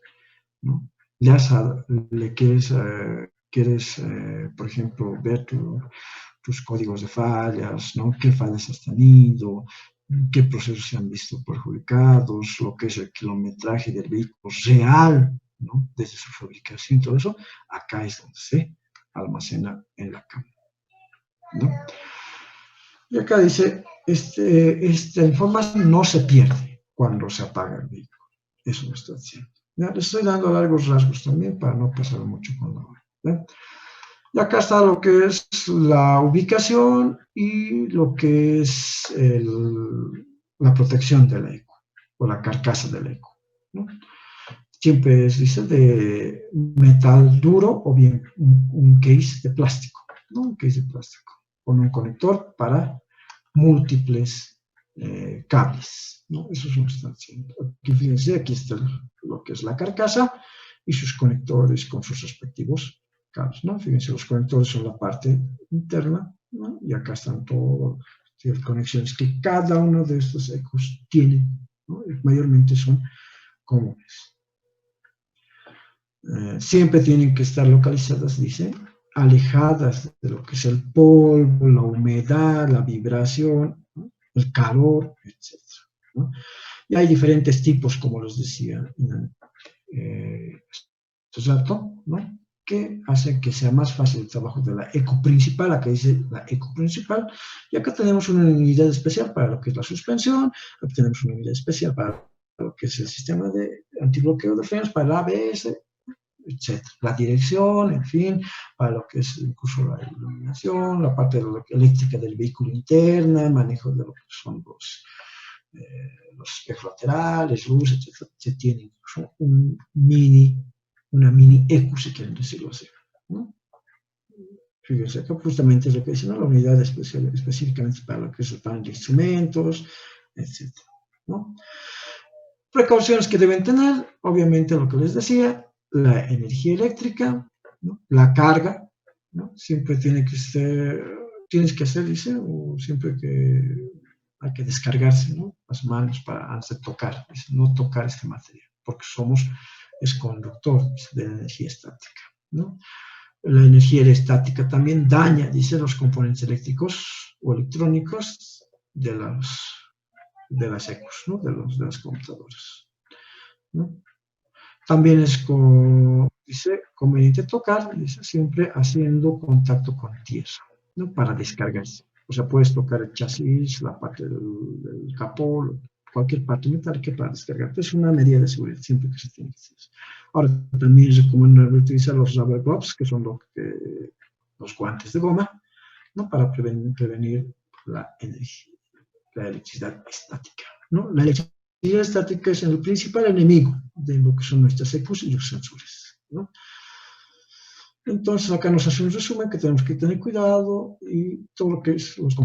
¿no? Ya le quieres por ejemplo, ver tus códigos de fallas, ¿no?, qué fallas has tenido, qué procesos se han visto perjudicados, lo que es el kilometraje del vehículo real, ¿no?, desde su fabricación, todo eso, acá es donde se almacena en la CAM, ¿no? Y acá dice, esta información no se pierde cuando se apaga el vehículo. Eso me está diciendo. ¿Ya? Les estoy dando largos rasgos también para no pasar mucho con la hora, ¿ya? Y acá está lo que es la ubicación y lo que es la protección del eco, o la carcasa del eco, ¿no? Siempre es, dice, de metal duro o bien un case de plástico, ¿no? Un case de plástico con un conector para múltiples cables, ¿no? Eso es lo que están haciendo. Aquí, fíjense, aquí está lo que es la carcasa y sus conectores con sus respectivos cables, ¿no? Fíjense, los conectores son la parte interna, ¿no? Y acá están todas las conexiones que cada uno de estos ecos tiene, ¿no? Y mayormente son comunes. Siempre tienen que estar localizadas, dice, alejadas de lo que es el polvo, la humedad, la vibración, ¿no? El calor, etc., ¿no? Y hay diferentes tipos, como les decía hace rato, ¿no? Que hacen que sea más fácil el trabajo de la eco principal. Acá dice la eco principal, y acá tenemos una unidad especial para lo que es la suspensión, aquí tenemos una unidad especial para lo que es el sistema de antibloqueo de frenos, para el ABS, etc. La dirección, en fin, para lo que es incluso la iluminación, la parte de la eléctrica del vehículo interna, el manejo de lo que son los espejos laterales, luz, etc. Se tiene incluso una mini ECU, si quieren decirlo así, ¿no? Fíjense, acá justamente es lo que dice, ¿no? La unidad especial, específicamente para lo que es el panel de instrumentos, etc., ¿no? Precauciones que deben tener, obviamente lo que les decía, la energía eléctrica, ¿no? La carga, ¿no? Siempre tienes que hacer, dice, o siempre que hay que descargarse, ¿no? Las manos antes de tocar, dice, no tocar este material, porque es conductor, dice, de la energía estática, ¿no? La energía estática también daña, dice, los componentes eléctricos o electrónicos de las ECUs, ¿no? De las computadoras, ¿no? También dice, conveniente tocar, dice, siempre haciendo contacto con tierra, ¿no? Para descargarse. O sea, puedes tocar el chasis, la parte del capó, cualquier parte metálica para descargarte. Es una medida de seguridad, siempre que se tiene que hacer. Ahora, también es recomendable utilizar los rubber gloves, que son los guantes de goma, ¿no? Para prevenir la electricidad estática, ¿no? La electricidad estática es el principal enemigo de lo que son nuestras ECUs y los sensores, ¿no? Entonces, acá nos hace un resumen que tenemos que tener cuidado y todo lo que es los componentes.